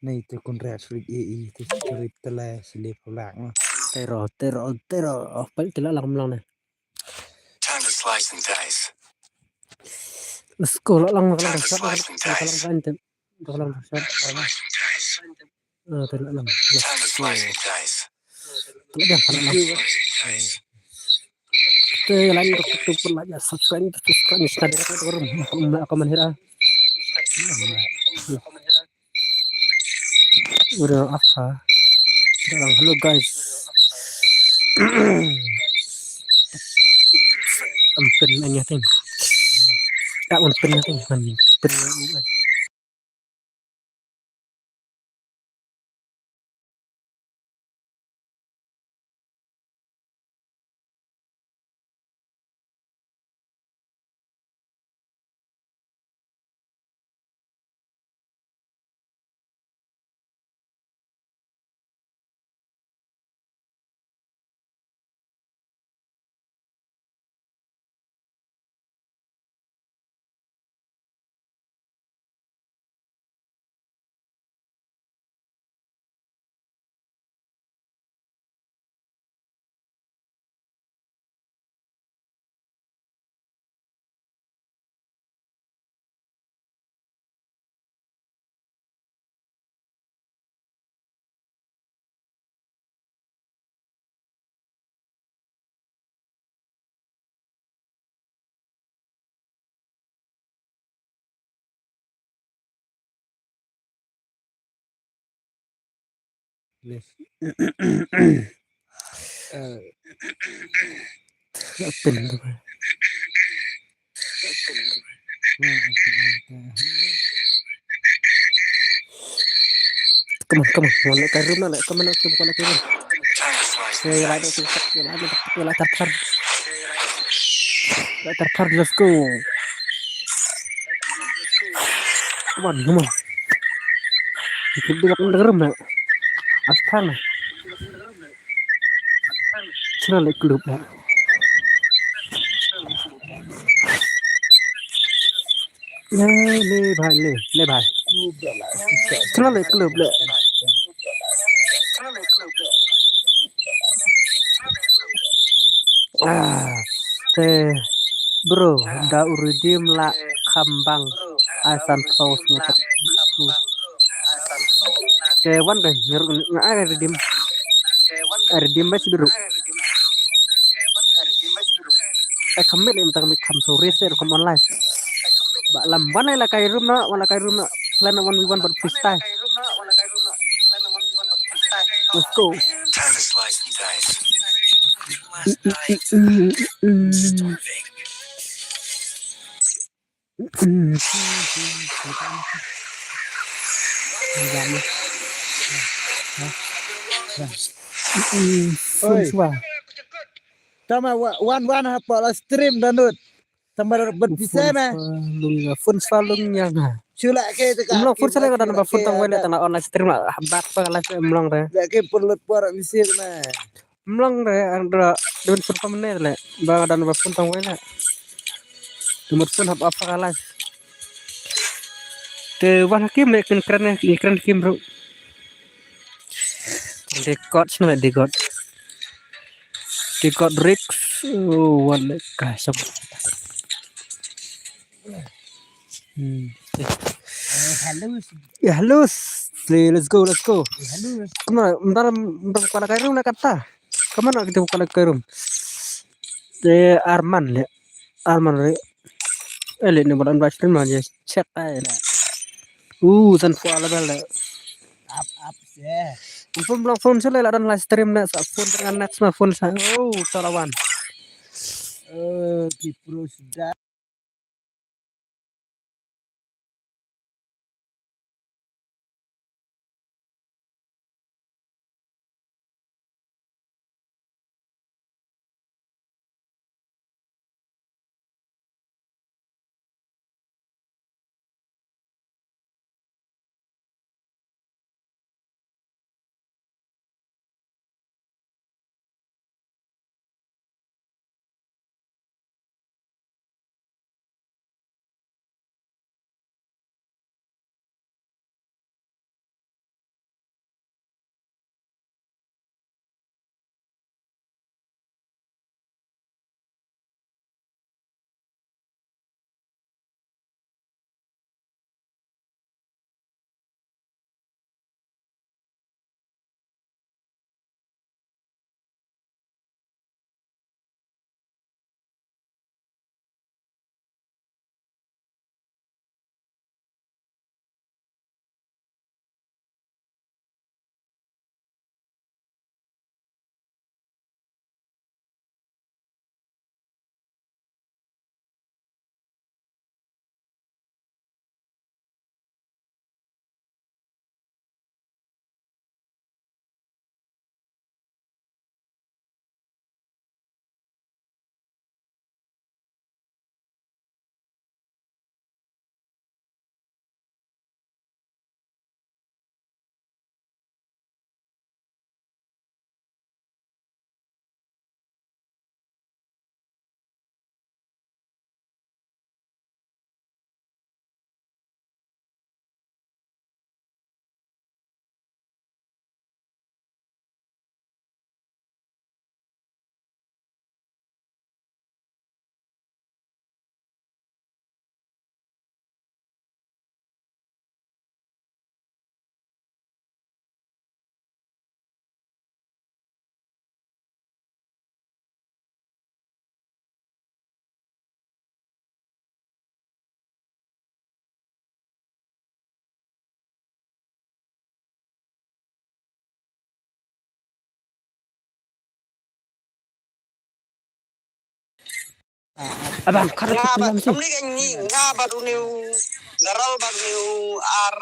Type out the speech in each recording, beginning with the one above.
Này tôi con rẻ sụt ý tôi sụt tê lè xì lê phao lạc mà. Tero. Balik tila lang lang na. Time to slice and dice. Let's go lang Time to shot slice and dice. shot. Slice and dice. Tila lang. Time to slice and dice. Tila lang. Slice and dice. Tila lang ko pun lagi subscribe sekali ko rum ako manhira. Udah apa? Halo guys. Ampun nanya ting. Tak ampun nating ampun. Les. Ampun. Come on. Wala kay room na. Come on, wala kay room. Time to slice and dice. Wala tarpar. Let's go. Come on. Hindi ka pang room na. Astana. Sila like club na. ले भाई चलो ले क्लब ले te bro da uridim la kambang asan paus ngutak te wan deh ngar redim bas biru kamel entang mi kam sore ser kom online ba lam wan la kai room na selain wan wi wan ber freestyle let's go Time to slice and dice. Oi. Tama one apa la stream danut. Tambah berpisah mah. Fun salung yang Cula ke itu Mlong fun sale kada namba fun tang wele tang online stream habat pa la mlong re. Dak ke perlu por misir mah. Mlong re andra don fun pamne le ba kada namba fun tang wele. Nomor fun hab apa kala. Te wan hakim le keren kim bro. Dekot Rix. Oh wala kasam. Ya halus. Let's go. Kemana? Bentar bukan kai room nak kata. Kemana kita bukan kai room? Arman le. Le ni bukan bahas stream aja. Chat aja lah. Tanpa ala le. Up ya. Phone sila lah dan live stream nak phone dengan net phone saya. Salawan. Di pro sudah. Abang kada Nga ba pilihan sih. kamni kan ni nga ba niu garal ba niu ar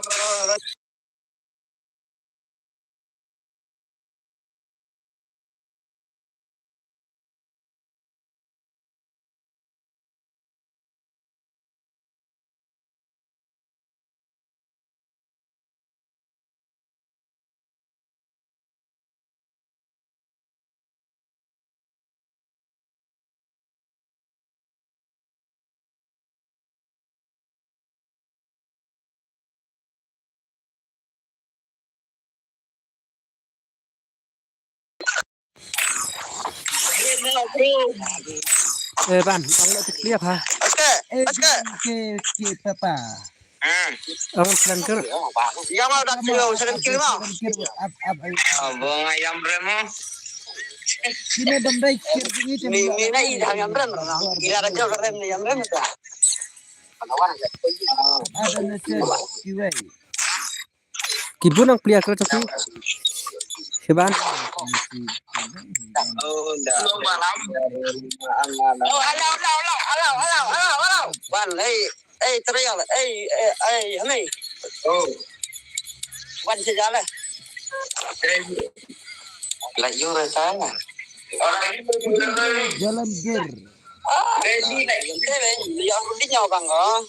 Ban, ang nak clear ha. aske Ke papa. Ang plan kan. yang mau dak kilo sakan kilo mau Ab ay. abang ayam bremo Sino damday kir ni na idang ayam brem ira ra jauh rem ni ayam brem ta Ada na sir. Kiway. Kibun ang clear kan tapi. Si Ban. oh dah oh alau ban teriak ini oh ban sejalan lagi ora sana Jalan ger. yang di nyawa bang oh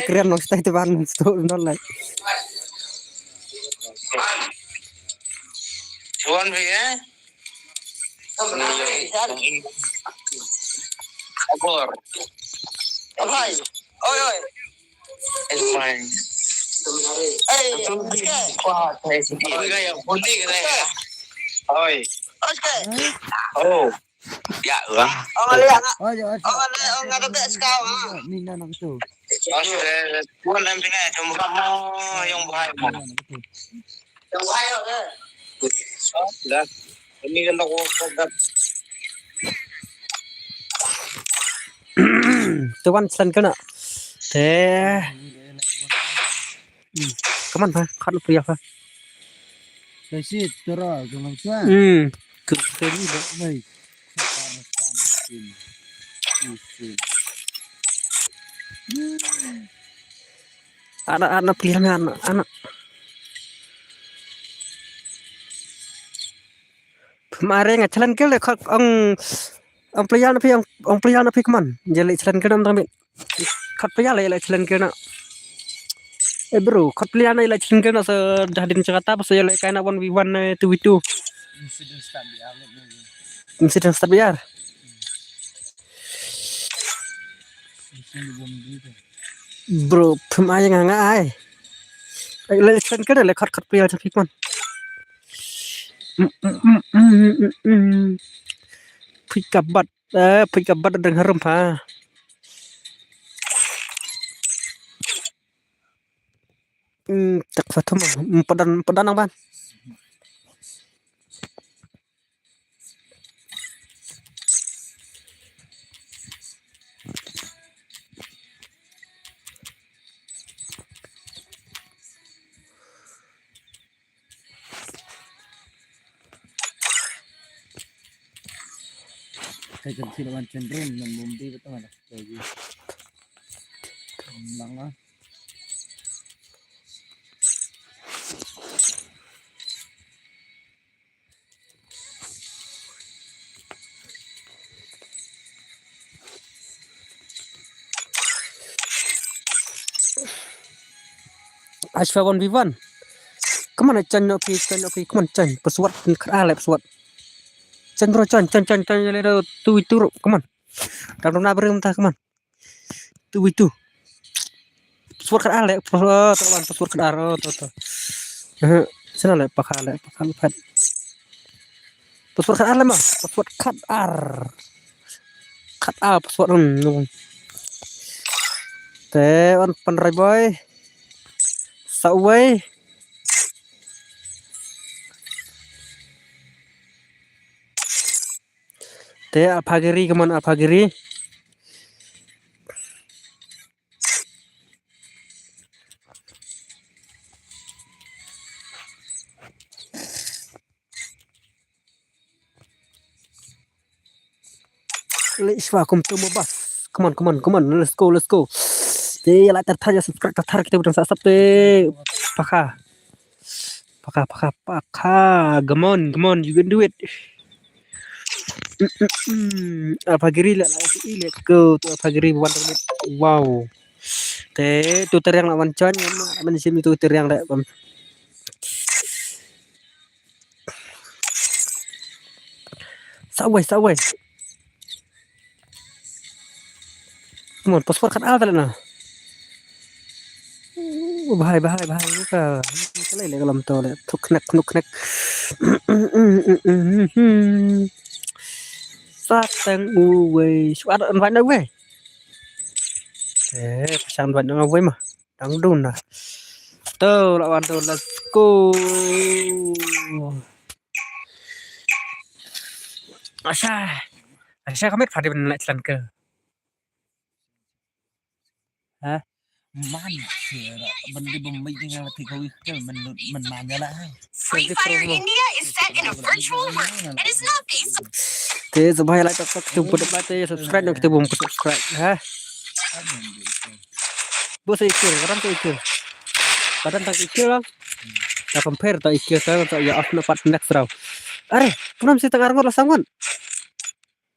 Keren no stay Ban sto non lai. Chuan vì á Abor Oi oi It's fine Cái yang putih cái này Oi Oh Ya Ông lihat Oh ya. Ông ada tak sekau Ni nanang tu. Tuan dalam sini cuma kamu yang bahaya Yang bahaya Dah Ini kan aku kagak Tu Ban plan kan. Te. Kaman ha. Kada clear ha. Kasi tara kumang tuan. Keri ba. Nay. Anak-anak pilihan anak. Kemarin ngajalan ke le ang pilihan api ang pilihan api keman. Jeli jalan ke nam tamit. Kat pilihan le jalan ke na. Bro, kat pilihan le jalan ke na sa dahdin Jakarta pas jeli kaina 1v1 2v2. Insiden start biar. Bro, pemain ngai. Le jalan ke le kat pilihan api keman. Pikabat dengan harum ha. Tak satu mah padan nang Ban. Kay kan sila man cenderung nang bumbi betul ada. Lagi. Lang Ashfa 1v1. Kemana Chan oke kemana Chan pesawat kerala pesawat. Chan bro Chan le tu itu kemana. Dalam na berem tah kemana. Tu itu. Pesawat kerala pesawat kerala tu. Sana le pakal pad. Pesawat kerala mah pesawat kat ar pesawat Te on panrai boy. Sauway. Te Alphagiri kemana Alphagiri? Welcome to Mobas. Come on. Let's go. Thế lại tertarik subscribe tertarik kita udah subscribe. Paka. Come on, you can do it. Alpagiri let's go to Alpagiri 1 minute. Wow. Thế tutor yang lawan con mình xem tutor yang lại sao vậy come on password kan al nào bahaya ka cái này làm to lại thuk knak sát tang uwe suat an van đâu về thế sang van đâu với mà đang đun à tơ lại van tơ let's go Asya kami pada benar jalan ke hả Man benda bumi dengan mati kau itu men manja lah. Free Fire India is set in a virtual world and is not based on thế giờ bay lại tập chúng tôi đã subscribe được kita belum subscribe ha bos ikir kadang tak ikir lah tak compare tak ikir saya untuk ya off part next round are kenapa sih tengah ngor sangon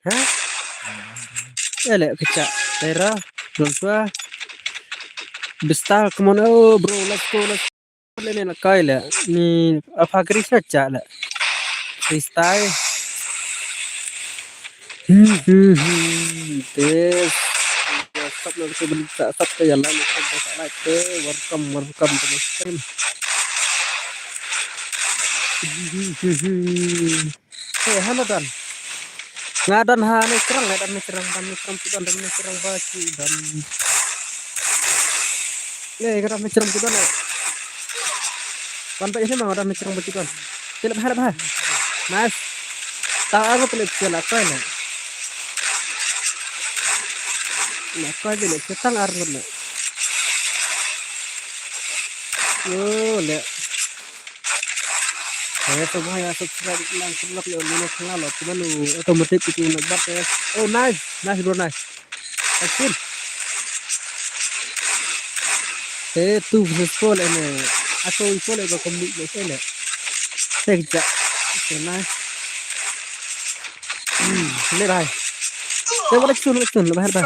ha ele kita tera belum Bistal, come on, oh bro, let's go. Lên là coi là ni apa Krishna chả là freestyle. This sắp lên cái bên sắp cái giờ lại cái lại cái welcome to the stream. Hey, halo dan. Ngadan ha ni serang dan basi dan cái đó mới trồng cái đó này còn vậy thế mà đang trồng một cái con thế là hai nice tao có thể là coi này là coi về cái tăng ar luôn này lẹ thế tôi hay subscribe lang subscribe lên nó không là nó automatic itu nak bắt oh nice bro nice excellent thế tu phô lại này tôi phô lại vào công bị đấy thế này thế dạ thế này lên đây thế bắt xuống là hai bro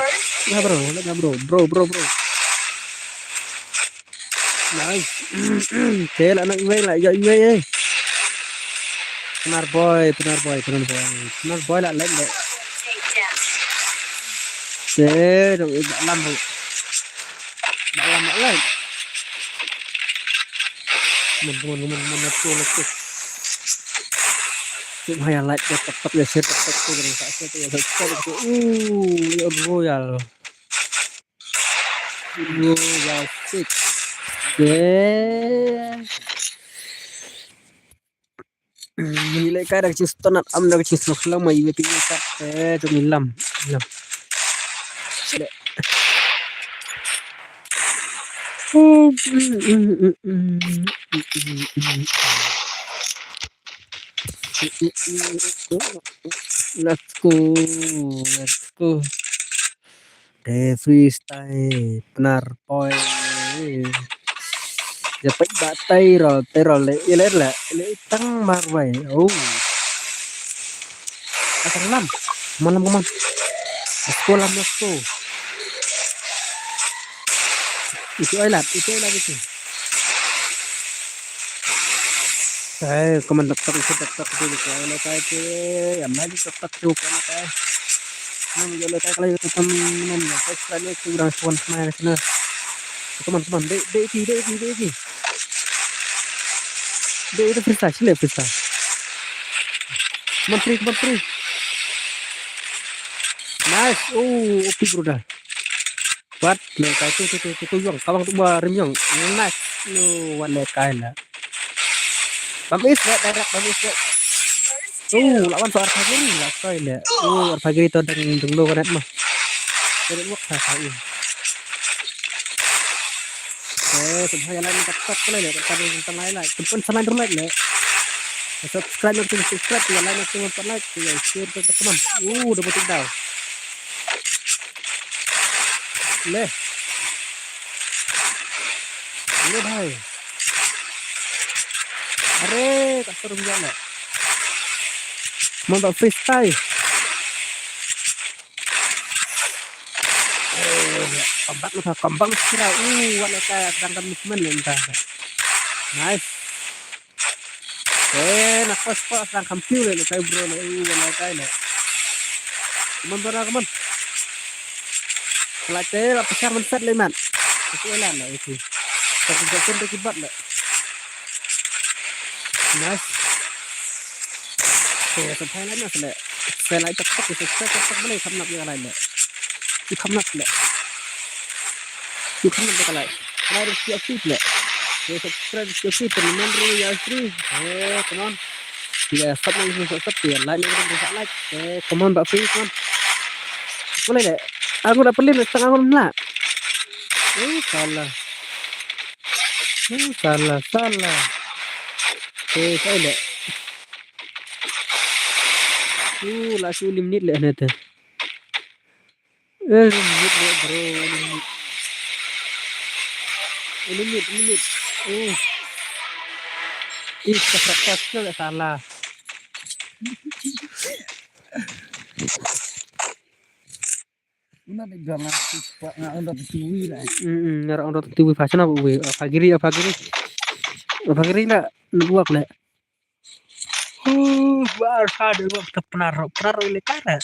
này thế là nó về lại dậy về ấy penar boy lại lên đấy thế rồi bạn làm rồi lên mình let's go chuyện hay lại tập để set tập tôi rằng sẽ royal six mình lại cái đặc trưng stone âm đặc trưng sọc lâu mày về tiếng cắt thế cho mình làm let's go để freestyle benar boy giờ bách bạ tay rồi lấy tăng mar vậy tăng lắm come on let's go itu ai làm itu đấy comment tập cái là cái em nói tập chụp cái nên giờ cái lấy tâm nên là cái này cũng đang xuân mai này comment để itu freestyle menteri nice opi bro dah buat mereka itu yang kawang tu barim yang nice no one kai lah bamis direct lawan soal pagi lah coi lah pagi itu deng lo kan mah jadi waktu saya supaya lain tetap boleh lah tentang lain pun sama dulu lah subscribe ya lain like ya share ke teman udah betul dah ले ले भाई अरे tak turun jalan mau freestyle kembang kira warna kayak tangkap movement entah nice nak pas tangkap view le kayak bro warna kayak teman teman pelatih lapasnya menset le man itu enak lah itu tapi jangan terkibat lah nice sampai lainnya sudah saya lagi cepat itu saya cepat boleh kamnap yang lain lah itu kamnap lah itu kamnap yang lain harus siap lah ya subscribe siap teman ya free come on ya subscribe ya like bisa like come on Mbak Free come on boleh deh aku udah pelit setengah malam lah salah salah saya deh langsung 5 menit lah nanti 5 menit bro 5 menit keras salah Una de gama siswa nga under TV lah. Nara under TV fashion apa we? Pagiri na nubuak le. Bar ada waktu penaro le cara.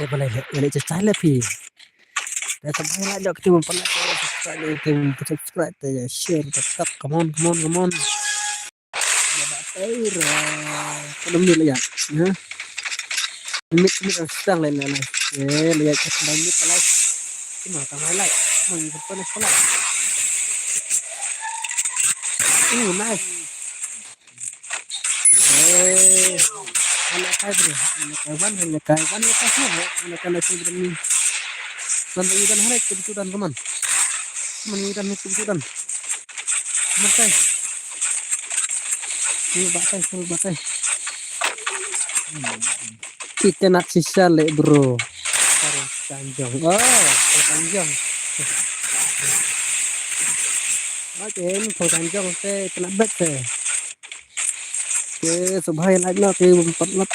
Boleh le cecah le pi. Dah sampai lah jauh kita pernah subscribe ya share tetap come on. Ya bater. Belum ni ya. Limit sedang lain lihat limit kalau cuma tambah like mengikuti sekolah nice anak kawan anak ini sampai ikan hari kebetulan teman mengikan kebetulan batai kita nak sisa le bro harus panjang panjang panjang teh kena bet teh subhanallah like nak empat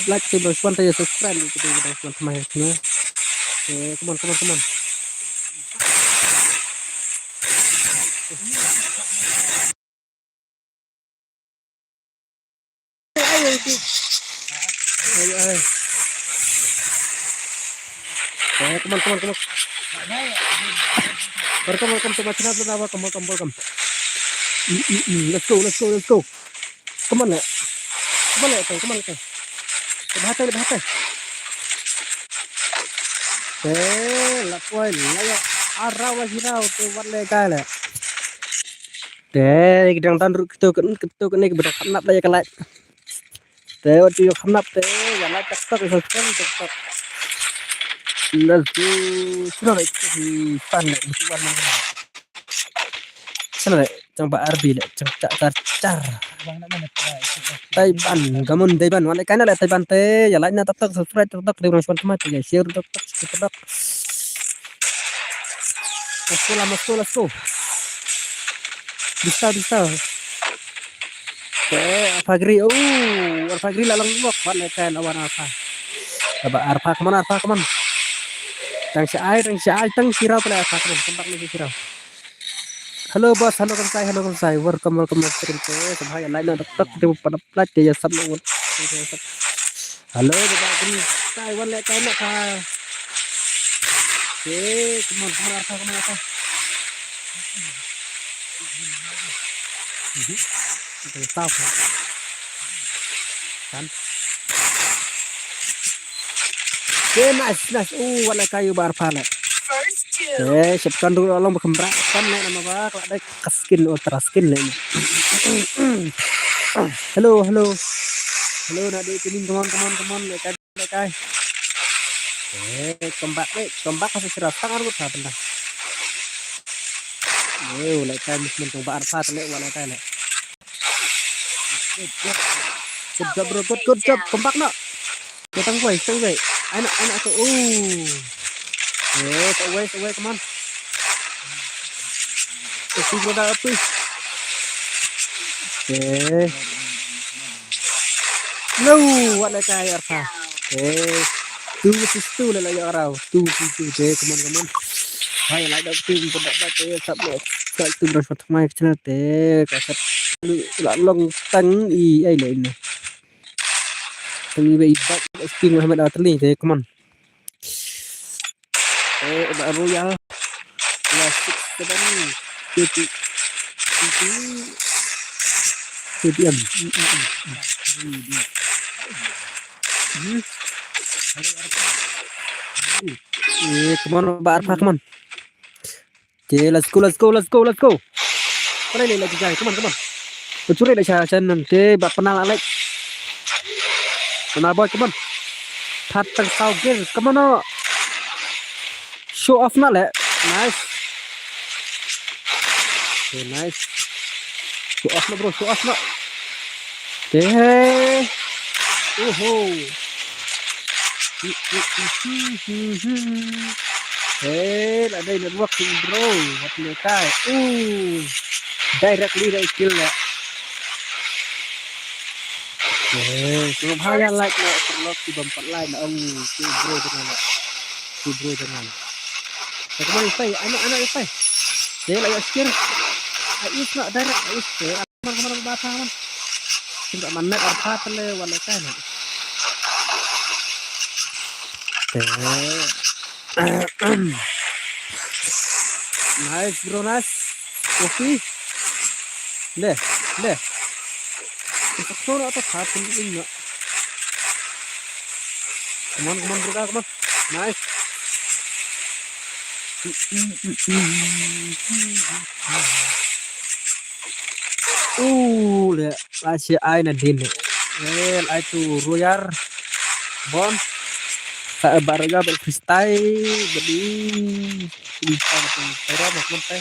like bersuan teh subscribe kita teman-teman semua come on teman-teman welcome to my channel welcome let's go come on bahata lakuin ayo arah wajirau tu warna kala kita tanduk kita kena bedak kenap lah ya kalai waktu yo kenap ya lah cepat lalu sudah itu pan bukan sana coba arbi car Taiwan kamun Taiwan mana kan ada Taiwan ya lainnya tetap subscribe tetap di respon mati ya share tetap let's go bisa Fagri Fagri lalang luak mana kan awan apa arpa kemana Tang si ai tang sirau pala sakit tempat ni sirau. Halo bos, halo kamsai, welcome stream ke sampai lain nak tak dia pada plat dia sab nak. Halo bapak ini, Taiwan le kai nak ka. Kemana apa. Itu stop. Kan. Nice. Wala kayu bar pala. Siapkan dulu orang berkembang kan nama apa? Kalau ada skin ultra skin lain. Halo. Nak dikirim teman-teman lekai. Kembak kasih serap tangan lu tak benar. Lekai mencoba arfa telek wala kai lek. Good job bro, good job. Kembak nak. Datang gue. Enak tuh. Away, come on. Let's go down, please. Okay. No, what like I are. Okay. 2 versus 2 là do rau. 2 versus 2. Okay, come on. Hai lại đầu tiên của đại bác sắp được. Sai từng rồi phát mai cho thế cả sắp lạ long tấn y ai lại nè. Tấn y vậy bác spin mà đã tấn thế come on. Bạn Royal là 6 7 30 điểm. Come on, bạn come on. Okay, let's go. Cái này là cái come on. Một chút này là chân okay, bạn pernah lại. Pernah boy, come on. Thật tăng sau kia, come on nó. Show off nó lẹ. Nice. Okay, nice. Show off nó bro, show off nó. Okay. Hey, là đây là working bro, một người cái. Directly đây kill nè. Sebelum hal yang like nè, perlu di bumper like nè ông kill bro jangan nè. Kill bro jangan. Kemana Ifai? Anak Ifai. Dia lagi skill. Ais nak direct, Ais. Kemana batang. Tidak mana apa tele wala cái nè. Nice bro, nice. Okay. Leh. Kita atau hapun ini. Come on bro, come on. Nice. Leh. Masih ai nadin. Ai tu Royal. Bon. Baru ya freestyle jadi bisa pero maklum teh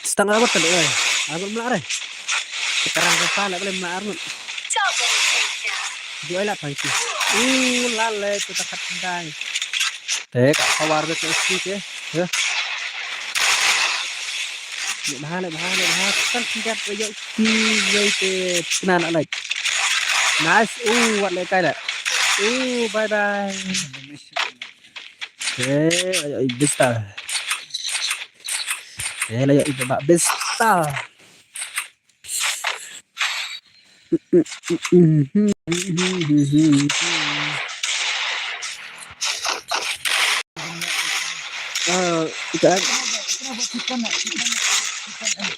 setengah apa tadi aku melarang sekarang kepala boleh melarang jual apa itu lale kita katai kawar betul sih ya bahaya kan tidak kayak gitu kenan lagi nice what like that bye. Okay, ayo besta. Ayo coba besta.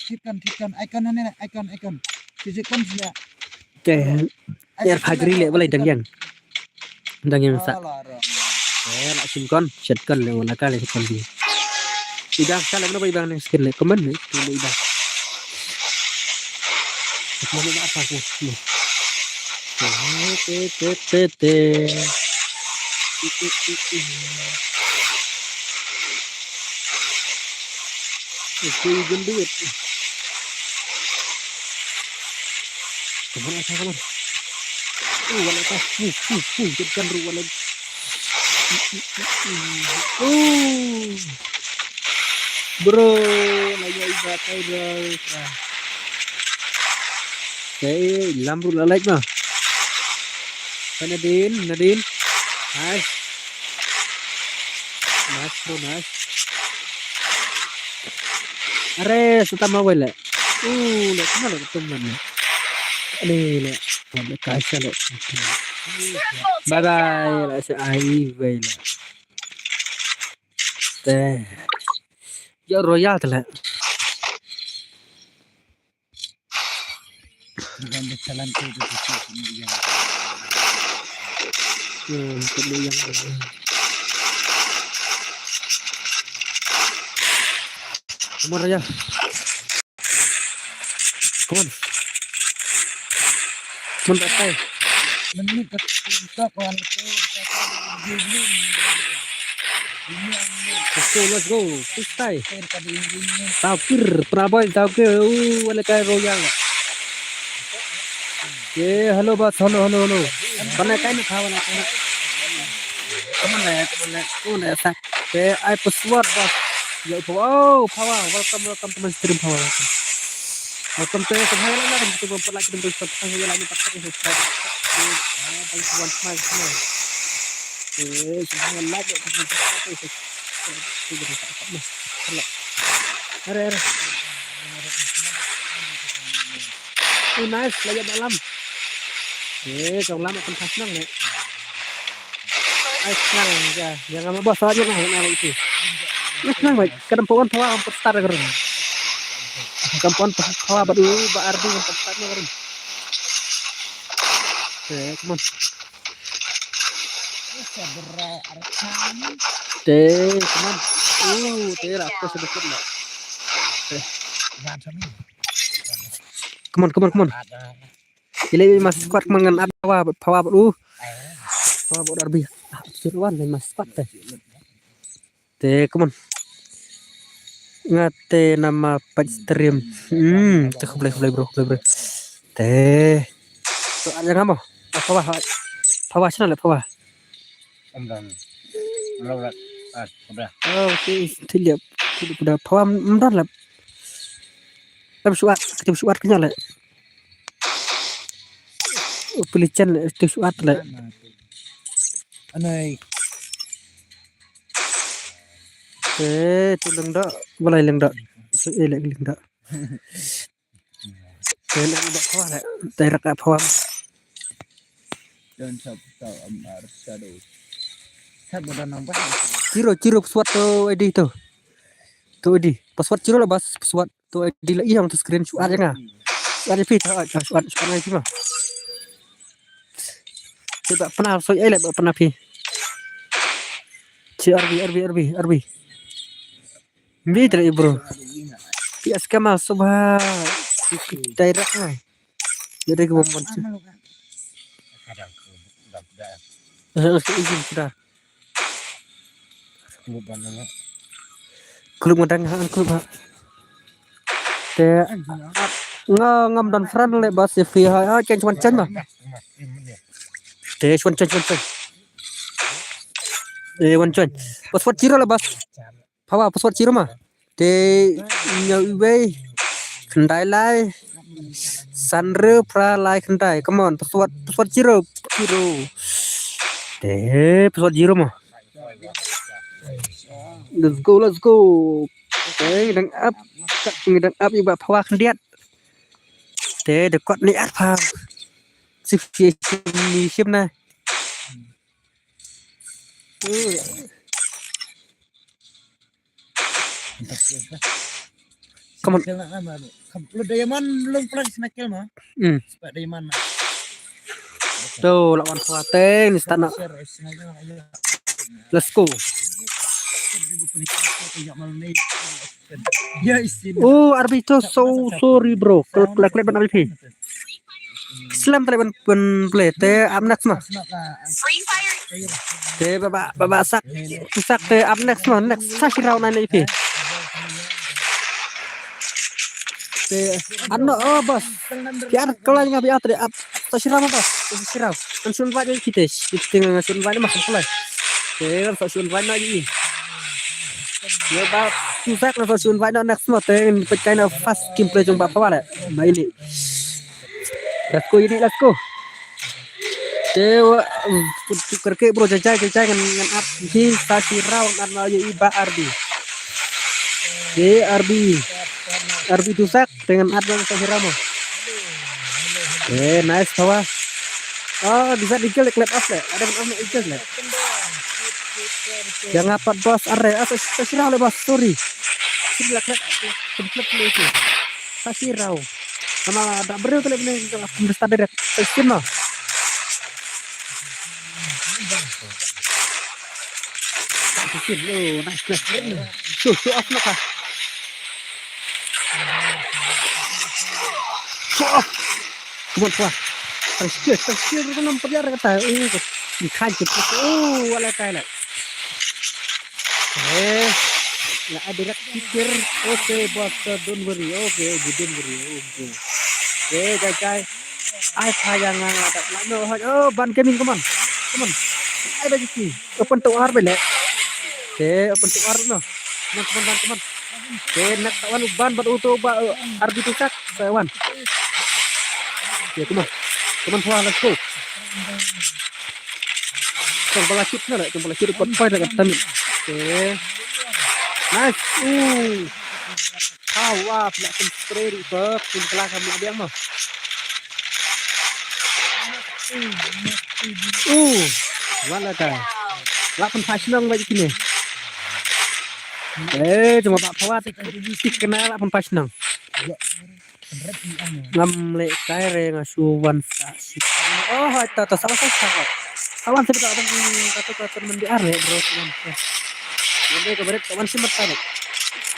Tikan icon. Tikan dia. Okay. Biar Fagri le boleh dang yang sa. Nak simkon, shotgun le wala ka le simkon di. Idang sa le no ba ibang skill le comment le tulo ibang. Mo na apa ko. Te. Itu gendut. Come on. Wala ka. Kan ru wala. Bro, lagi ibatai bro. Okay, lampu like mah. Nadine. Nice. Bro, nice. Are, setama wala. Lihat mana teman. Ini lihat. Ada kasih lihat. Bye lah si ai vậy là giờ Royal thật là jalan ke itu yang come on Royal come on batai menit untuk kawan itu let's go freestyle Taukir Praboy wala kay Royal Halo bos, halo. Mana kain kawan aku. Kemana ya sak. I password bos. Ya wow, power. Welcome to my stream power. Welcome to semua yang lain kita memperoleh kita berpasang yang lain pakai subscribe. Thank you once more. Semua yang lain kita pakai subscribe. Are. Nice, lagi dalam. Trong lama akan senang ya. Senang ya. Jangan mau bos aja nah itu. Senang baik. Kedempuan pawa untuk start keren. Kedempuan pawa baru Ardi untuk startnya keren. Come on. Come on. Aku sedikit lah. Come on. Ini masih kuat mengenai pawa baru. Pawa baru Arbi. Suruhan dan masih kuat deh. Come on. Ngate nama stream. Tuh boleh bro. Teh. Tuh ada kamu. Pawa sana lah pawa. Oh, tidak pawa mendon lah. Tapi suat kenyal lah. Pilih channel itu suat lah. Anai. Tulung dak, boleh leng dak. Leng dak. Leng dak pawa lah. Terak pawa. Dan sabta amar sado. Sabda dan nampak. Ciro password tu ID tu. Tu ID. Password ciro lah bas password tu ID lah yang tu screen suat jangan. Suat fit suat lagi mah. Coba pernah soal lah pernah pi. RB. Ni tak bro. Pias kamal subha. Direct lah. Jadi ke bombon. Izin sudah. Klub ngadang klub. Te ngam dan friend le bas free ha chen mah. Te chuan. One chuan. Password ciro lah bas. Pawa password ciro mah. Te nyawei kendai lai. Sanre pra lai kendai. Come on password ciro. Te password ciro mah. Let's go. Te ngedang up iba pawa kendiat. Te dekat ni apa? Siap nah. Come on. Lu diamond belum pernah snakel mah. Sebab diamond. Tuh lawan Kuateng di sana. Let's go. Oh, arbitro so sorry bro. Kalau klik Arbi. Islam tadi play te up next mah. Free Fire. Te baba sak te up next mah next sashi round na IP. Te ano bos. Biar kalau nggak biar te up sashi round bos. Sashi round. Langsung aja kita. Kita langsung aja masuk play. Te langsung aja lagi. Ya ba sak langsung aja next mah te pecah na fast gameplay jong apa wala. Main ini. Let's go. Dewa kerke bro jajai dengan up di stasi round arna iba Arbi. Arbi tusak dengan advan stasi ramo. Nice pawa. Oh bisa dikill klip off le. Ada benar dikill le. Jangan apa bos are stasi round le bos sorry. Sudah klip itu. Stasi round. Sama tak beri tu lebih ni standar sistem lah. Sistem, nice. Show off nak. Show off. Kemudian puas. Tersier tu nampak dia kata. Ikan kita. Wala kaya. Lah ada pikir. Okay, boss, don't worry. Okay. Jajai. ai sayang ada no ban gaming come on ai bagi open to ar bele open to ar no teman nak tawan ban bat uto ba ar gitu sak tawan teman let's go bola chip na bola chip pot point dekat tami nice wah nak spray di bawah tim belakang dia mah wala ka lapan pasnang lagi kini cuma pak pawat tik kena lapan pasnang ngam le kaire ngasuwan sasik itu sama kawan saya tak kata mendiar ya bro kawan nanti kabaret kawan simpat tarik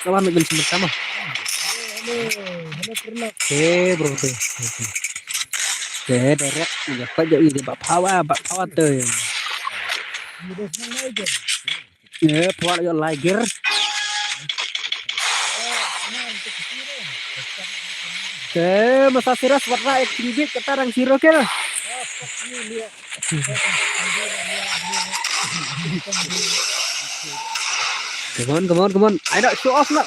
kawan dengan simpat sama bro direct juga pada ini bak pawat tuh pawat yo lager masa siras warna ekstribit ketarang siro kira come on ayo show off lah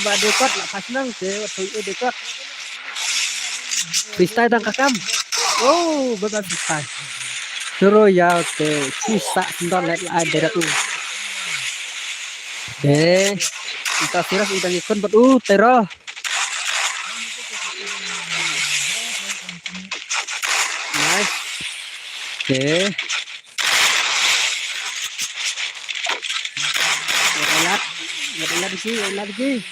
ba dekat lah pasnang waktu dekat freestyle tang kakam betul freestyle suruh ya sisa nonton lihat ada tuh kita siras kita ngikut buat teror nice lagi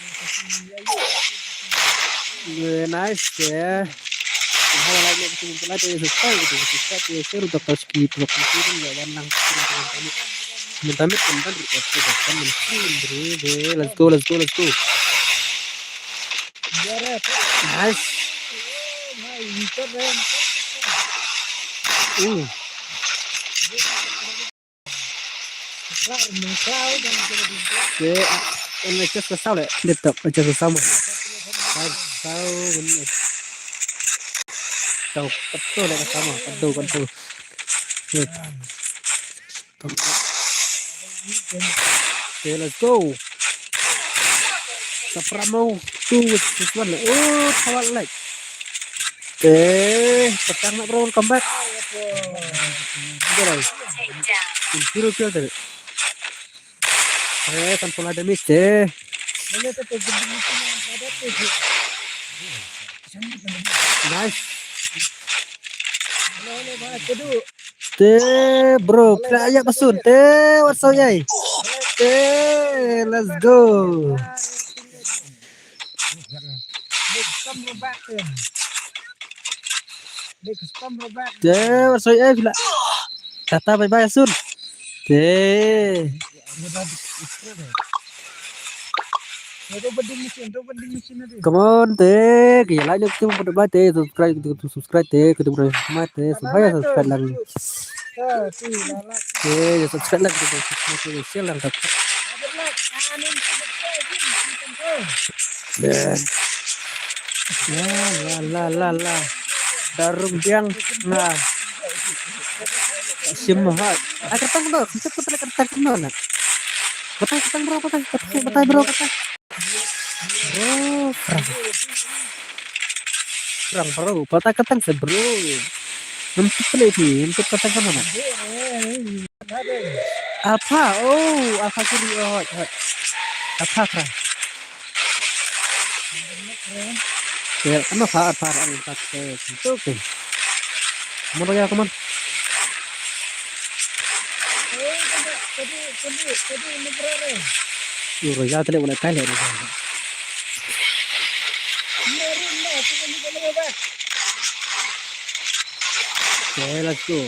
nice lagi untuk skip let's go nice ini kesal ya laptop aja sama tahu betul ya sama betul let's go Sapramo this one power like petang nak bro comeback zero kill tadi tanpa ada miss nice bro kaya basun what's up yai let's go what's up yai bila kata bye bye sun come on kaya like kita mau berdebat subscribe kita boleh supaya subscribe lagi subscribe lagi kita share lang la darung biang nah simhat ketang bro kita putar ketang mana batang ketang bro batang bro perang bro batang ketang bro untuk lagi untuk ketang mana apa apa kiri apa perang ya kenapa apa empat itu mau ya teman ya tadi boleh kali ni let's go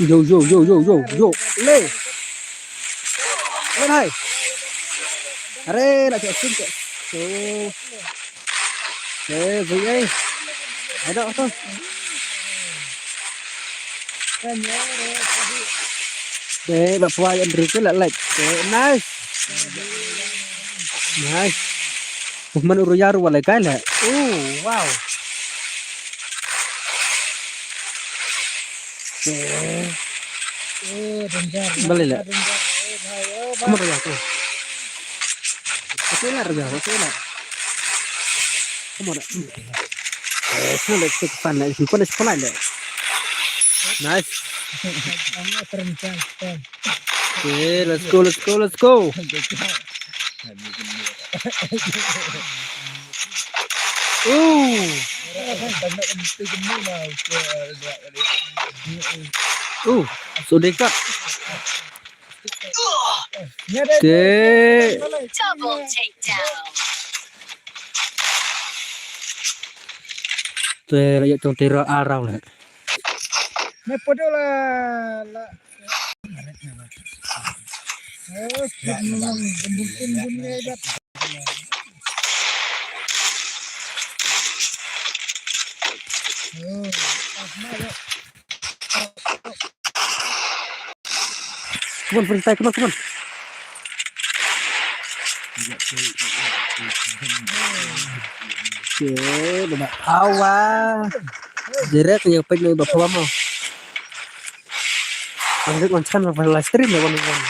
yo le hai are nak cek so vui ada apa bapak yang beri tu like nice Nice. Man uruyaru wala cái là. Wow. Balik lah. Kamu udah aku. Oke lah, udah oke lah. Kamu udah. Now let's take fun. Let's finish fun lah. Nice. Okay, let's go. So dekat. Okay. Double takedown. Tuh, rakyat trong tira arau lah. Come on, freestyle, come on. Okay, udah awal. Direct yang pengen udah keluar mau. Lanjut macam apa live stream ya kawan-kawan.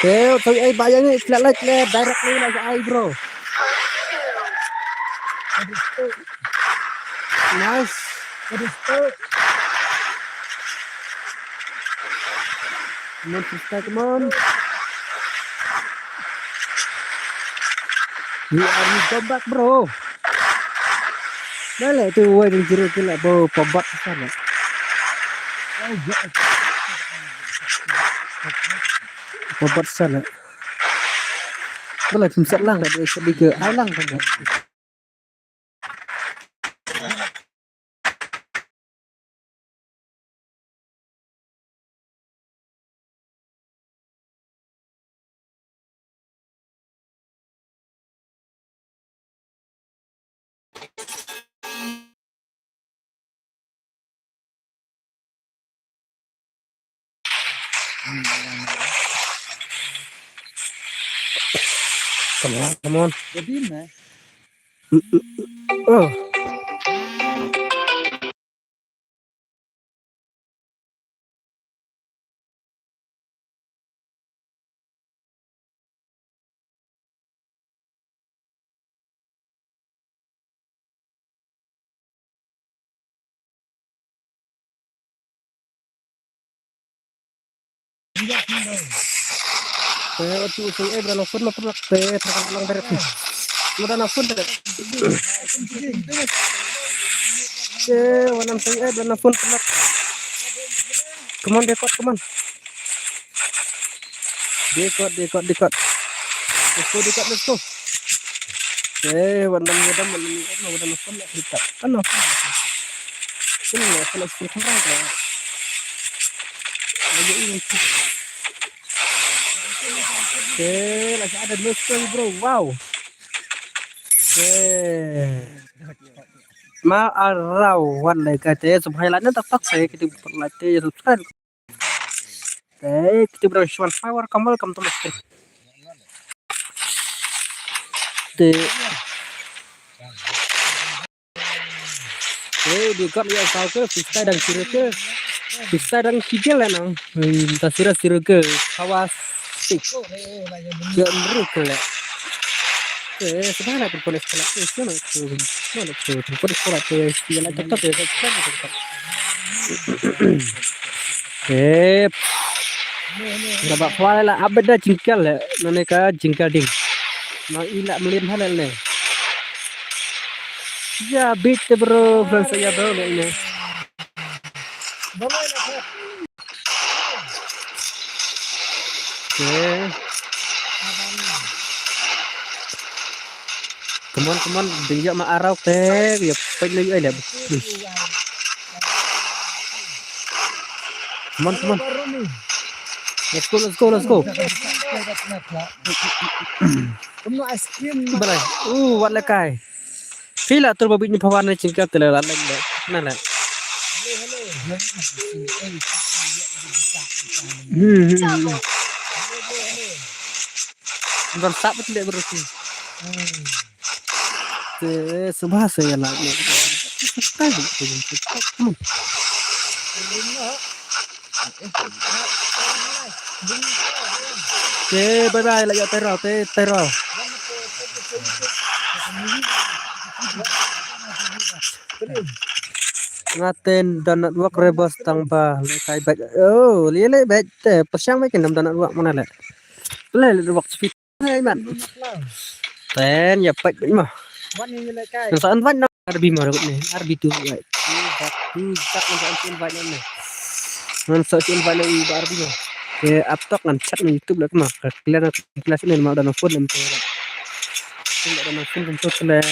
Oke, bayangnya like direct nih lagi bro. Nice. Come on. We come back bro. Đây là từ quay đường chỉ cái là bro combat sao này. Combat sao này. Đó là chúng sẽ lăng lại để đi cửa ái lăng thôi. Come on. Oh. Tôi em là phun nó tê thằng lang dari nó đang phun đấy wanam tôi em là phun come on dekot let's go wanam phun dekat kan nó ini lah kalau phun kurang kan Oke, lagi ada lusung bro, wow. Oke, ma arau wan lại cái thế, subscribe lại nó tak saya kita like subscribe. Oke, kita bersyukur power kamal kam tulis. Di got yang tahu ke, kita dan kiri ke, kita dan kiri lah nang, tak sira ke, kawas. Jangan berukul ya. Sebenarnya terpolis sekolah itu mana terpolis sekolah itu yang tetap ya tetap. Dapat kuala lah abada jingkal ya, naneka jingkal ding. Mau ilak melin halal nih. Ya beat bro, saya bro ini. Come on, dia ma arau teh, ya pengen lagi ada. Come on. Let's go. Balai. Wat lekai. Fila tur babi ni pawan ni cingkat tele lalang deh. Nana. Bukan sak betul dia berusi. Sebahasa ya lah. Tadi. Bye bye lah ya teror. Ngaten donat wak rebos tanpa lekai baik. Oh, lele baik teh. Persiang baik kendam donat wak mana lek. Lele wak speed. Hai man. Ten ya baik mah. Saan van na arbi mo ni. Arbi tu baik. Tak nak invite ni. Ngan social invite ni arbi mo. Ke aptok ngan chat ni YouTube lek mah. Kalian kelas ni mau dan phone nem tu. Tidak ada phone tentu sele.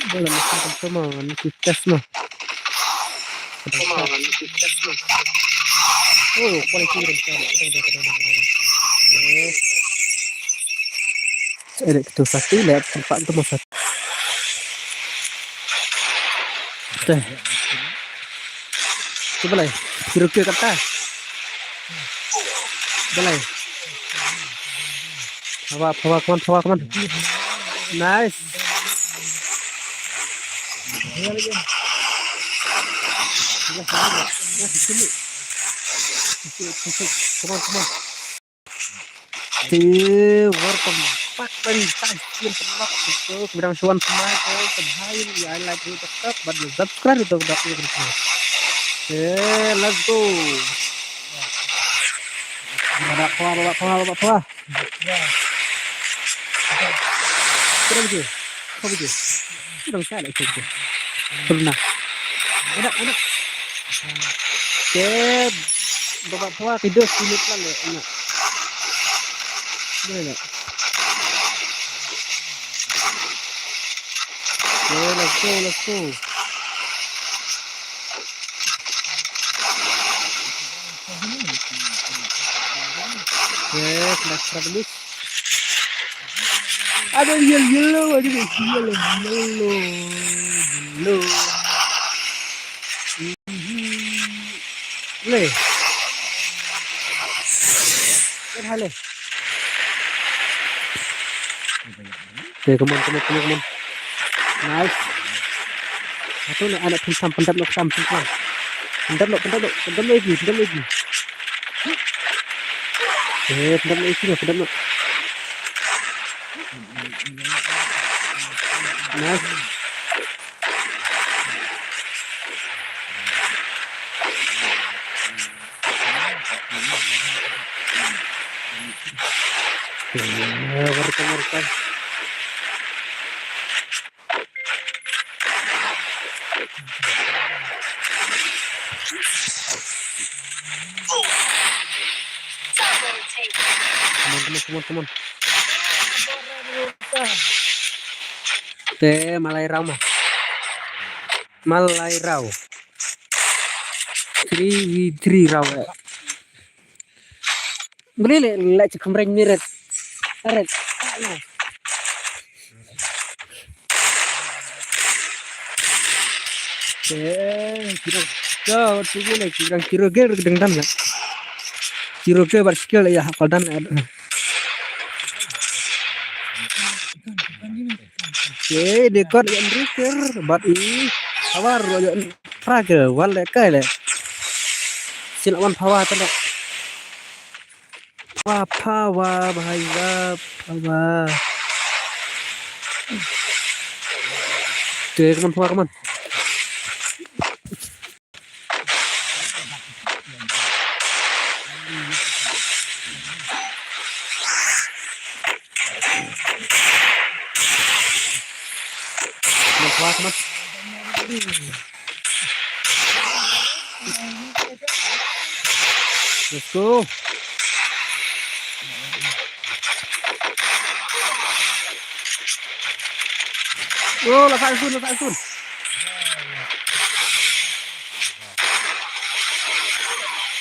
Dalam macam sama ni tes mah. Oh, kualiti rencana. Itu pasti lihat tempat itu masa. Teh. Coba lah. Kira-kira kata. Boleh. Hawa kawan. Nice. Come on. Welcome back dan tajir pelak itu bidang suan semua itu terbaik ya like itu tetap bagi subscribe itu udah berikutnya. Let's go. Ada apa? Kau begitu. Sudah saya lagi itu. Pernah. Enak. Bapak tidur sinit lah enak. Boleh. Let's go. Let's travel. Ada yellow. Le. Hale. Okay, come on. Nice. Satu nak anak pisang pendam pisang. Pendam lagi. Pendam lagi. Nice. Workan. Come on. Malay Rau. 3v3 Rau. Beli le kamreng miret. Aret. Kira gedeng lah. Kira berskill ya hafal dan dekor yang riker bat ini awar royan praga wal kale silawan pawa tanda pawa bahaya pawa teman. Let's go. Oh, lepas sun.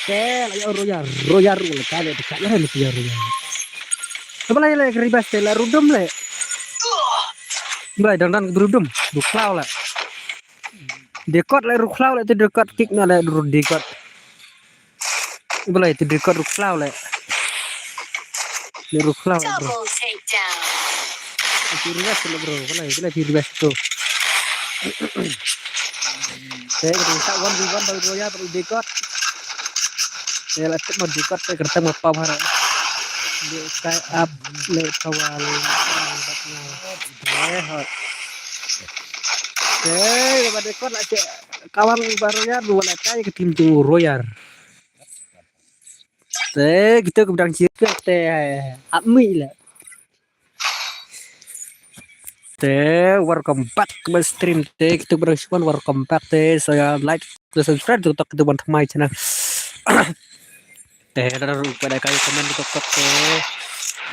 Ayo royar kali dekatnya mesti royar. Apa lagi ribas tela rudum le. Mulai dandan rudum, duklau le. Dekot le ruklau le itu dekot kick na le dekot. Boleh itu dekot ruklau le. Liru klau bro. Double takedown. Piriwas lo bro. Balai piriwas tu. Saya kita tak one v one baru ya baru dekot. Saya letak mau dekot saya kerja mau pahara. Dia sky up le kawal. Hot. Pada dekot nak kawan baru ya dua letak ke tim tu royar. Kita ke bidang circle Admi lah. Welcome back ke stream kita berespon welcome back saya like dan subscribe untuk teman teman channel. Pada kali komen di TikTok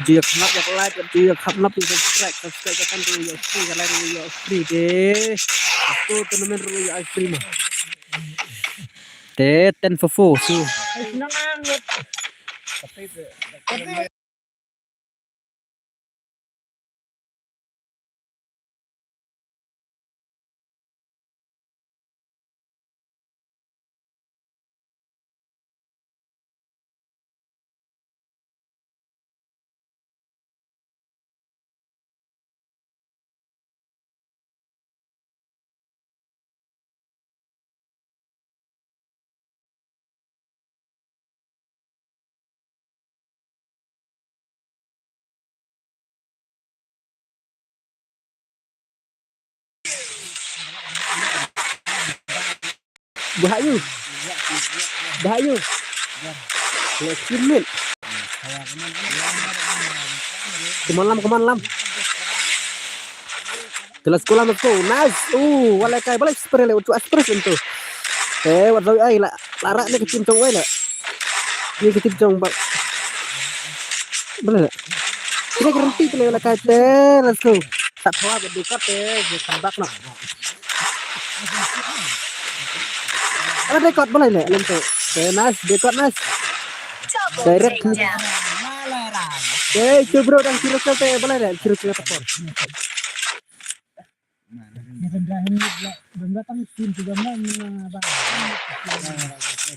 dia kenap ya like dia kenap di subscribe kan tu ya free kalau ya free aku teman ya free mah. 10 for 4 so Bahayu Lekimit Kemalam Telas sekolah aku nice walai kai balik spray le untuk aspres itu wadau ai larak ni kecim cong ai la ni kecim cong bak boleh ini berhenti tu le kai let's go tak tahu apa dekat kembak nak ada dekat boleh le lento nice dekat nice Double direct takedown. coba dan kira-kira boleh le kira-kira telepon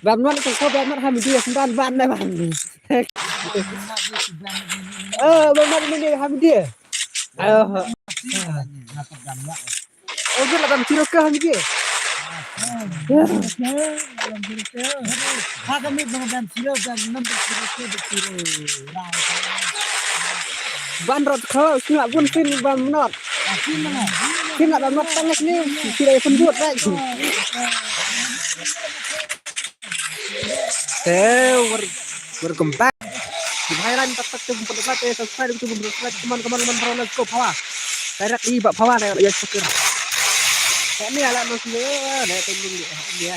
Bamnuan itu kau Bamnuan kami dia 9 ban dah bang. Bamnuan ini kami dia. Dia 8 kilo ke kami dia. Kami dengan kilo dan 6 kilo. Ban rot kau sila pun fin Bamnuan. Kita nak dapat tangis ni, tidak pendut lagi. Welcome back. Di Thailand tak tu pendapat subscribe itu bersurat teman-teman roller go pawa. Direct di bak pawa ya syukur. Ini ala muslim ada tembung dia.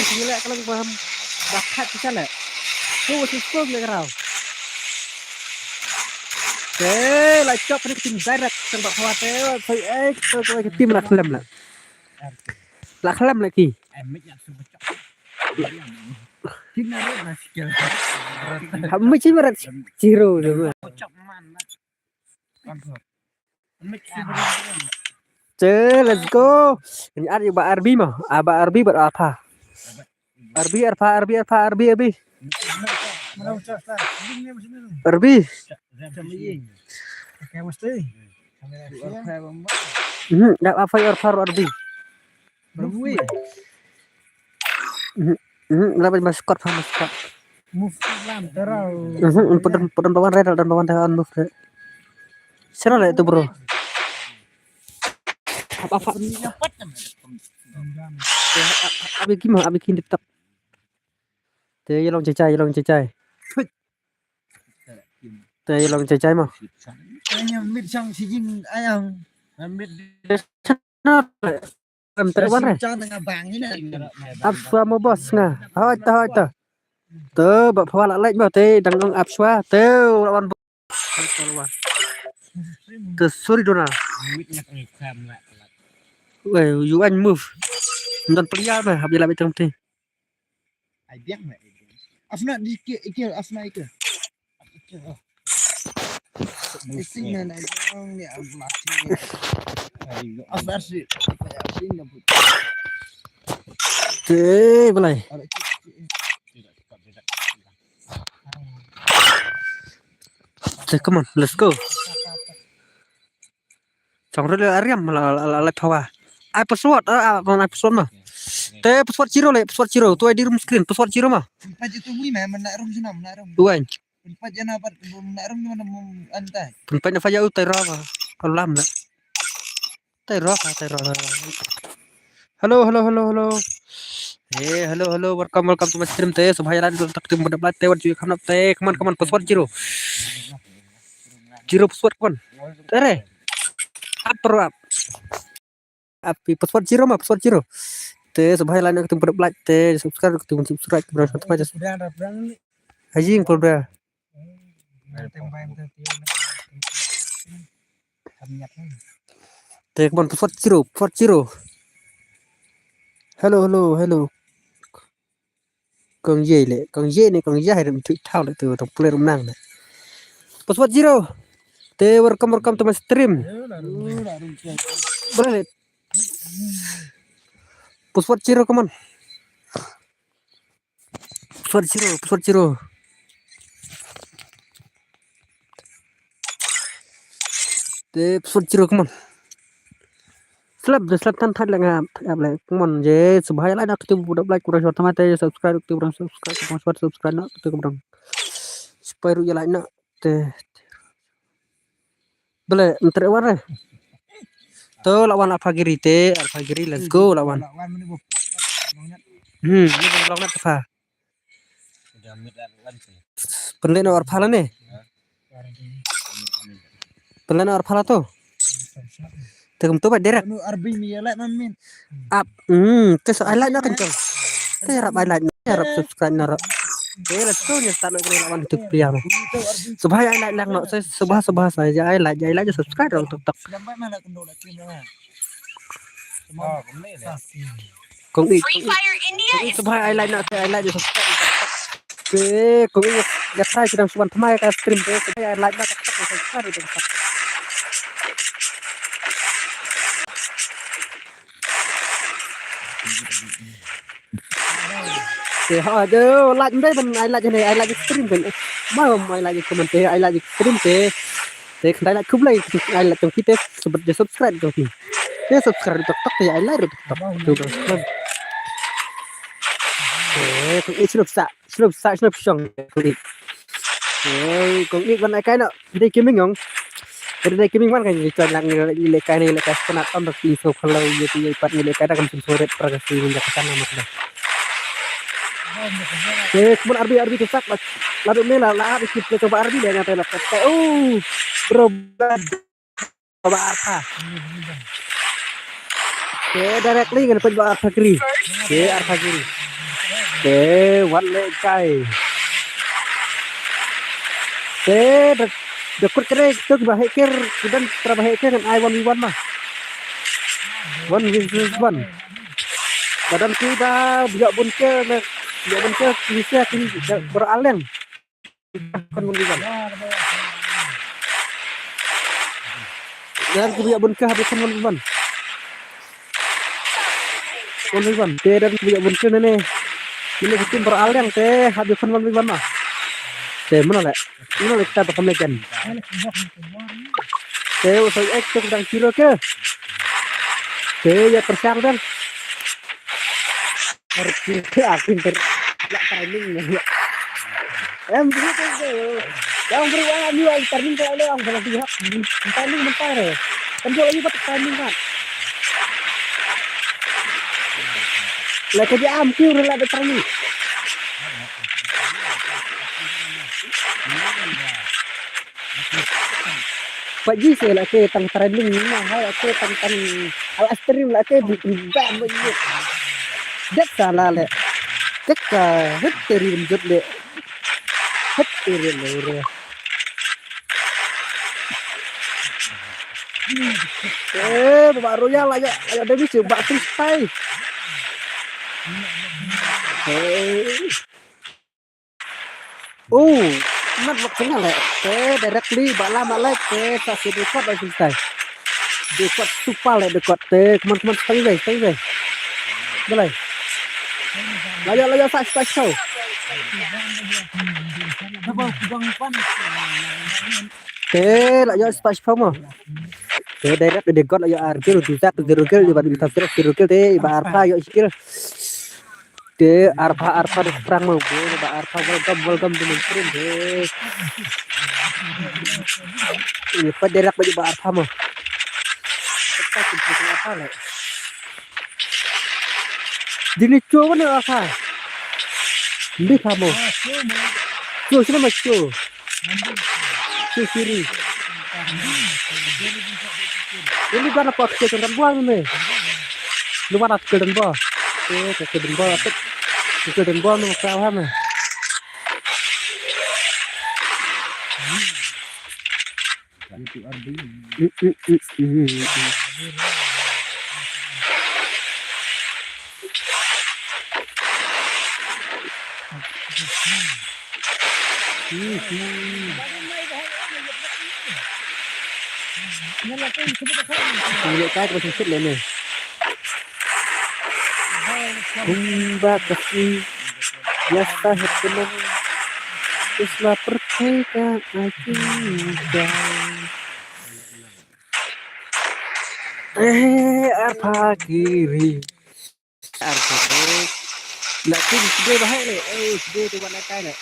Gila kalau paham bakat kita lah. Sistem le kau. Like chop ni tim direct tembak khawatir saya ke tim lah kelam lagi kami cimarat ciro semua let's go ini ada Mbak Arbi mah Mbak Arbi buat apa Arbi dak apa ya Arbi berapa maskot move lam terau pedon bawan red dan bawan tahan move seru lah itu bro apa abi gimana abi kini tetap long cecai long cecai mah mid sang si jing ayang mid terwan re abswa mo boss nga hoi ta tơ bak phwa lek ma te dang abswa te lawan te sorry dona you anh move dan pria mah habis la betung te ai biang mah asna dikit asna ikut Isinya na yung ni amati. Asasi. Balai. Come on, let's go. Chẳng rồi là riêng mà là power. Ai password ai password mà. Te password zero tu di room screen password zero mah. Empat itu gue mana rum sih mana rum. Tu anh. Empat jana apa mana rum mana antai. Penpen apa jauh tay ra kalau lam lah. Tay ra. Hello. Hey, hello. Welcome to my stream te. Subhaya lan tak tim pada plat te wat cuy come on password zero. Zero password kon. Tere. Up. Api password zero mah password zero. Te subhaya lan tak tim pada plat te subscribe berapa aja. Sudah ada berang ni. Hajing polda. Te come on password zero. Hello. Con dê này hay là mình thao lại từ tổng player năng này. Password zero. Te welcome to my stream. Boleh. Password zero come on. Password zero. Te password zero come on. Slap tan thật là ngam thật lại come je subhaya lah nak tu budak like kurang short mate subscribe tu kurang subscribe nak tu kurang supaya ru jalan nak te boleh entar warna tu lawan Alpha Giri let's go lawan ni belum nak apa penlen or phala ni penlen or phala tu Tegum tu direct. Anu arbi ni ya man min. Up. Terus I like nak kencang. Terap I like terap subscribe nak. Terus tu ni start nak kena lawan YouTube dia mah. Subhaya I like nak saya subah saja I like je subscribe dong tok. Sampai mana kendo nak kena. Kong ik. Free Fire India is Subhaya I like nak saya I like je subscribe. Kong ik ya try sedang suban thamai ka stream tu subhaya I like nak subscribe dong. Aduh, like đây mình ai like này, ai like stream mình, bao ai like comment thế, ai like stream thế, thế khi lại khúc này, ai like trong khi thế, seperti subscribe trong khi, thế subscribe tok tok thì ai like được tok tuh kan, thế cũng ít sụp xong, thế cũng ít vấn ai cái nào, đây kiếm mình không, đây kiếm mình cái gì chọn lại cái này penat om tak iso kalau jadi ipat nilai cái đang cầm sore progresi menjadi sana macam. Kemudian Arbi tusak lalu mela lah kita coba Arbi dia nyata lah bro coba apa directly kan coba Alpha Giri wale kai dekut kere tu hacker dan teraba hacker kan I1v1 mah 1v1 badan kita biak bunker bisa beraleng kan mendikan dan biak bunker habis kan mendikan dan biak bunker ini bikin beraleng teh habis kan mendikan mah teh mana kita berkemekan teh usai ekspor dan kilo ke teh ya persang dan harus pinter ya timing ya begitu yang beruang ambil timing kalau orang kalau pihak timing mentar ya kan kalau lagi pakai timing kan lah kerja amkir lah ada timing Pak Ji saya lah ke tang trending ni mah hai aku tang al stream lah ke tidak banyak dak salah le dak heteri jod le heteri le baru ya lah ya ada bisa bak freestyle mat maksudnya le directly bala malek kasih dekat dan freestyle dekat supal le dekat teman-teman stay boleh laya sak show apa bang pan Thế lại do spice phong à? Thế đây rất là god lại do arkel tu tak zero kill di badu tafsir zero kill thế ba arpa yo skill. Thế arpa di perang mau gue ba arpa welcome di mainstream thế. Ini pederak baju ba arpa mau. Kita kumpul apa lah? Dini cuy mana apa? Ini kamu. Cuy siapa mas cuy? Cuy kiri. Ini mana pak kedengaran buang ni? Lu mana kedengaran buang? Kedengaran buang apa? Kedengaran buang ni apa mana? Lihat saya masih sit lên này. Kumba kasih biasa hitungan Islam percaya aja. Apa kiri? Apa kiri? Nak kiri sudah bahaya ni. Sudah tu buat nakai ni.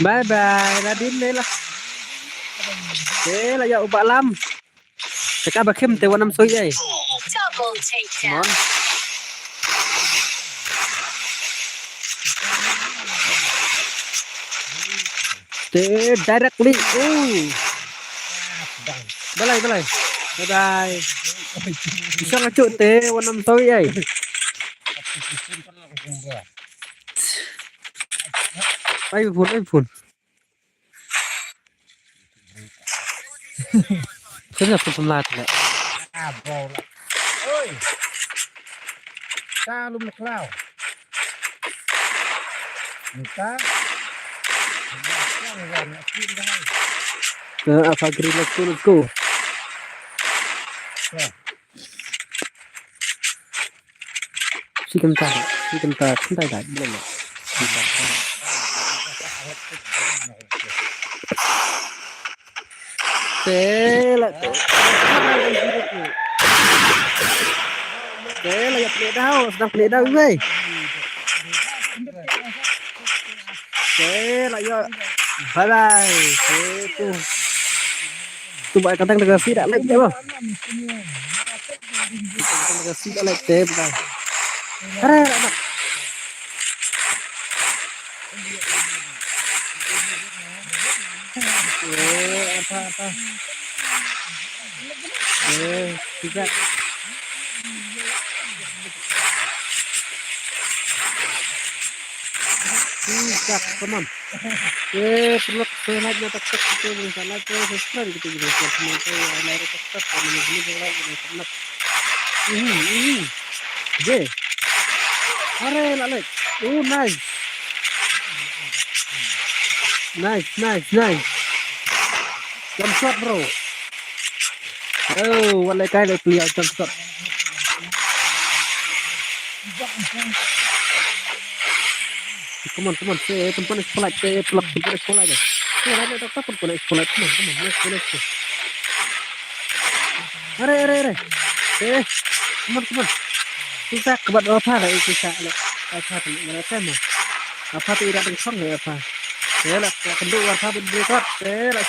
Bye bye, Nadine đây là. Thế là dạo bạ lắm. Thế các bà khiêm tới qua năm xuôi vậy. Double takedown. Món. Thế directly. Bye bye. Bye bye. Sao nó trộn thế qua năm xuôi vậy. Bay phun. Thế là không làm lại. Bò lại. Ơi. Ca luôn một lao. Người ta. Apa green let's go. Si kenta không tay đại belum. Thế là sedang play down wey. Thế là do bye bye. Thế tu bạn cantang negasi đã lệnh thế không? Negasi đã lệnh thế bây giờ. Đây là mặt. Apa. Tidak. Come on. Perlu selanjutnya tak kita misalnya tu sesuatu kita juga semua tu lain tak kami ini lagi nak. Je. Are lalek. Nice. Jump shot bro. Walai kai le play jump shot. Come on. Tempat sekolah, pelak tempat sekolah je. Sekolah tak pun sekolah. Come on, sekolah. Are. Come on. Kita kebat apa lah kita lah. Apa tu mereka mah. Apa tu tidak tersong ya apa. Lah kedua apa berikut. Lah.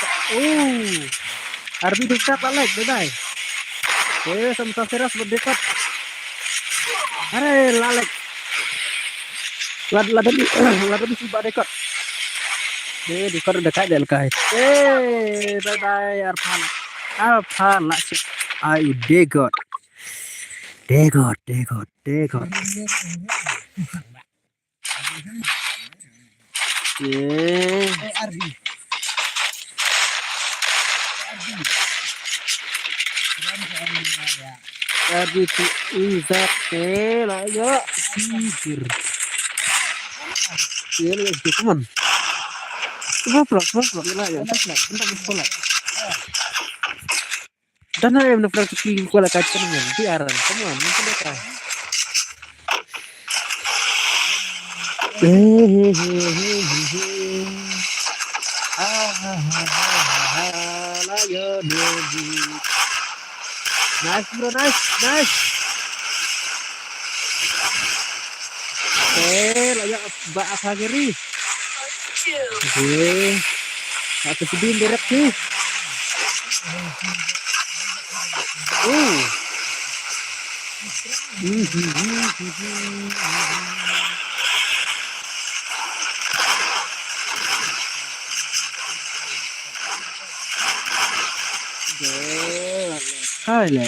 Arbi kita balik bye. Sama Seras berdekat. Are lalek. Lada bisa berdekat. Di kor dekat del kai. Bye bye Arpan lah sih. Ayo degot. Arbi tu izat lah ya. Ini teman. Vlog lah ya. Tentang sekolah. Dan ayam nak pergi sekolah kacang ni. Biaran, semua mungkin mereka. Nice bro, nice. Layak bak kiri. Aku sedih direct sih. Hai le,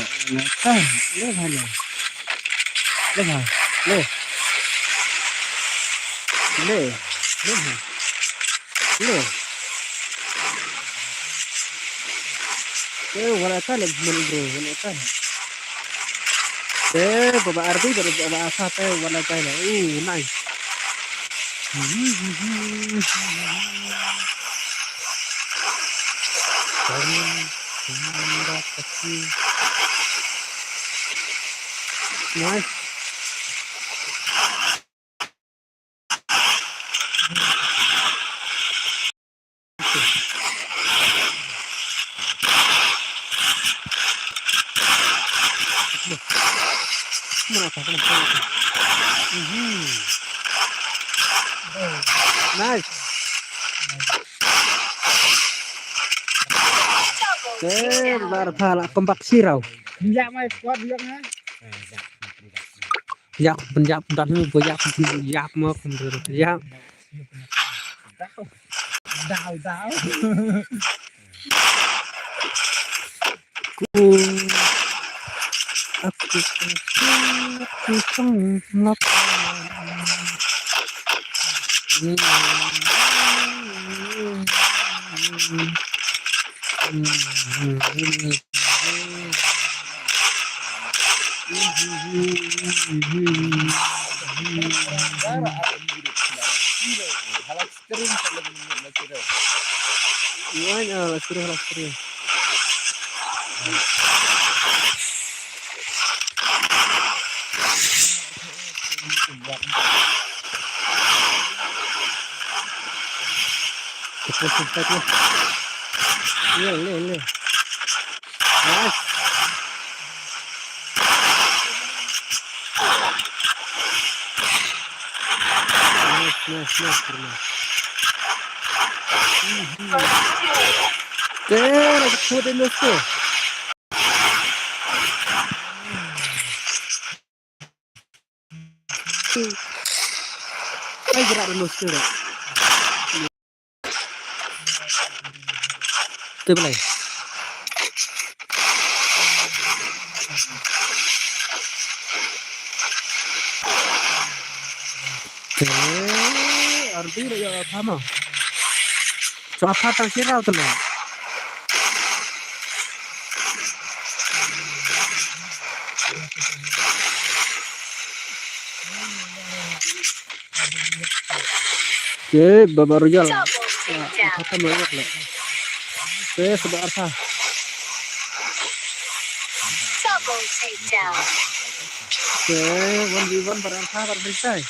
wala kale bro, wala kale. Baba arti dari baba asate wala kale. Nice. Nice. Nice. Bar phala kompak sirau. Dạ mày quát việc hả? Yak penjap dan ini banyak penjap mau penjap. Đào. Aku sangat Lastri. Le. Nice. Aku putih nusu. Ay gerak nusu. Tuh boleh. Arti ya sama. So apa tang sirau tuh lah. Baru jalan. Kata banyak lah. Sebar sah. Double takedown. 1v1 barang sah berbisai.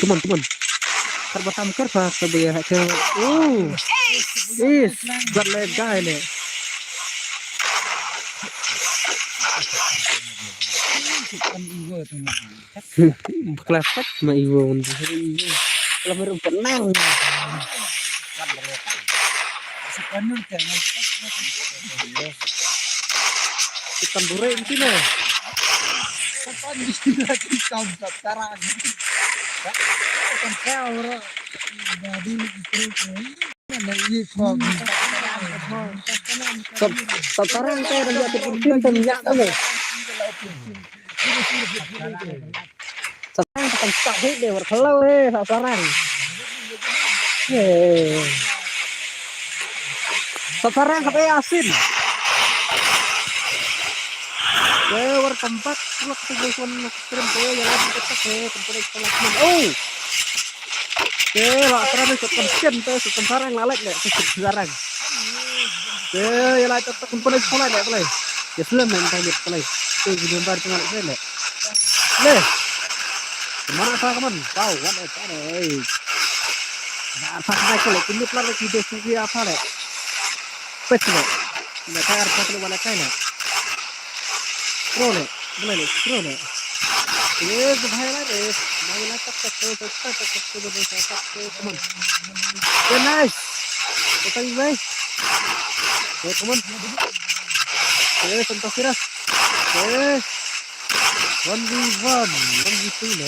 Come on. Terbatam kerja sebagai hasil. Berlega ini. Kelasat mah iwo kalau baru tenang ikan dure itu loh sekarang saya udah jatuh minyak tuh sekarang tekan sakit deh berkelau sekarang sekarang sampai asin war tempat kalau keteguhan kirim jalan tempat lah terus sekarang sekarang lalek deh sekarang ya lah tetap kumpul sekolah deh play ya film main tadi play itu gambar tengah deh Kemana apa kaman? Wow, what a cara. Nah, apa kita kalau kunut lah lagi desi apa le? Pes le. Nggak tahu apa kalau mana kaya le. Pro le, boleh le, pro le. Bahaya lah deh. Bahaya lah tak kaman. Nice. Kita ini. Kaman. Contoh kira. 1v1 le.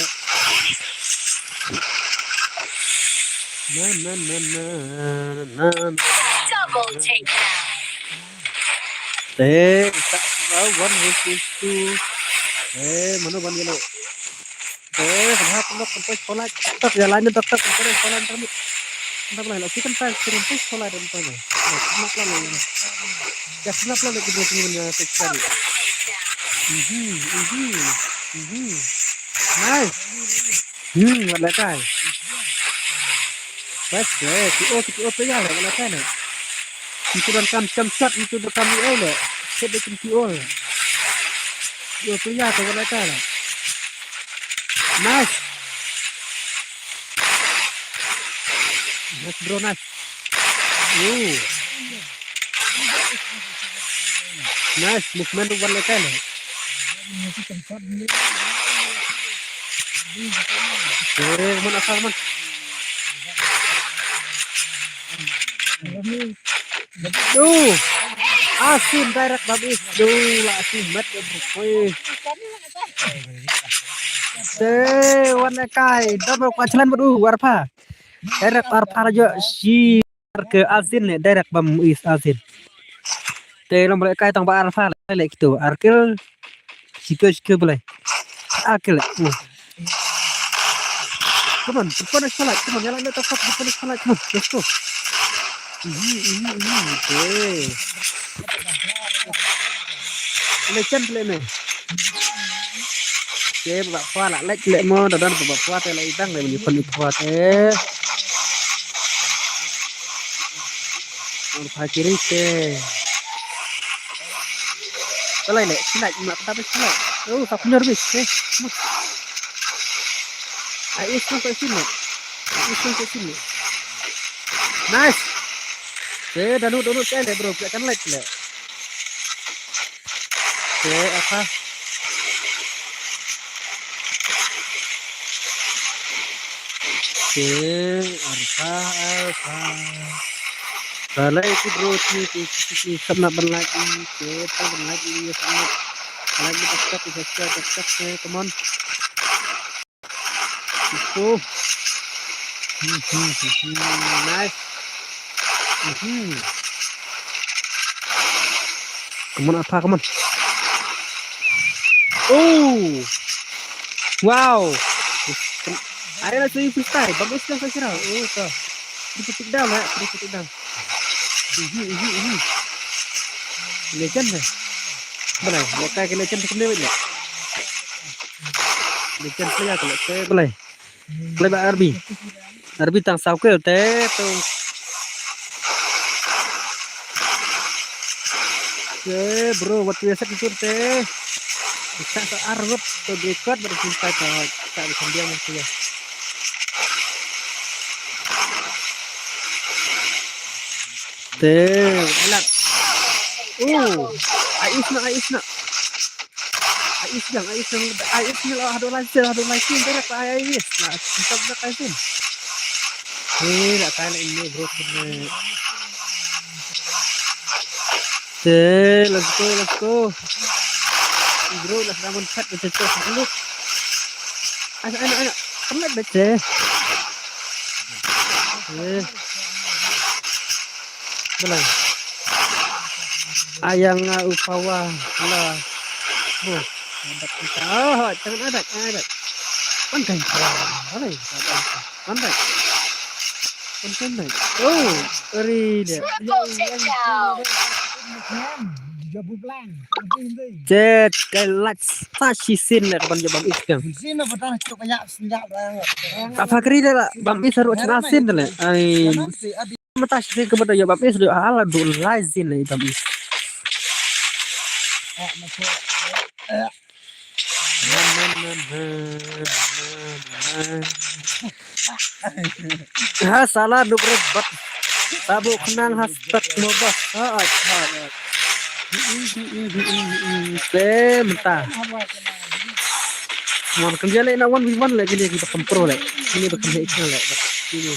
Double takedown. Tak 1v2. Mana ban yellow. Kenapa nak sampai sekolah? Tak jalannya tak sampai sekolah terus. Kenapa lah? Kita kan turun ke sekolah dan apa? Kenapa lah? Ya kenapa lah kita punya sekali? Nice. Mana kaya? Best deh. TO payah lah mana kaya? Itu dan cam shot itu dan kami le. Saya bikin TO. TO payah tu mana kaya? Nice. Nice bro, nice. Nice, movement tu mana kaya? Mana asal man? Asin direct habis. Lah asin mat bro. Warna kai double kwacelan bedu warpa. Direct warpa aja si ke asin ne direct bam is asin. Lo boleh kai tang ba arfa le gitu. Arkil sike boleh. Akil. Come on, salat. Come on, jalan ke tempat salat. Come on, let's go. Okay. Legend play me. Okay, bapak lah like mo dadan bapak teh lai dang le menyimpan bapak teh. Bapak kiri teh. Kalau le, silat mak tapi silat. Tak benar bis. Ayo sampai sini. Nice. Danu kan bro, kan like le. Apa? Alpha. Kalau itu bro, ini sama berlagi, kita berlagi sama lagi tetap, come on. Itu, nice. Come on, apa, come on. Oh, wow. Ayo lah cuy freestyle, bagus kan saya kira. Tuh, sedikit down ya, sedikit down. Legend deh. Boleh, mau kayak legend sendiri ya. Legend play kalau saya boleh. Play by Arbi tang saukel teh tu. Bro, buat biasa gitu teh. Bisa ke Arab ke berikut berjumpa tak bisa dia mesti ya. Enak. Ais lah aduh lagi berat Ais. Nah, kita udah kaitin. Nak kaya ini bro bener. Let's go. Bro, lah namun cut betul dulu. Anak. Kemet baca. Belum. Ayang upawa lah. Ada kita. Jangan ada. Pandai. Eri dia. Triple takedown. Jet kayak Tashisin lah depan jabang ikan. Sini betul cukup banyak senjata dah. Tak fakir dia lah. Bambi seru cenasin dah. Tashisin kepada jabang is sudah ala dulu lazin lah bambi. Ha salah dubret bat. Tabuk kenang hastak mobas. Mentah. Mau kerja lagi nak 1v1 lagi dia kita pro lagi. Ini bekerja iklan lagi. Ini.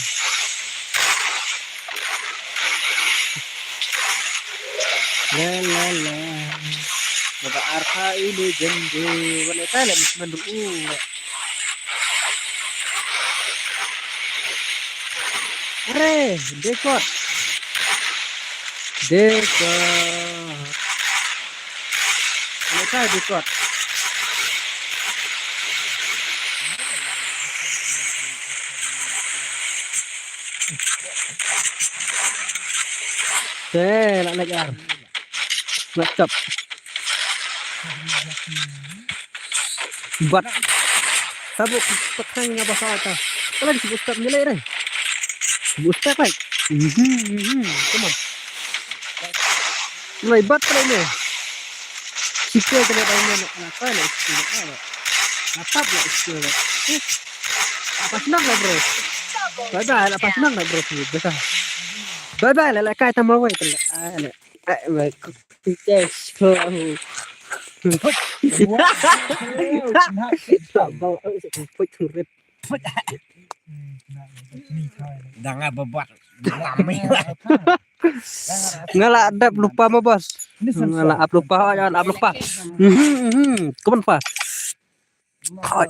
La. Bapa arha ini jengge. Wala tayo lang manduo. Are, dekot. Wala tayo dekot. Nak nagar. Laptop. Buat sabuk petang apa sahaja. Kalau disebut step nilai deh. Sebut step baik. Come on. Mulai bat ini. Sikit kena tahu apa lah istilah. Apa lah istilah. Apa senang lah bro. Bye-bye, apa senang lah bro. Besar. Bye-bye lah kai tambah wait lah. Baik. Yes. Jangan bebat. Lami. Ngalah adab lupa mah bos. Ngalah up lupa jangan up lupa. Kapan pa? Pa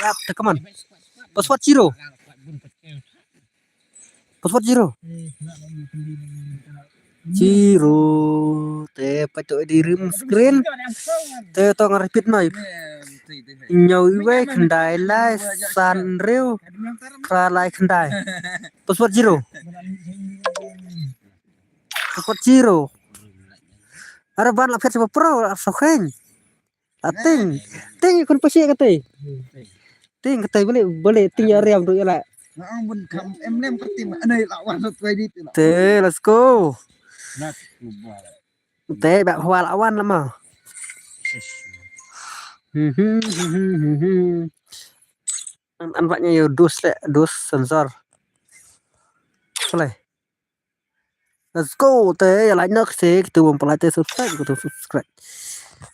up kaman. Password zero. Password zero te patok di room screen te tong repeat mai nhau we khandai lai san reu kra lai khandai password zero ara ban la phet pro so khen ating kon pasi kate ting kate boleh ting riam tu la Ang bun kam em ketim anai lawan quay đi từ te let's go Nak ubah. te bak hwa lawan lama Nampaknya ya dus sensor. Boleh. Let's go teh like nak sih kita mempelatih subscribe kita subscribe.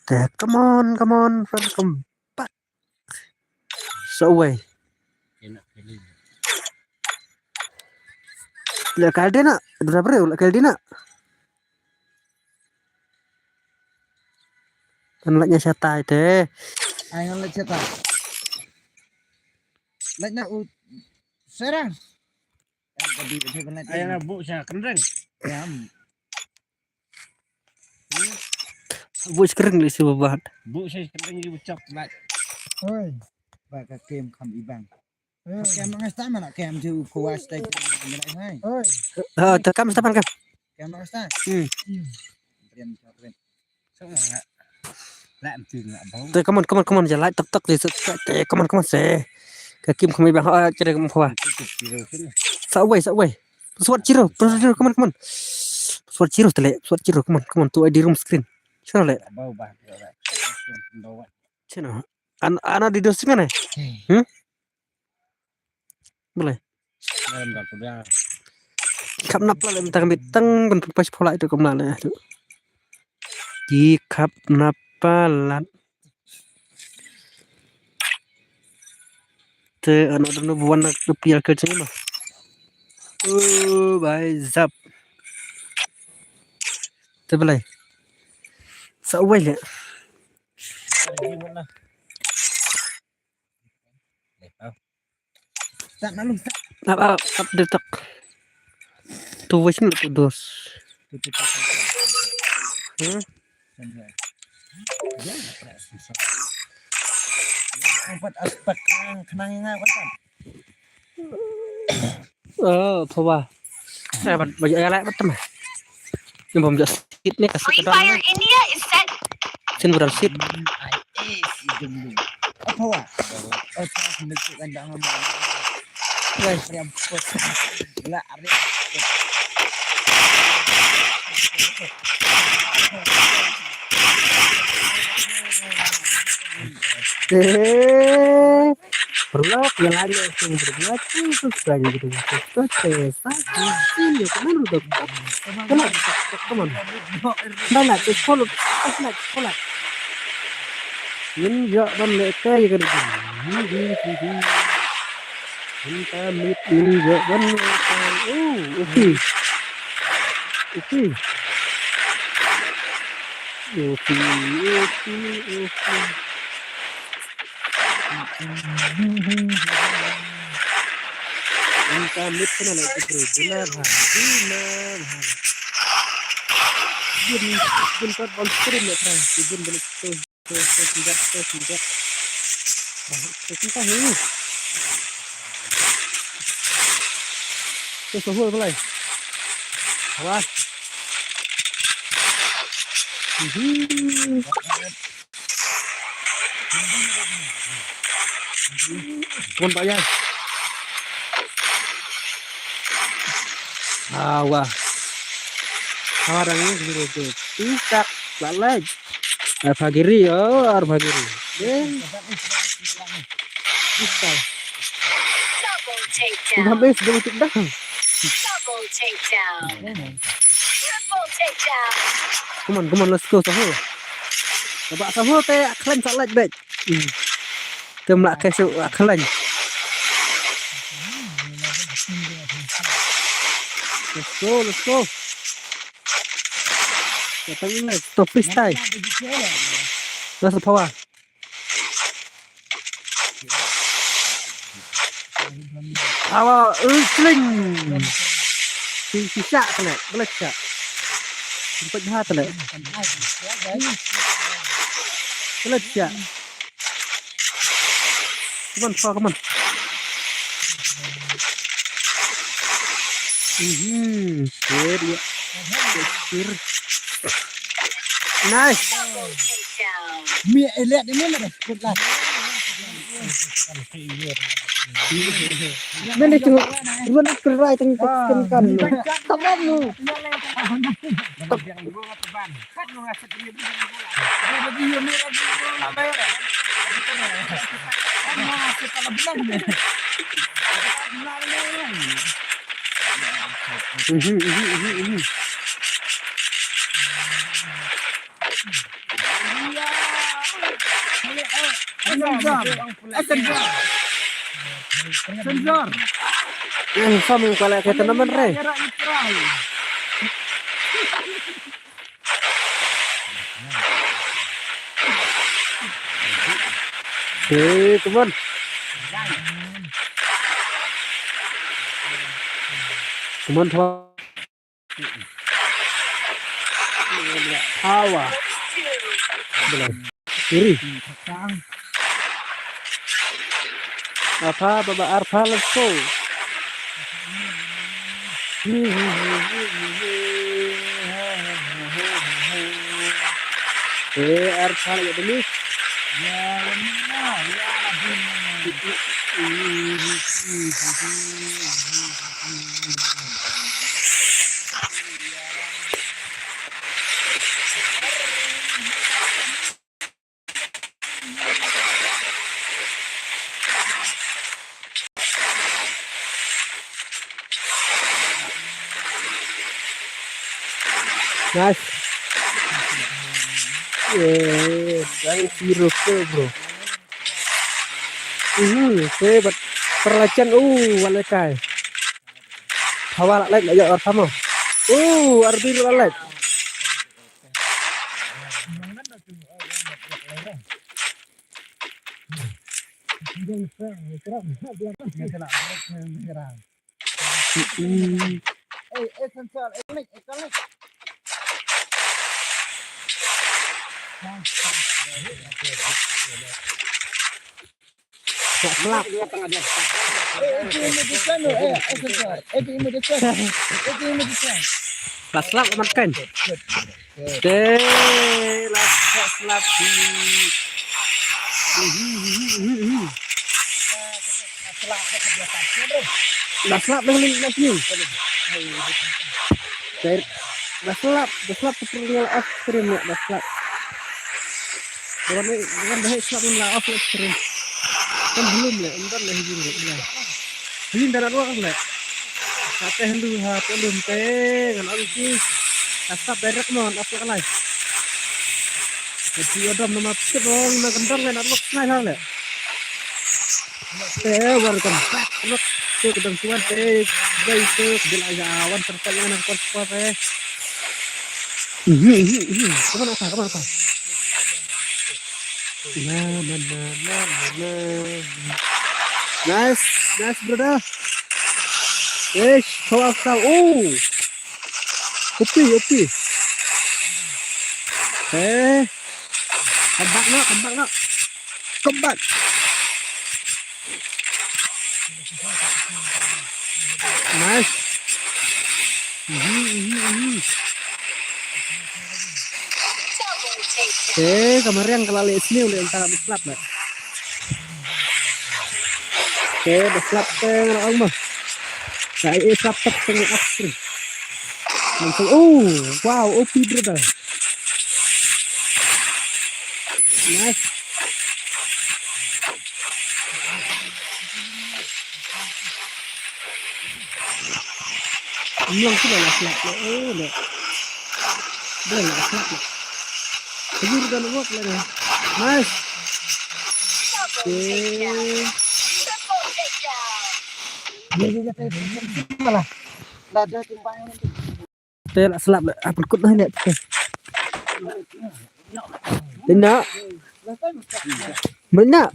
Teh come on friend come back. So way. Lihat kali nak berapa ya? Lihat kali nak. Kanlaknya setai teh. Ai ngon lek cetak. Lek nak serang. Tadi betul benar. Ai nak bu sa kendeng. Ya. Bu kering li subat. Bu sa kendeng di bocok lek. Oi. Ba ka kem kham ibang. Kem nang sta mana kem tu kuas tai hai. Oi. Tekam stepan kam. Kem nang sta. Riam riam. So lại chừng lại bóng Teh come on jalan tek li subscribe teh come on se. Kakim kami bang cere kam khwa. Sawai. Password zero come on. Password zero tele. Password zero come on tu di room screen. Cina le. bau bạc lại bau Cina. Ana di dos mana? Boleh. làm gặp của ra Khắp nắp là làm tăng tăng bên phải phô lại được công nào này. Di khắp nắp lan. Te ano ano buwan na pial ka sini mah. Bye zap. Te belai. Sa uai le. tak nak lu tak Up detak. Tu wajin tu dos. empat aspek kenang ingat kan Phô ba. Bây giờ lại bắt tầm. Nhưng mà giờ sit này cả Free sit đó. Fire India is set. Xin beral sit. apa wa tak nak kan jangan guys riam pot la riam Perlu pialanya itu berarti susah gitu. Susah sakit kemana tuh? Kemana? Mana tuh sekolah? Sekolah. Ini juga mereka ya kan. Kita mit ini juga mereka. Oke. Oke. Kita mit kan anak itu benar. Jin kat bonstrin ya kan. Jin benar tidak. Kita ini. Itu semua boleh. Awas. Kon bayar. Wah. Orangnya gitu. Tidak lalai. Arfa kiri. Bisa. Double takedown. Habis dulu dah. Double takedown. Triple takedown. Come on, let's go Sahul. Coba Sahul teh klan salat bet. Tem nak kesu klan. Let's go. Datang ini stop freestyle. Let's power. Awal sling. Sisa kena, boleh tak? Sempat jahat kena. Boleh tak? Come on. Nice. Double takedown. Mie lihat ini mana? Kutlah. Mana tu? Mana kerai tengkan kan? Tamam lu. Sensor. Yang sama kalau kita teman re. Teman. Teman hawa. Belah. Kiri. Apa Baba Arfa let's go. Arfa ya demi. Nice. Dari zero kill bro. Hebat. Perlacan walakai. Hawal like aja orang sama. Arbir like. Sensor. Selap. Selap makan. Selap. Selap dengan lagi. Selap seperti ekstrim ya selap. Dengan dah slap pun lah off stream. Kan belum le, entar le hijin le. Hijin darat dua kan le. Kate hendu ha pelum te kan abis. Asap direct mon off kan lai. Jadi adam nama pun na kandang le nak nai ha le. Te war kan. Nak tu kedang tuan te gai tu bil awan serta yang nak kuat te. Kamu apa? Nice brother. Show off now. Oh, Opi. Come back. Nice. Kemarin kelali sini udah antara beslap lah. Beslap tengah mah. Saya slap tengah upstream. Oh, wow, OP brother. Nice. Ini sudah lah slap. Oh, dah. Dah lah slap. Hujur dan work lah. Nice. Malah. Ada timpang. Saya nak selap lah. Apa kut nak lihat. Tidak. Mana?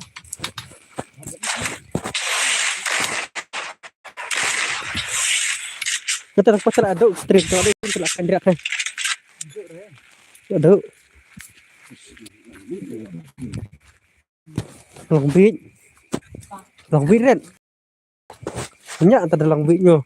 Kita nak pasal ada stream kalau ada kita akan dia kan. Ada. Long beat kan? Banyak antara long beatnya.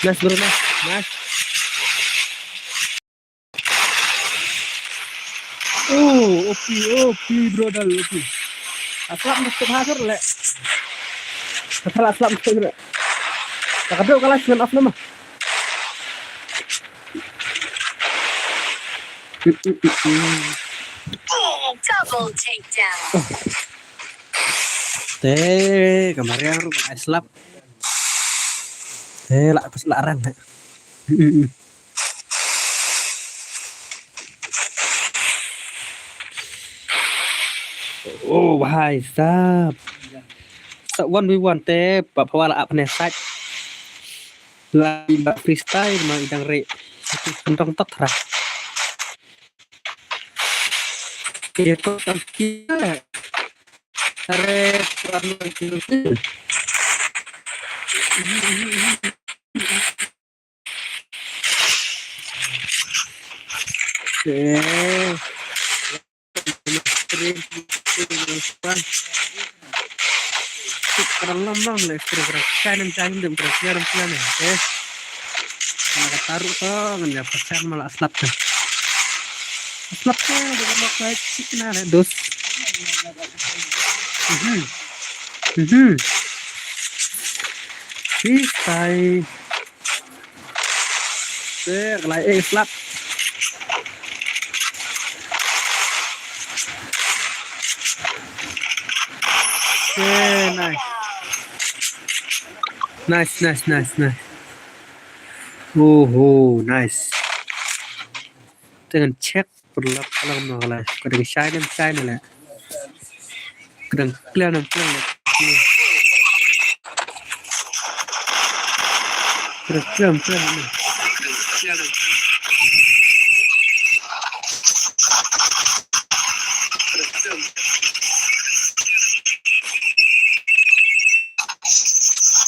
Nice bro, nice. Oh, OP brother, OP. Aslap mesti hasil le. Aslap mesti le. Tak ada kalah dengan off nama. Double takedown. Kemarin aku aslap. Lah pas larang. Oh, bahai sab. 1v1 te pak pawala apne sat. Lagi mbak freestyle mang idang re. Pentong tok ra. Itu kita. Are perlu itu. Kadang-kadang lah kanan dem kerjaan nak taruh tuh ngenya pesan malah slapnya dengan makai cikna dos Pisai lại slap nice. Oh, nice. Dengan cek perlap kalau menolak. Kadang shine lah. Kadang clear. Clear.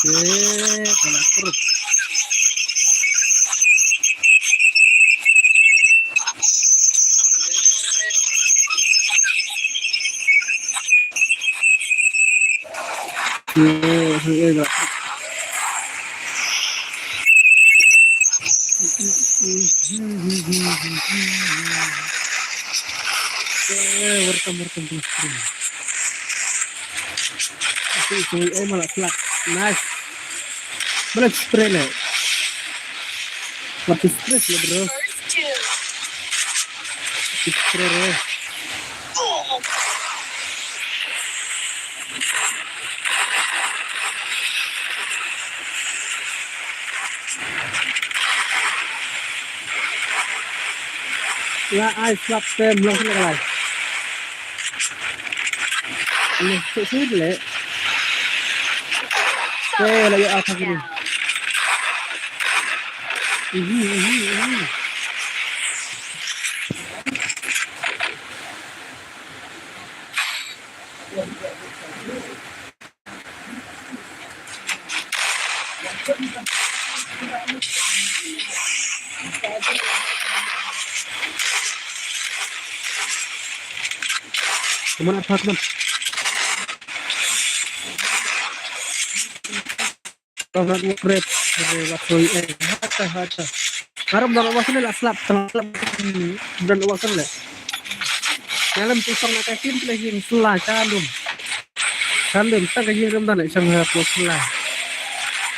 Kalau perut. Welcome to stream. Itu malah selak. Nice. Mana spray lah. Mati spray lah bro. First two. Spray lah. Ya, ai slap tem belum selesai. Ini sulit le. Lagi apa gini? Ini. Kemana apa teman? Kalau nak grab, waktu hata. Harap dalam waktu ni lah slap, dan waktu ni. Dalam pisang nak kasih lagi selah kandum, tak kasih dalam nak sang hapus selah.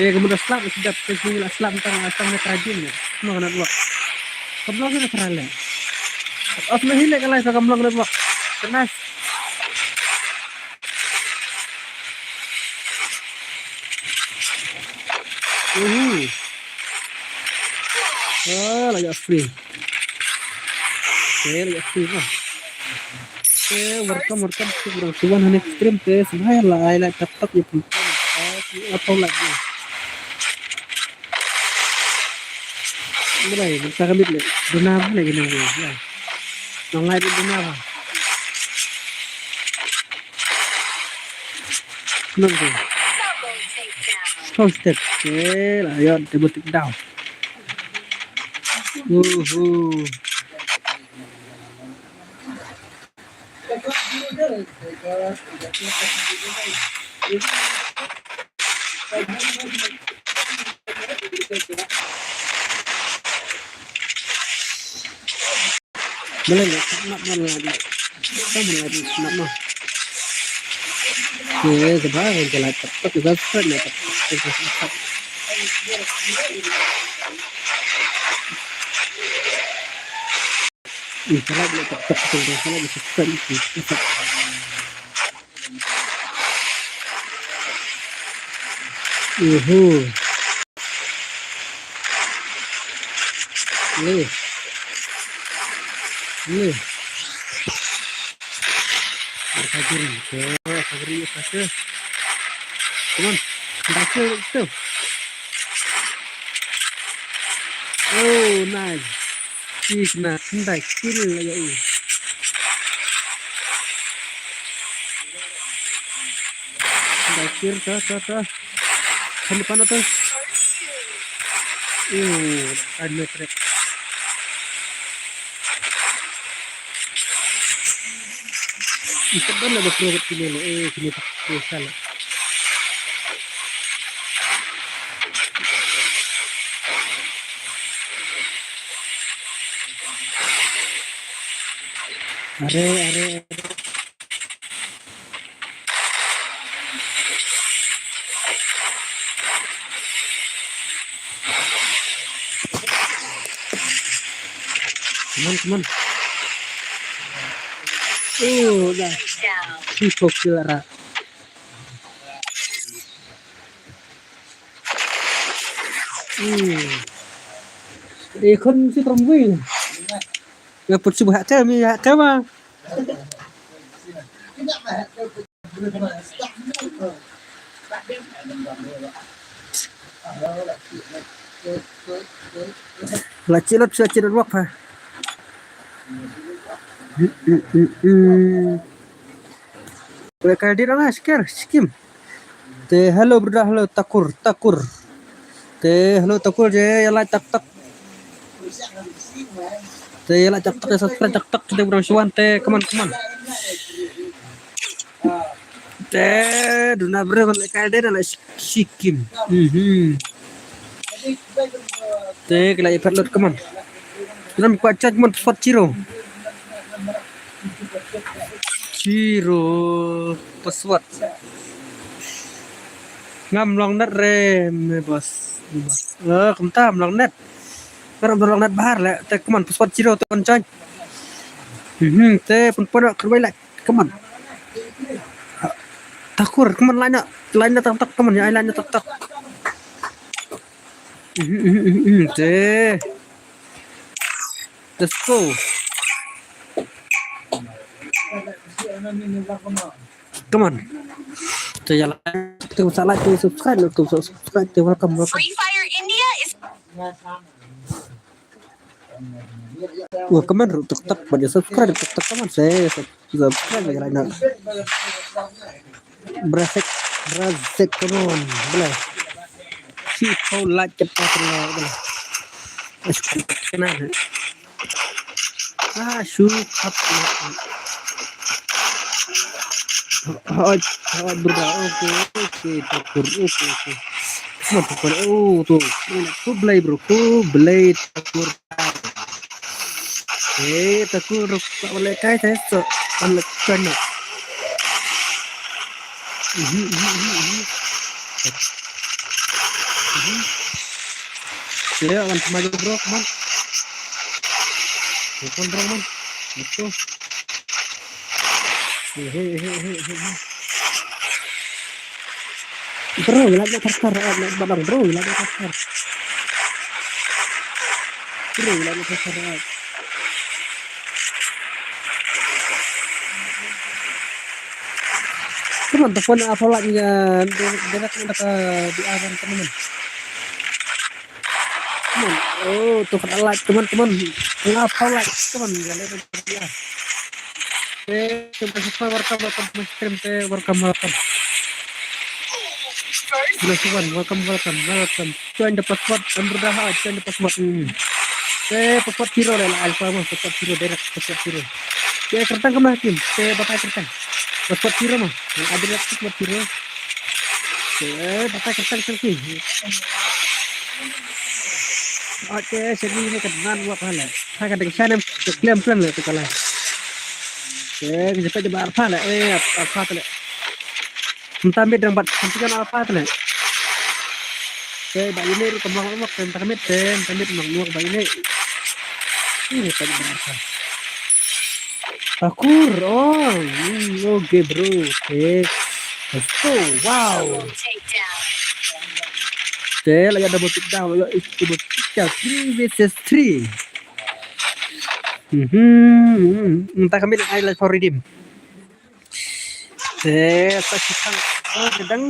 Kemudian slap sudah kasih lah slap tentang nak rajin ni, semua nak buat. Kebelang ni terlalu. Asal hilang kalau saya kebelang nak buat, kenas. Lagi free. Lagi free lah. Welcome kurang suan hanya stream sebenarnya lah tetap ya pun. Apa lagi? Mulai bisa kambit le. Benar lagi nanti. Yang lain benar. Nanti. Toasted. Lah ya debut down. Boleh nggak? Nak lagi. Kamu lagi nak mah. Sebenarnya kalau tetap juga sudah tetap. Salah dia tetap salah bisa tetap. Ini. Kagiri saja. Come on, baca itu. Oh, nice. Nah, hendak kill lagi ini. Hendak kill, ta. Depan atas. Ada trap. Itu kan ada produk ini sini tak salah. Are. Teman. Dah. Sipok juara. Kon si Tromwin. Ya put subuh hak mi hak mah. Lacilot wak ha. Mereka hadir lah skim. Hello brother, hello takur. Hello takur je yalah tak. Yalah tak subscribe tak kita bersuan come on. Duna bre mereka hadir lah skim. Kala ipat come on. Kita kuat charge mon fort Ciro password ngam long net re me bos kum tam long net karam long net bahar le te kaman puspat ciro te kon chan te pun kerbai lại kaman takur kaman lainnya tak kaman ya lainnya tak te let's go come on tuh jalan tuh salah tuh subscribe tuh welcome Free Fire India is wah kemarin tuk pada subscribe tuk kaman saya subscribe lagi nak brasek come on boleh si kau like cepat boleh kenapa syukat oke semua pokoknya tuh belai takur takur boleh kayak saya kan ya akan maju bro man bukan bro man itu bro lagi kasar badang bro lagi kasar teman telepon apa lagi ya dekat di awan teman tuh kan like teman-teman ngapa like teman kalian ya tempat subscribe welcome join the password berdah join the password password hero lah alpha mah password hero direct password hero kertang kemana tim bapak kertang password hero mah ada password hero bapak kertang selfie. Oke, jadi ini kedengaran gua apa lah? Saya kadang sana klaim lah tu kalau. Oke, kita coba apa lah? Apa tu lah? Entah mid yang buat sampingan apa tu lah? Oke, bagi ini kembang tempat mid menguak bagi ini. Ini tadi apa? Takur, oke bro, oke. Let's go, wow. Lagi ada botik down, itu botik 3 vs 3. Entah kami highlight for redeem. Pasang sedang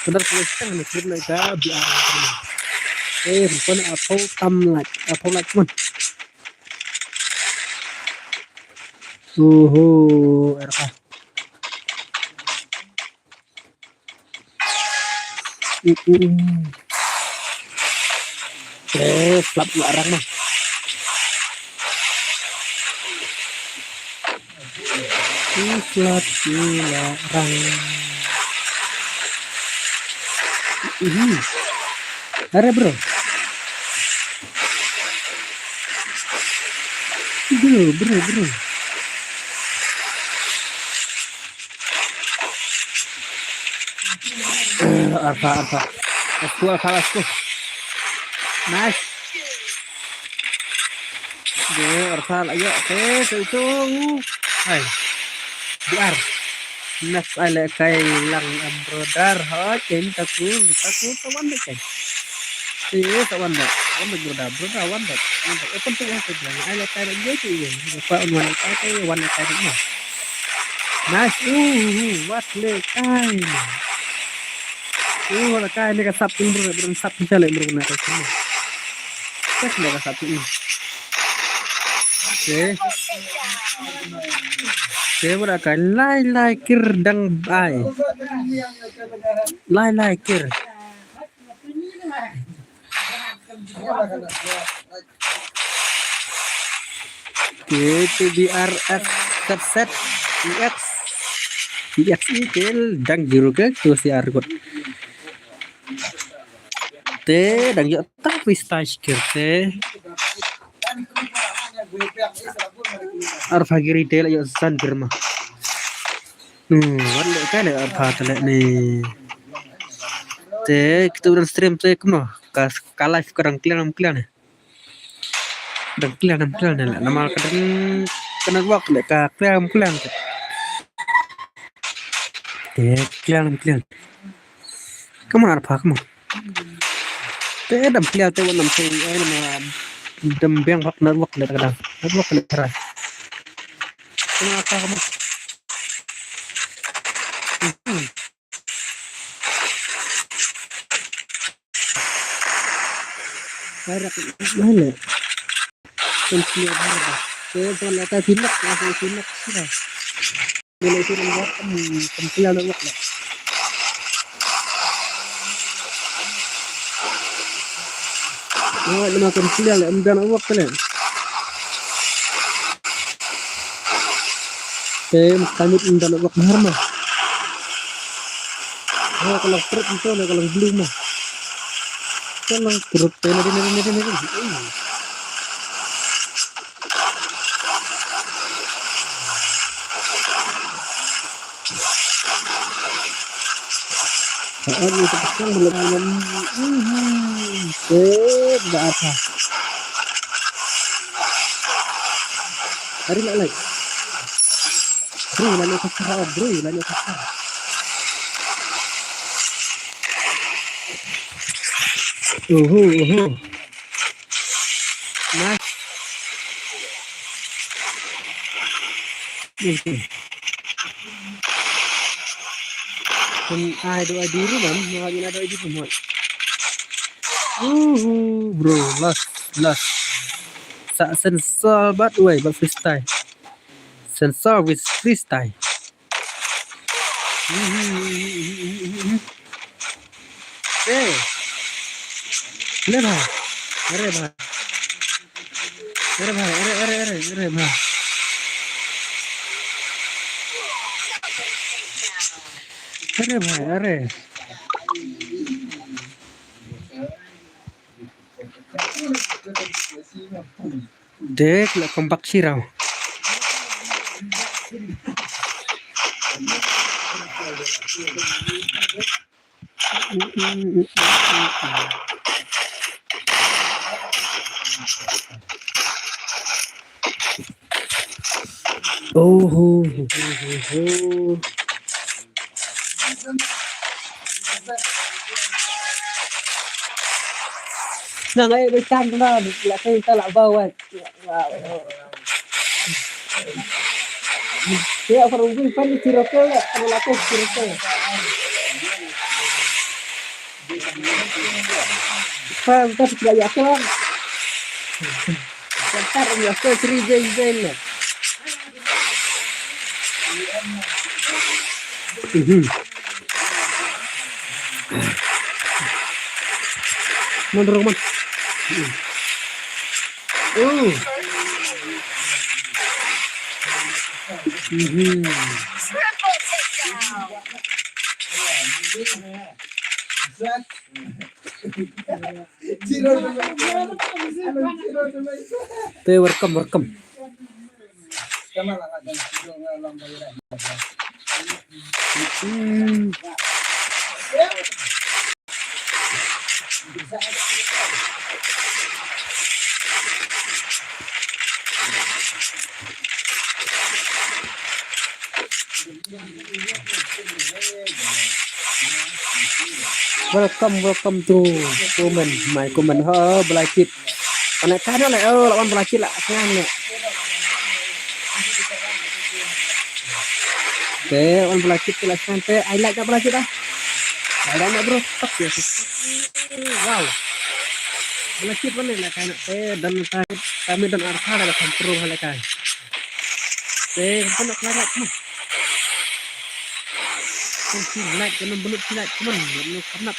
benar pasang masih mereka biar bukan apa like man. RK flap larang mah flap larang ada bro apa aku nice Arsal ayo itu hai biar next ale kai lang brother ha chen takut tawan deh kan tawan deh brother wan deh open tuh yang sedang ale kai dia tuh ya apa wan kai wan kai mah nice what le kai wala kai ni ka sapin bro sapin chale bro na ka semua kes le ka sapin Saya beraka lai kir dang bai lai kir itu DRF set EX ini dang juru ke tu si argot te dang yo tapi stage kir te Arfa giri del yo san girma Wala ka le apa tele ni. Te kita udah stream te kuno. Ka live kadang clear ni. Dan clear ni lah. Nama kadang kena wak le ka clear. Te clear. Kamu apa kamu? Te dam clear te wanam te nama dam biang wak na wak le kadang. Wak le keras. Kamu apa kamu? Harap mana? Pensiun harap. Saya pernah tak simak sudah. Bila itu buat pensiun awak lah. Awak nak pensiun lah, amdan awak lah. Saya kami amdan awak mahar mah. Kalau perut itu lah, kalau belum mah. Kalau perut ini. Ini sekarang belum tidak apa. Hari lagi. Bro, lagi kasar. Mas. Ai doa diri man, makanya ada itu semua. Bro, last. Sa sensor but freestyle. Sensor with freestyle. ले भाई अरे भाई देख ले कम पक्षी रहा हूँ Nah, ngay bên trong đó là cái ta lại vào vậy. Ya, orang pun kan cirokol ya, kalau laku cirokol. Kan tak beraya kan. Bentar ya, ke cerita lah. Roman. Triple takedown. Te welcome. Welcome to my comment belakit. Anak kan lah lawan belakit lah senang. Oke, lawan belakit kelaskan teh. I like belakit ah. Ada nak bro, tak ya. Wow. Belakit mana lah kan teh dan kami dan Arfa adalah kampung halakai. Teh nak larat mah. Silat kena belut silat teman belum kenap.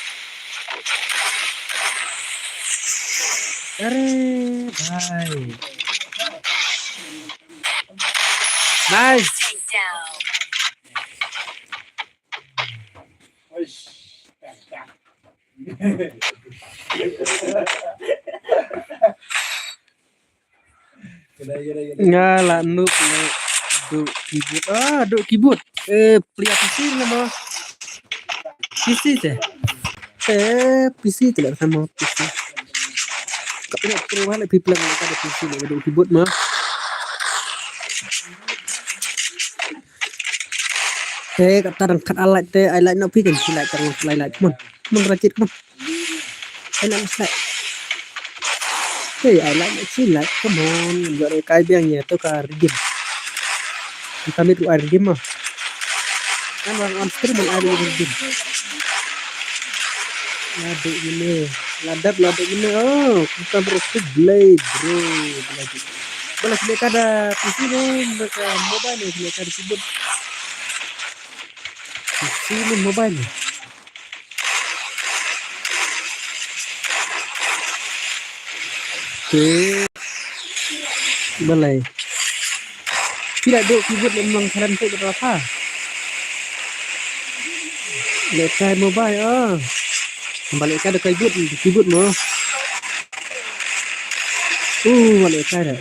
Bye. Nice. Ngala nuk duk kibut. Duk kibut. Pria PC nama PC teh. PC tidak sama PC. Tapi perubahan lebih pelan daripada PC ada keyboard mah. Kata kat alat alat nak pergi kan slide terus slide mon rajit mon. Alat slide. Alat slide come on. Jadi kai biangnya tu ka redeem. Kita ambil air redeem mah. Kan on screen air redeem. Laduk ini, ladap ini. Oh, kita berusik blade bro. Boleh mereka ada PC nih, mereka mobile nih, mereka disebut PC nih mobile nih. Oke, boleh. Tidak duk keyboard memang keren tuh berapa? Mereka mobile balik ada keyboard mau balik ada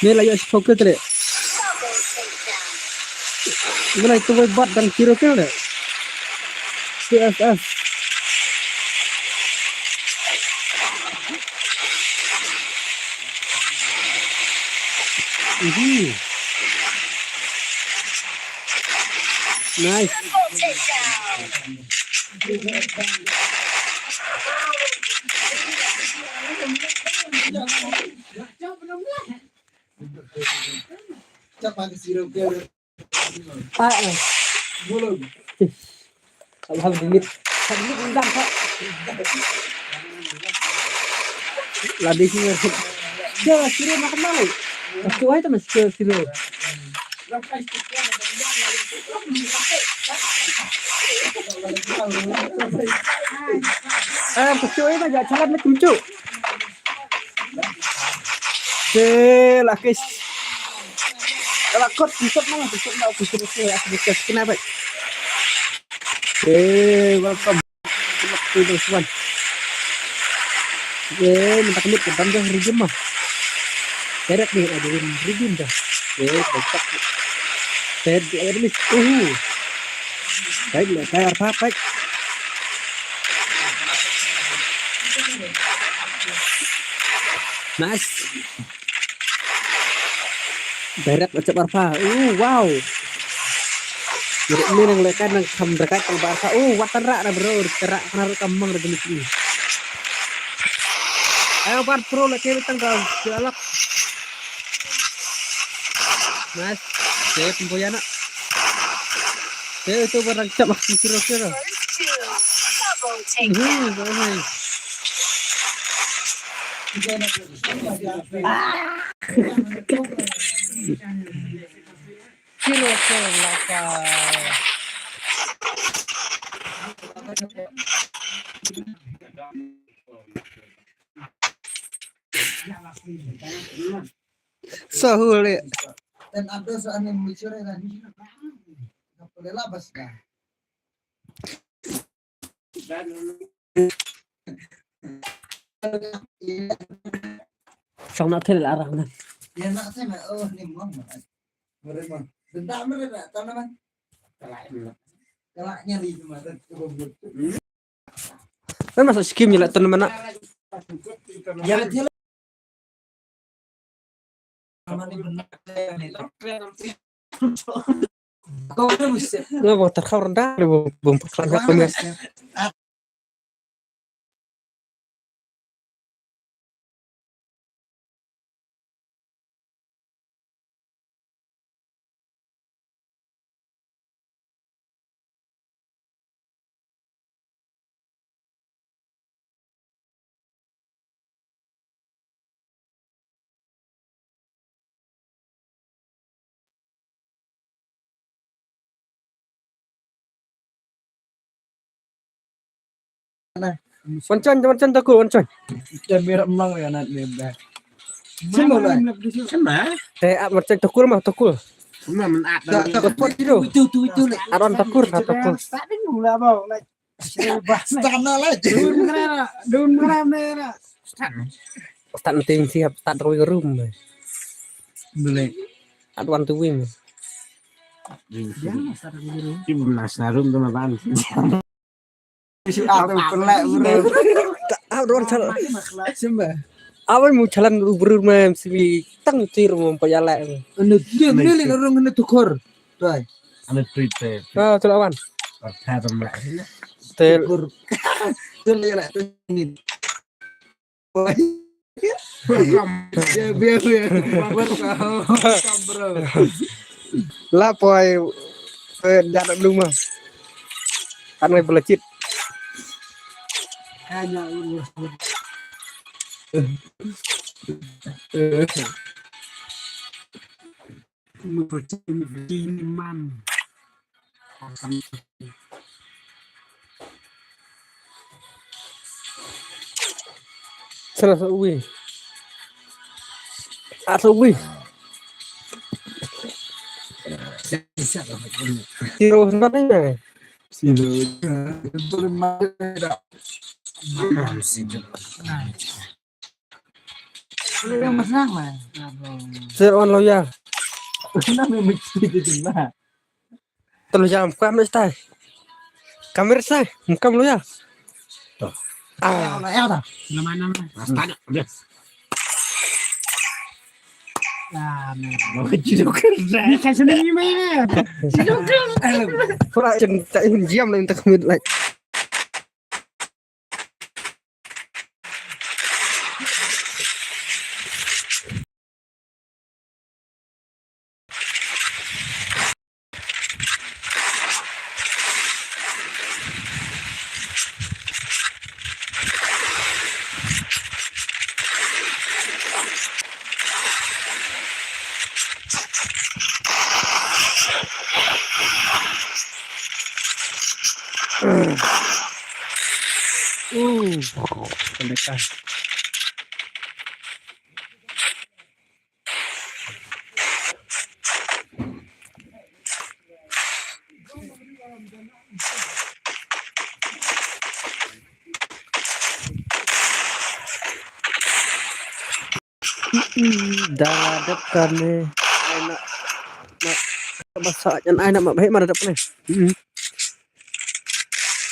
ni lagi fokus tadi mana itu buat dan kira deh CSS ini nice. Belum. Alhamdulillah. Limit undang Pak. Ladi sini. Dia sini makan mau. Sesuai itu masih sini. Kecil ini aja jalan macam tu. Lakis. Kalau kot bisa mana? Bisa nak bisa bisa kenapa? Welcome. To this one. Minta klik ke dalam redeem mah. Direct nih ada redeem dah. Baik. Saya ini baik saya apa nice direct macam apa wow jadi ini yang lekan yang kam dekat ke bahasa watarak dah bro terak kena kambang dari sini ayo part pro lagi tanggal galak nice saya pemboyan nak itu barang cap kira-kira Sahul dan ada soalnya mencuri dan boleh labas dah. Sama tel arah mana? Ya nak saya ni mah. Mereka sedap mereka tahu nama. Kalau nyari cuma tu. Masuk skim je lah tu mana? Ya dia. Kau tu mesti. Nggak terkau rendah, belum perkelan pemirsa. Wancan takut wancan. Dan biar emang ya nak lebih. Semua lah. Apa wancan takut mah takut. Semua menak. Takut itu. Itu. Aron takut takut. Tadi mula bau. Stana lah. Dun merah. start meeting siap start drawing room. Boleh. Atuan to win. Gimnas narum tuh apaan? Si aku pelak bro. Atuan salah. Sembah. Awan mau jalan ubur mem si tangcir mempayala. Dia milih orang ini tukar. Tuh. Anu prepare. Ah, tuh awan. Kata mbak. Tel. Tuh lihat tuh ini. Biar babar kau bro. Lah poy darat rumah. Kan ngai belecit. Hanya urus. Ini man. Salah uwi. Atau uwi. Kiro sebenarnya. Silo. Itu lemah. Yang masalah. Seron lo ya. Kenapa mesti itu lah? Terus jam kamera stay. Kamera stay. Mukam lo ya. Ah, ya dah. Mana mana. Astana. Nah, mau cidukan. Ini kasih ni mana? Cidukan. Pura cinta jam lah untuk kamera like. Pendekah. Dah depan ni. Nak masak yang anak mak baik mana depan ni.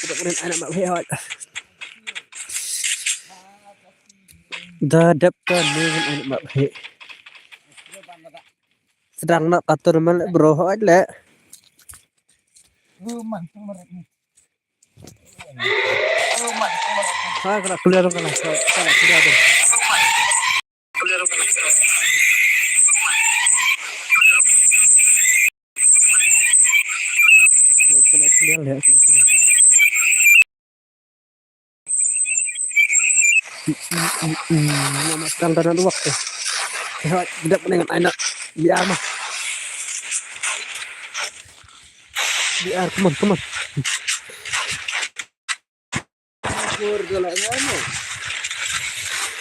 Depan anak mak baik awak. Dah depan ni anak mak baik. Sedang nak atur mana bro awak le. Saya kena kuliah dong kalau saya kuliah dong. Kena kuliah lihat kuliah. Nama tangan waktu. Tidak dengan anak biar mah. Biar teman-teman.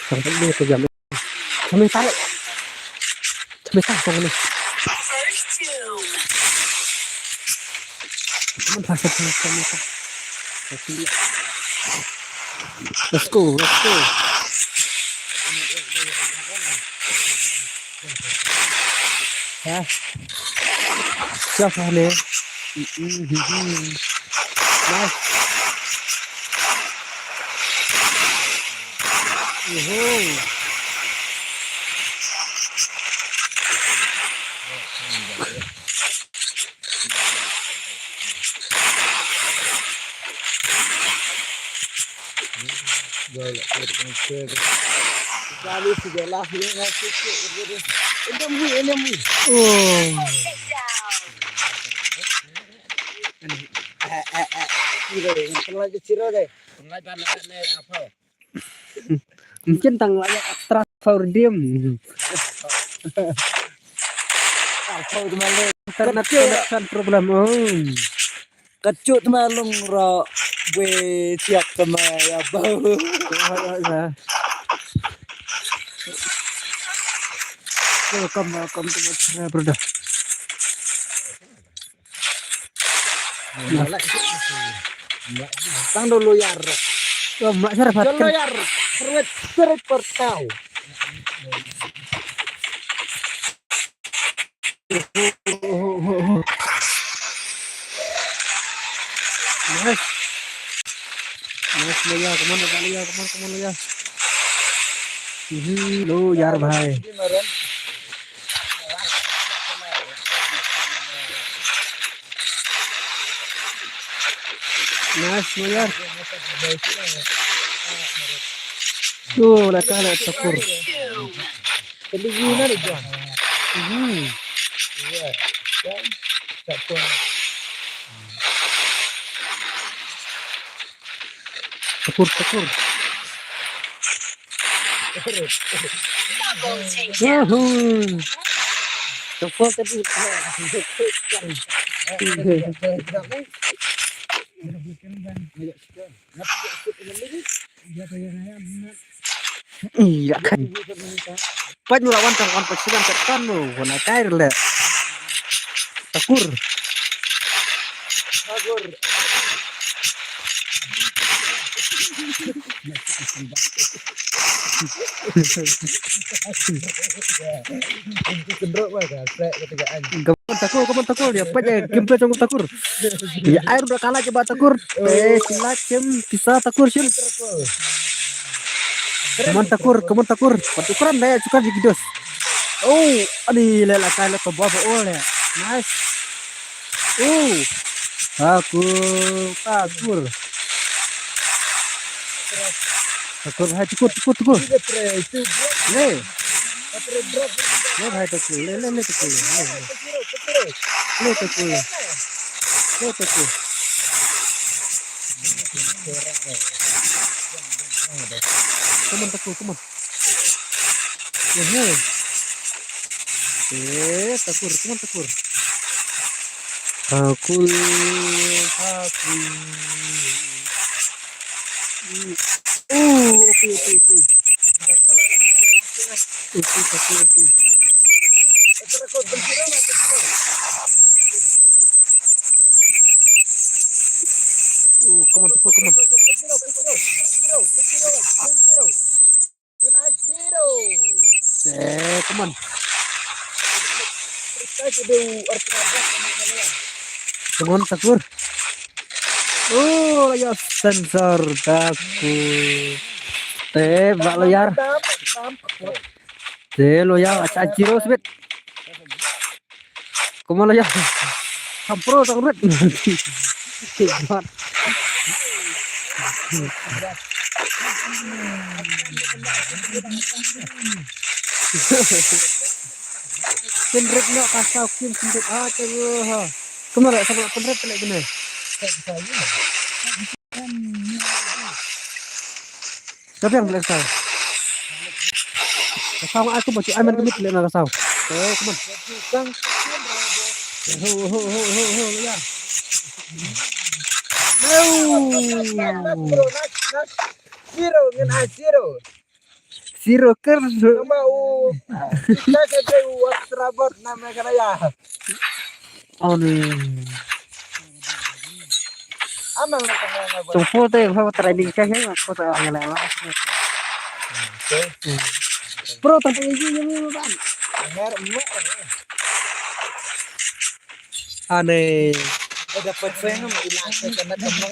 Sampai dia terjam. Sampai tarik. Sampai tarik ni. Teman pasal sama. Let's go, let's go. Ya. Siapa ni? Nice. Kali sebelah ni ngasih sikit. Ini. Oh. Lagi ciro deh. Apa? Mungkin tanggal extra for them. Karena connection problem. Kecut malung ro we siap sama ya bau. Welcome to my channel, brother. Tang dulu yar. Mak sarap. Dulu yar. Serwet pertau. Nice. Nice Loya, kemana Pak Loya, kemana Loya? Lo यार भाई. Nice Loya. Tuh, lihat takur. Kedinginan itu. Iya. Kan tak pun Takur. Double takedown. Yahoo. Takur tadi. Iya kan. Pak nyulawan tangkan pesiran tekan lo, warna cair le. Takur. cenderung kan ketigaan. Kamu takur ya, Pak ya, gameplay tunggu takur. Ya air udah kalah coba takur. Silacem bisa takur sih. Kamu takur. Patukuran deh, suka digidos. Oh, adi lela kala ke bawah oleh. Nice. Takur. Takur, hai tukur. Le hai takur. Le takur. Come on, takur. Takur, come on, takur. Takur. Okay. Okay. Come on. Come on. Come on, takur. Ya sensor takur. Tebak lo yar. Lo ya aciro sebet. Come on lo ya. Kampro tangret. Hebat. Penret nak kasau kim penret coba. Kemana sama penret lagi benar. Siapa yang beli kasau? Kasau aku baca aman gemit beli kasau. Come on. Ya. Zero ker. Mau kita ke Wastrabot namanya kan ya. Oh nih. Amang na kanya Tunggu tuh yang training saya aku tak ngelala. Bro tapi ini Bang. Aneh. Dapat saya mau ilang karena teman.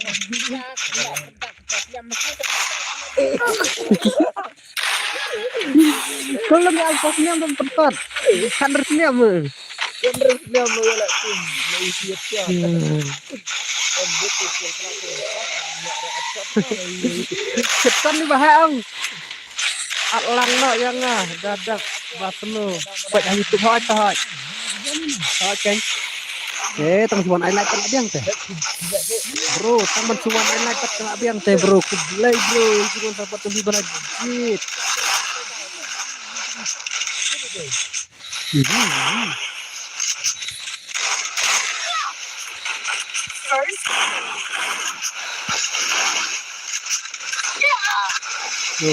Kalau nggak alpasnya belum tempat. Kandersnya mah. Kandersnya mah ya tim. Siap. Cetan nih bahang. Atlang no yang dadak batelo. Buat yang YouTube hot. Oke. Teman-teman highlight kena biang teh. Bro, teman-teman highlight kena biang teh bro. Kublai bro, cuma dapat lebih banyak. Oh.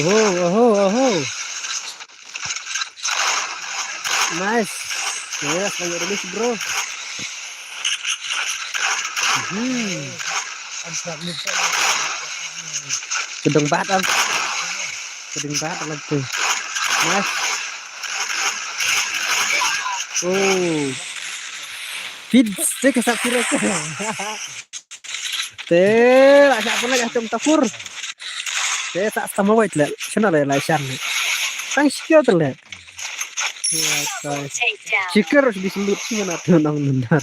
Nice. Yes, lagi rilis bro. Gedeng banget lagi. Nice. Oh. Feed stick sa pura ka. Te, asa pun lagi acung tapur. Te tak sama wait le. Sana le lai shan. Tang sikyo tu le. Cikar harus diselut sih mana tuh nang benar.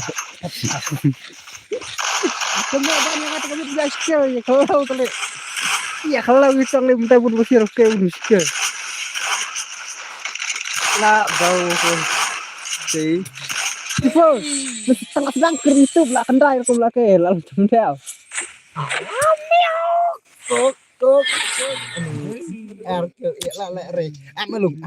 Semua banyak kata kami tidak sikyo ya kalau tu le. Ya kalau kita le minta pun bersih ke udah sikyo. Lah bau pun. Okey. Tiba, mesti tengah sedang kerja belah kendai aku belah ke lalu tendel. Kok. Lah re. Melum.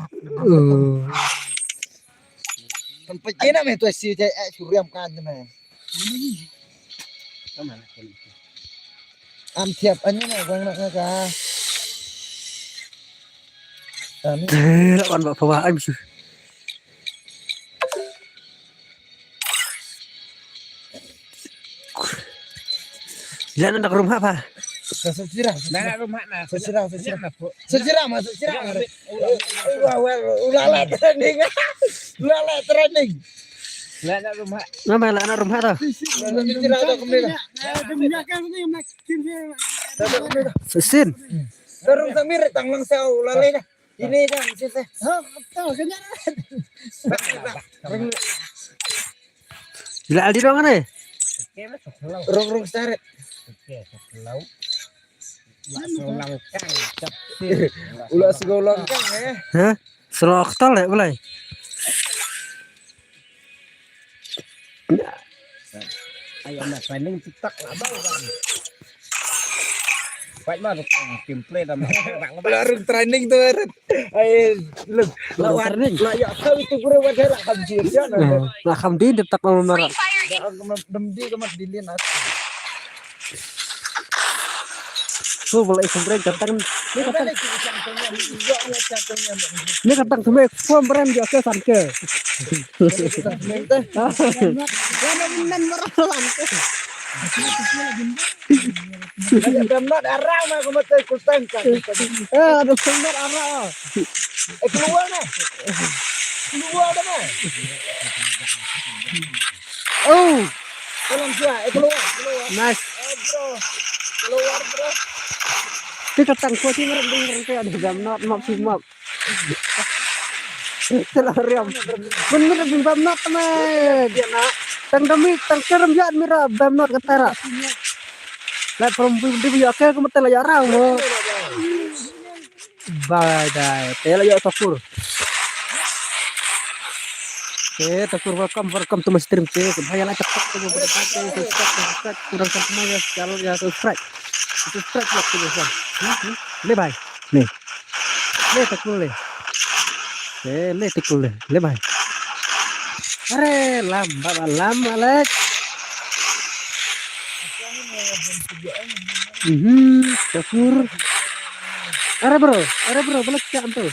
Tempat kena me tu si suriam kan tu me. Am tiap annya na bang nak ka. Lawan bawa ai mesti. Jangan nak rumah apa? Sejirah. Nak rumah na. Sejirah. Sejirah masuk sejirah. Ulala trending. Nak rumah. Nama lah nak rumah tu. Sejirah tu kemana? Sesin. Terus samir tanglang saya ulala dah. Ini dah sisa. Tahu kenyang. Gila aldi dong ni. Rong seret. Ulah segolong kang Hah? Selok tol ya boleh. Ayo nak training TikTok lah bang. Baik mah gameplay dah baru training tu ai lawan lah ya kau itu guru wajar lah hamjir ya Lah kamdi detak mau marah. demdi kemat dilin as So boleh komplain katang ni katang semua form brand dia ke sanke. Damnat arah mah kemat kusang kan Ada sembar arah. keluar mah keluar dah mah Oh, tolong dia keluar nice. bro keluar bro Ni katang ko si ngereng ada damnat map si map. Telah riam. Bener bin damnat teman. Dia nak tang demi tang kerem ya mira damnat katara. Lah perempuan di biak ke kemetel ya rang mo. Badai, tela ya tapur. Tapur welcome to my stream ke. Bahaya lah cepat tu subscribe kurang sama ya channel ya subscribe. Subscribe lah tu besar. Le bhai. Le tapur le. Le tikul le. Le bhai. Are lam Alex. Tapur. Are bro, balik ke antu.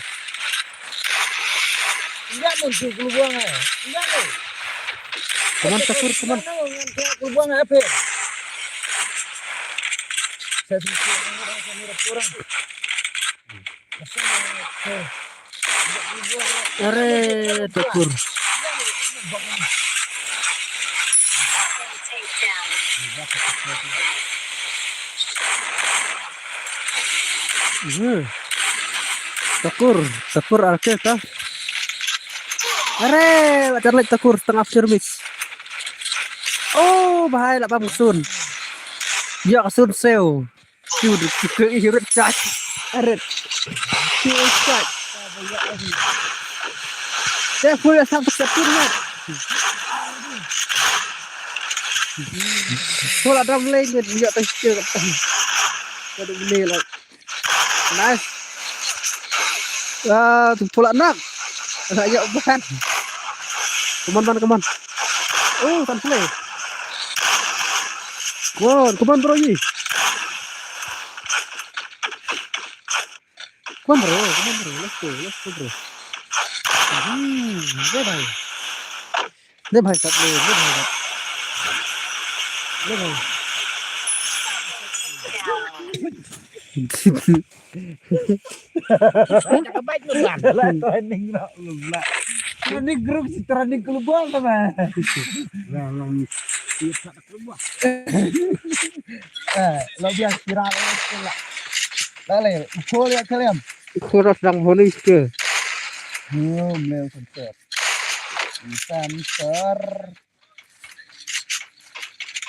enggak muncul keluar enggak tuh Teman tapur teman. keluar apa saya kurang Are tapur. Takur arke kah? Are, macam lagi takur setengah cermis. Oh, bahaya lah bangsun. Ya sun seo. Sudah ke irit cat. Aret. Cat. Saya boleh sampai sepirnya. Kalau ada lagi dia tak sikit. Ada beli lah. Nice. Tu pula nak. Ayo bukan. Come on. Oh, kan play. Come on bro ni. Come on bro. Let's go bro. Deh bhai kat le. Jangan baik lu kan. Lah training nak lu lah. Training grup si training keluar sama. Lah kita keluar. Lo biar viral lah. Dale, ukol ya kalian. Kurang sedang polis ke. Mel sensor. Sensor.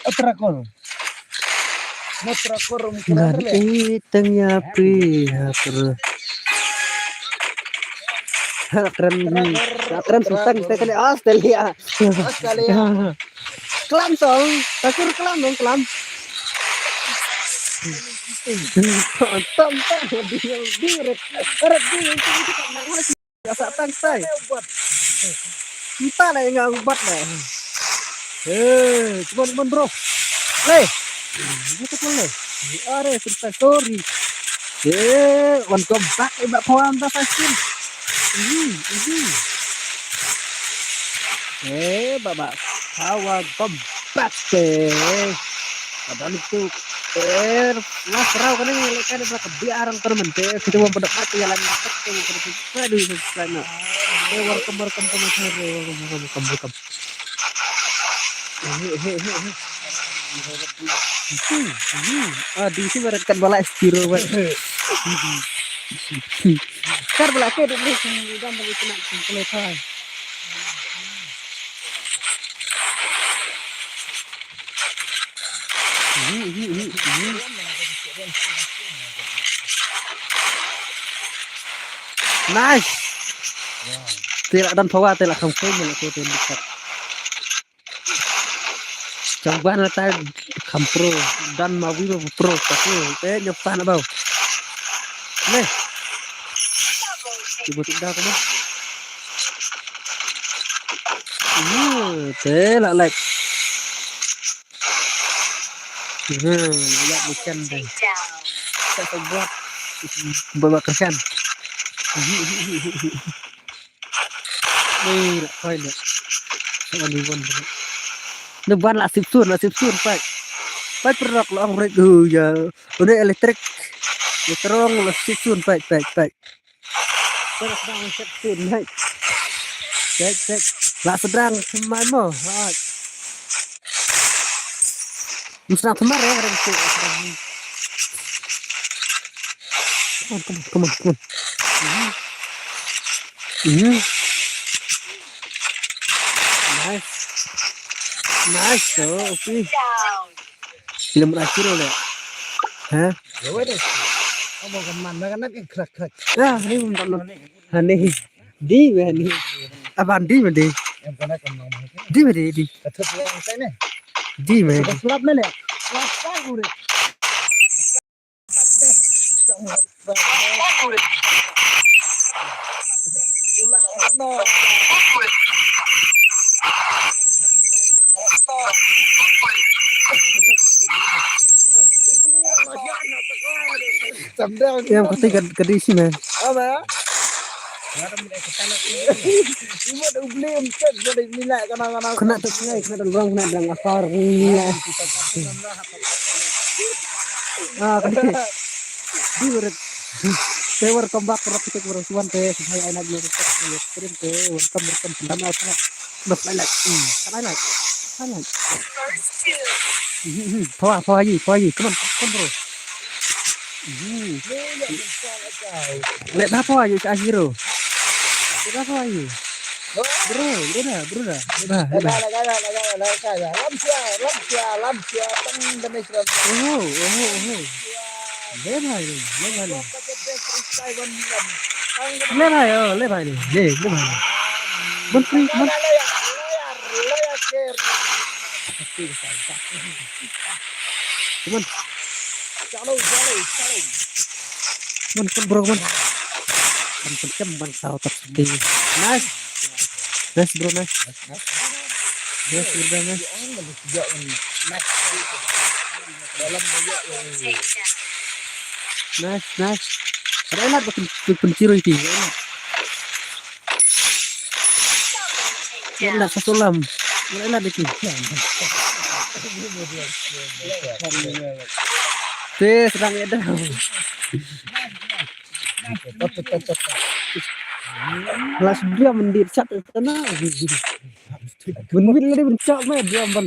Trakor. Trakor Dan itengnya pria keren susah kita kali Australia. Kelam song, takur kelam dong kelam. Tom di red biasa tangsai. Entah lah yang nggak ubat lah. Cuman bro, gitu boleh. Are cerita story. Welcome back Mbak Puan Fashion. Babak kawan kompak padahal itu mas raw kan ini kan ada kebiaran temen kita mau pada mati jalan itu aduh sana welcome di sini merekkan bala estiro kar bala ke dulu sudah bagi kena selesai. Nice. Tidak dan bawa tidak kampung melakui dekat. Coba nanti kampro dan mawi pro tapi nyopan bau. Nih. Ibu tidak kamu. Tidak like. Lihat ikan deh. Kita buat bawa kerjaan. Nih, kau ini. Jangan dibuat. Depan nasib sur pak. Pak perak lo anggrek ya. Udah elektrik. Ya terong nasib sur pak. Perak sedang nasib sur naik. Cek. Lah sedang semano. Musnah kemar ya orang itu. Come on. Nice, okay. Film berakhir oleh. Hah? Ya wes. Kamu kemana kan nanti gerak. Ini belum aneh. Di mana? Apa di mana? Yang kena kemana? Di mana di? Ketuk yang sana. Di mana? Selap mana? Selap aku deh. Yang ketiga kedisi man. Apa? Kena tu sungai, kena dorong, kena dorong akar nilai. Kedisi. Di berat. Saya welcome back ke kita bersuan teh saya anak beli kirim teh welcome pendana apa udah like highlight Poa aja come on bro lihat apa aja ke akhiro lihat apa aja bro dah lamsia Indonesia ले भाई बन फ्री बन cuman bun bro bun kan kencem bang sao seperti nice bro nice nice enak penciro itu enak sesulam enak itu Sedang ada. Las dia mendir cat tanah. Mendir lagi mencak mah dia ban.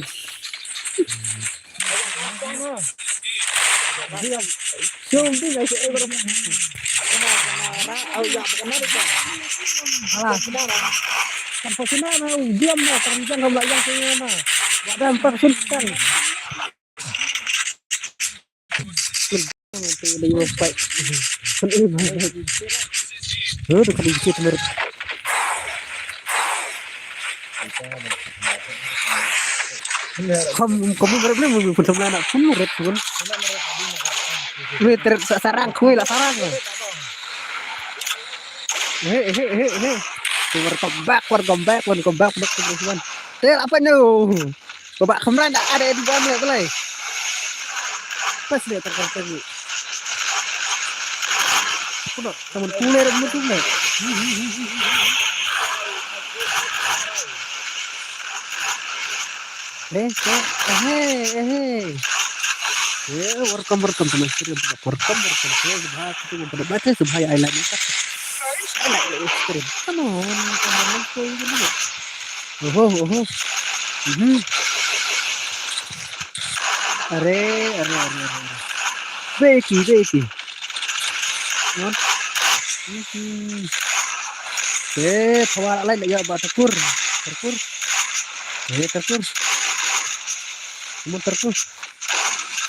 Jom tu guys, berapa? Au ya bukan ada. Alah, kan posisinya mau diam mah, kan jangan yang punya mah. Ada 4%. Nanti lagi baik. Tuh kali dikit bener. Kamu berapa mau pun sama anak kamu red pun. Meter sarang kue lah sarang. Welcome back teman-teman. Apa nih? Babak kemarin ada di bawah mulai. Pas dia terkena. Udah, teman kuler betul nih. Welcome teman. Welcome pada baca subhaya island itu. Come on, oh. Are. Beki. What? Thawal lain ya ba terkur. Terkur.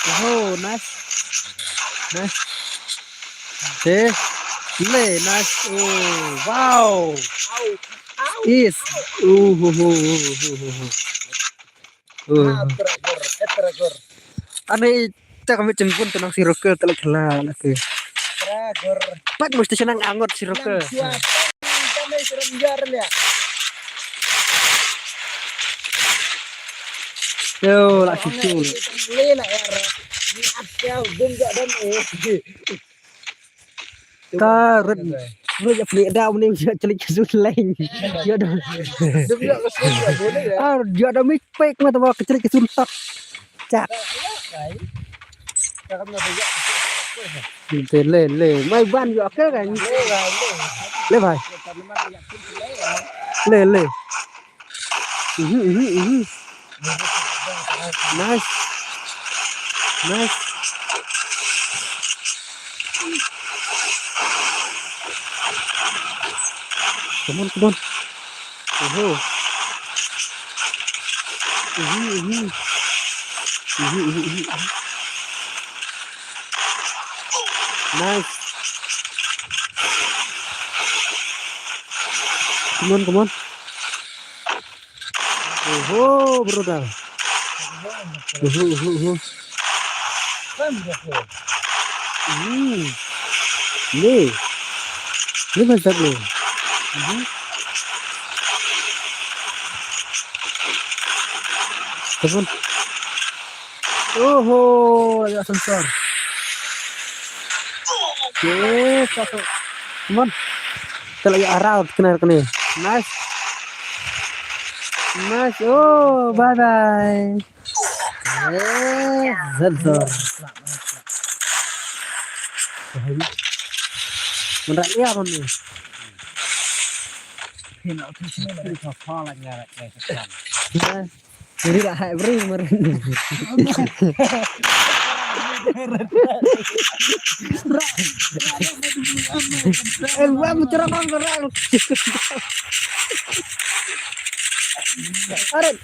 Oh, nice. Nice. Oh, wow. Is. Teragor. Aneh tak kami jemput tenang si Roke telah kelar lagi. Teragor. Pak mesti senang angot si Roke. Kami serem jar ya. Yo, lah cucu. Lena era. Ni asyau bunga dan Karut. Ya beli daun ni celik kesuleng. Ya dah. Bunga kesulitan boleh ya. Dia ada mic pack mah tahu kecil kesuntak. Cak. Le. Mai ban yo ke kan. Le bhai. Le. Nice. Come on. Nice. Come on. Oh, brother. Ini mantap nih. Teman. Oh, ada sensor. Oke, satu. Teman. Kita lagi arah kena. Nice. Oh, bye. Sensor. Mendak dia apa nih? Jadi lah beri meren. Gua bicara bang gerak. Aret.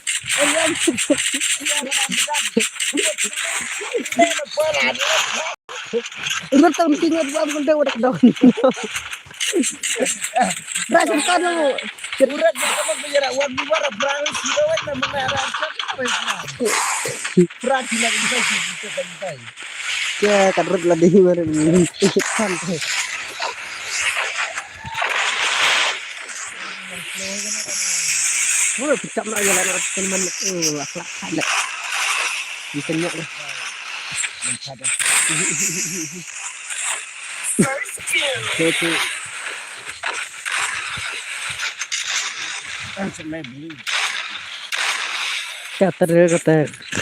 Ingat tahun tinggal gua bukan udah daun. Rasul kan lu. Urat sama penjara uang luar berang silawan menara peradilan kita bantai. Ya kadrut lah di mana ini. Santai. Oh, pecah nak jalan teman. Akhlak ada. Ditanya lah. Itu. Kata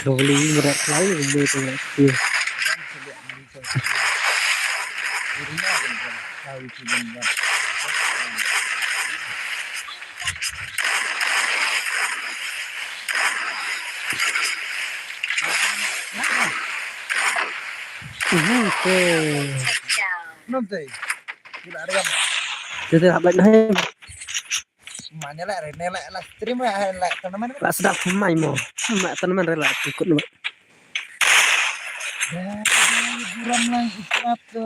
beli berat lain itu. Oke. Nanti tidak ada yang Jadi apa nih? mana lah Rene lah terima lah teman-teman. Lah sedap main mo. Mak teman rela ikut lu. Buram lang ikut ke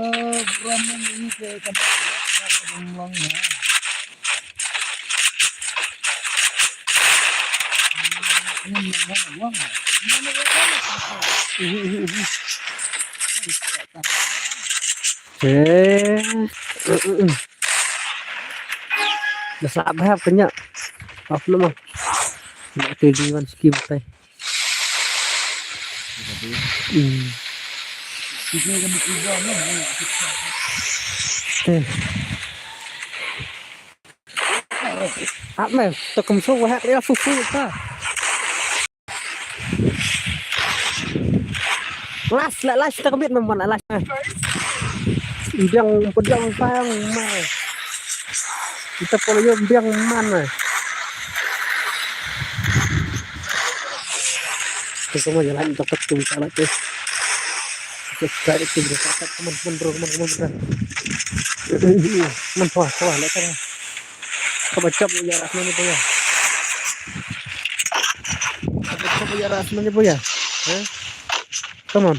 buram lang ini ke kemulangnya. Ini buang. Dah sabar punya. Apa lu mah? Nak kegiatan skim teh. Apa? Tekem suhu hak dia fufu ta. Las kita kebit memang las. Biang pedang sayang mah. Kita kalau yo biang mana? Kita mau jalan untuk ketemu salah tuh. Kita itu berkata teman-teman bro. Wah, lihat kan. Kebacap ya rasanya bu ya. Kebacap ya rasanya bu ya. Come on.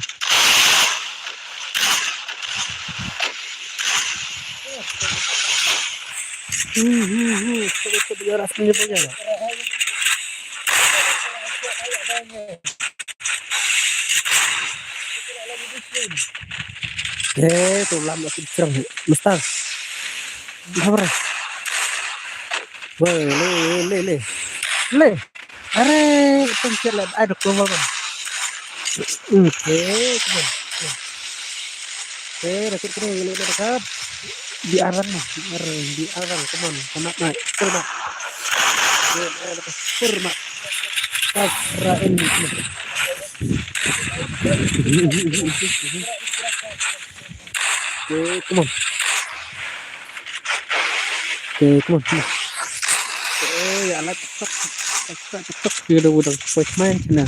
Kebacap ya rasanya bu ya. Tuh lama cerang Mustang. Apa? Wah, le. Are, pencet lah. Aduh, keluar kan. Teman. Rakit kena le dekat. Di aran, teman. Tamat naik. Termak. Termak. Kasrain. Come on. Come on. Ya alat cepat kita udah main cina.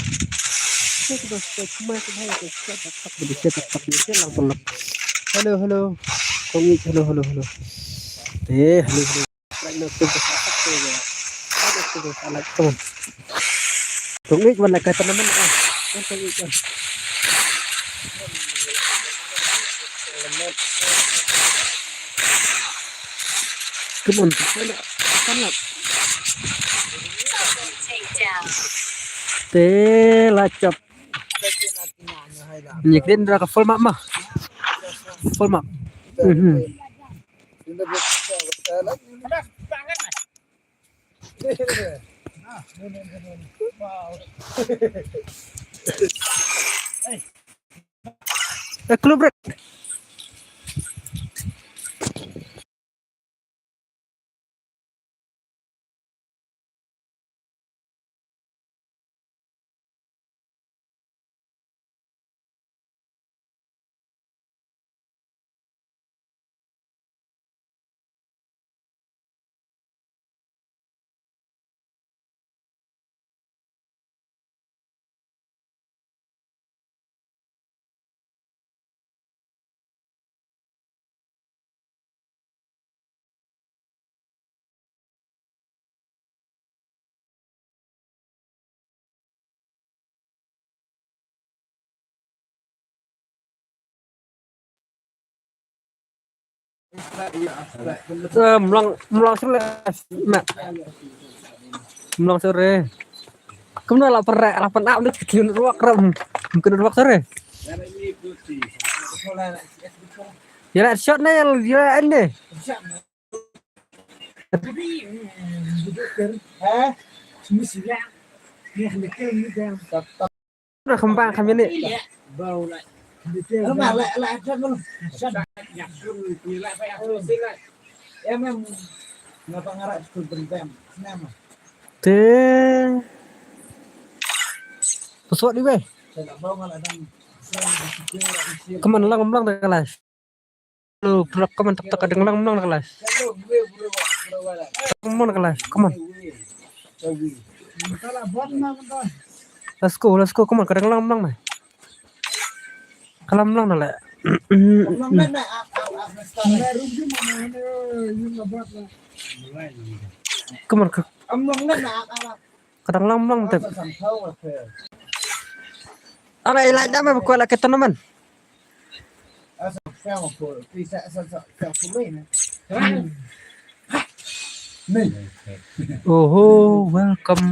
Kita main cepat. Halo. Halo. Halo. Halo. Teman. Tunggu mana kata teman Come on. Lacap. Nyekin dah ke full map mah. Full map. Klub break. Melang sore, mak. Melang sore. Kamu nak lapar nak kian ruak ram, mungkin ruak sore. Ya nak shot ni, ya ni. Dah kembang kami ni. Pesawat ni weh. Kaman lang tak kelas. Lu bro kaman tak kadang lang kelas. Kaman kelas. Kaman. Let's go. Kaman kadang lang mah. Kalam lang lah. Kaman kadang lang tep. Ana ilai dah mah kuat lah kita teman. Oh, welcome.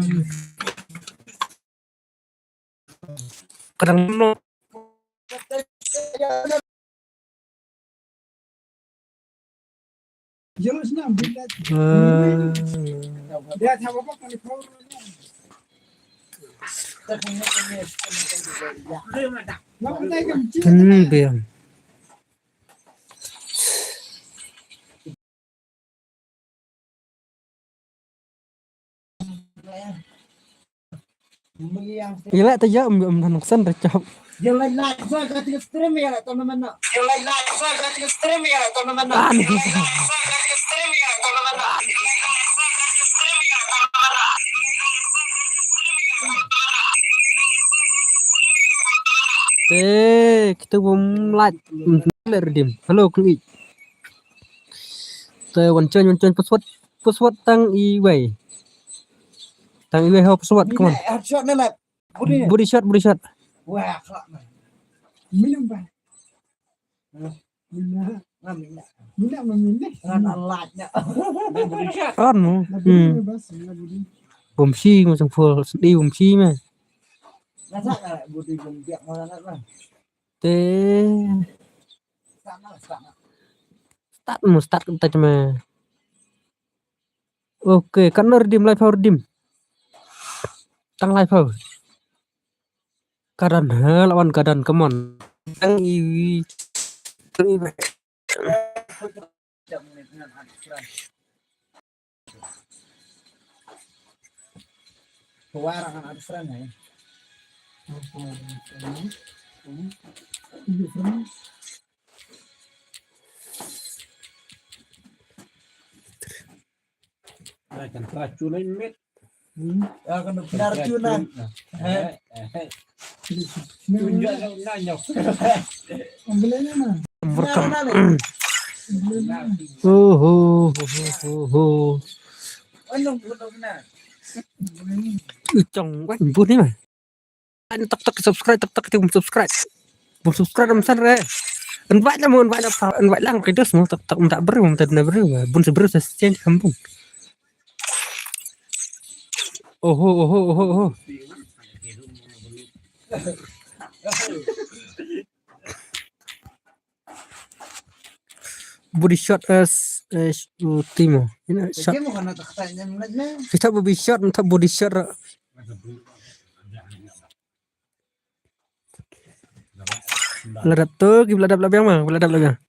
Kadang lang. Dia tahu apa kan itu. Biar. Gila tu ya nangsan recap. Yang lain saya kata stream ya teman-teman. Yang lain saya kata stream ya teman-teman. Kita belum like redeem. Halo klik. Wancun password tang iway. Tang iway how password come on. Headshot ni lah. Body shot. Wah, kelak mah. Minum bah. Minum. Kan alatnya. Anu. Bomsi macam full sedih bomsi mah. Nasa ka budi gumpiak mo na lah. Start kita cuma. Oke, kan redeem live redeem. Tang live how. Kadan lawan kadan come on. Tang iwi. Kewarang kan ada friend ya. Kan racunan met. Ya kan benar racunan. Tunjuk nanya. Ambilnya mah. Anong benar. Chồng quá vui thế mà anh tắc subscribe tắc thì subscribe làm sao rồi anh vãi là cái đó semua tắc tak beri bun seberu sesian kampung oh body shot as Timo ini shot kita body shot untuk body shot ladap tuh ladap yang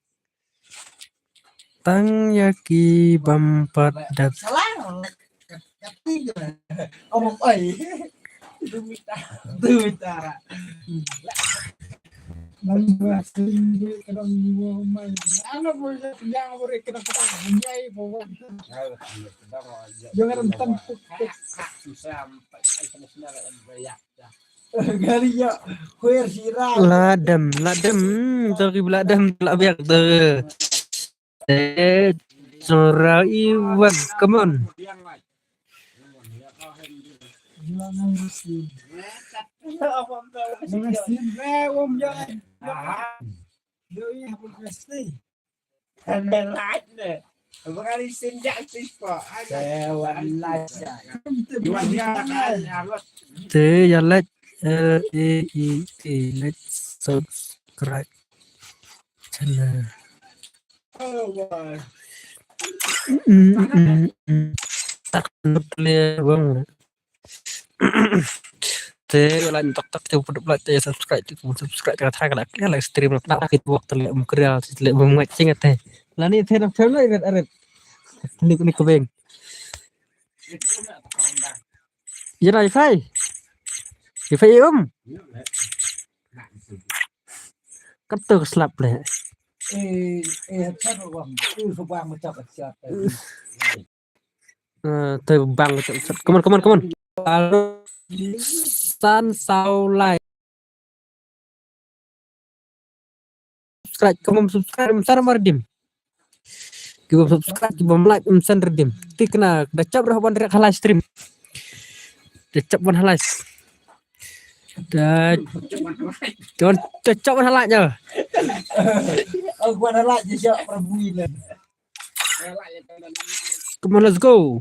tang yaki bampat dap omong oi itu mitara lalu bahasing kadang dua main anak boleh yang boleh kena bunyi bawa jangan tentu sampai galinya kuir sirah ladam tapi ladam tak biar tuh Sora Iwan come on let's subscribe channel tak clear bang lain tak coba belajar subscribe karena thay cái live stream nak kita waktu lihat mukreal lihat mengacing teh lah ni teh nak channel aret ni kebeng ya wifi kata keslap le. Chat bang, itu bang macam chat. Từ bằng come on come on come on. San sau lại subscribe kamu subscribe besar mardim. Kita subscribe kita like besar redim. Tikna dah cap berapa direct halal stream. Dah cap ban halal. Dah jangan cap ban halal je. Gua nak je siap perbuilan. Come on let's go.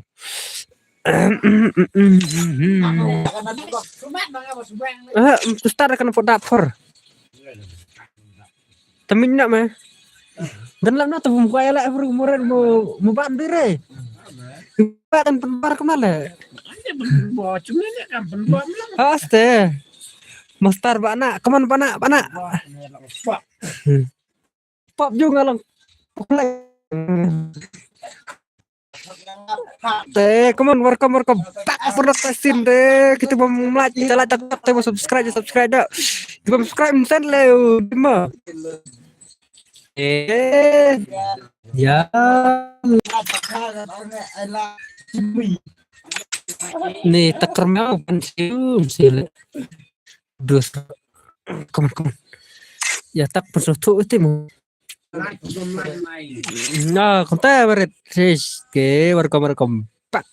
Start akan dapat dapur. Temin nak mah. Dan lam nak tu buka elak umuran mau bandir eh. Buka dan penbar kemana? Aste. Mastar bana, keman bana. Pop juga lang. Come on, welcome. Tak pernah tesin deh. Kita mau mulai jalan tak mau subscribe dah. Kita subscribe sen leu dima. Ya. Nih teker mau pensiun sih. Dus. Come on. Ya tak perlu tu itu mau. Nah, konta beret. Oke, welcome. Pak.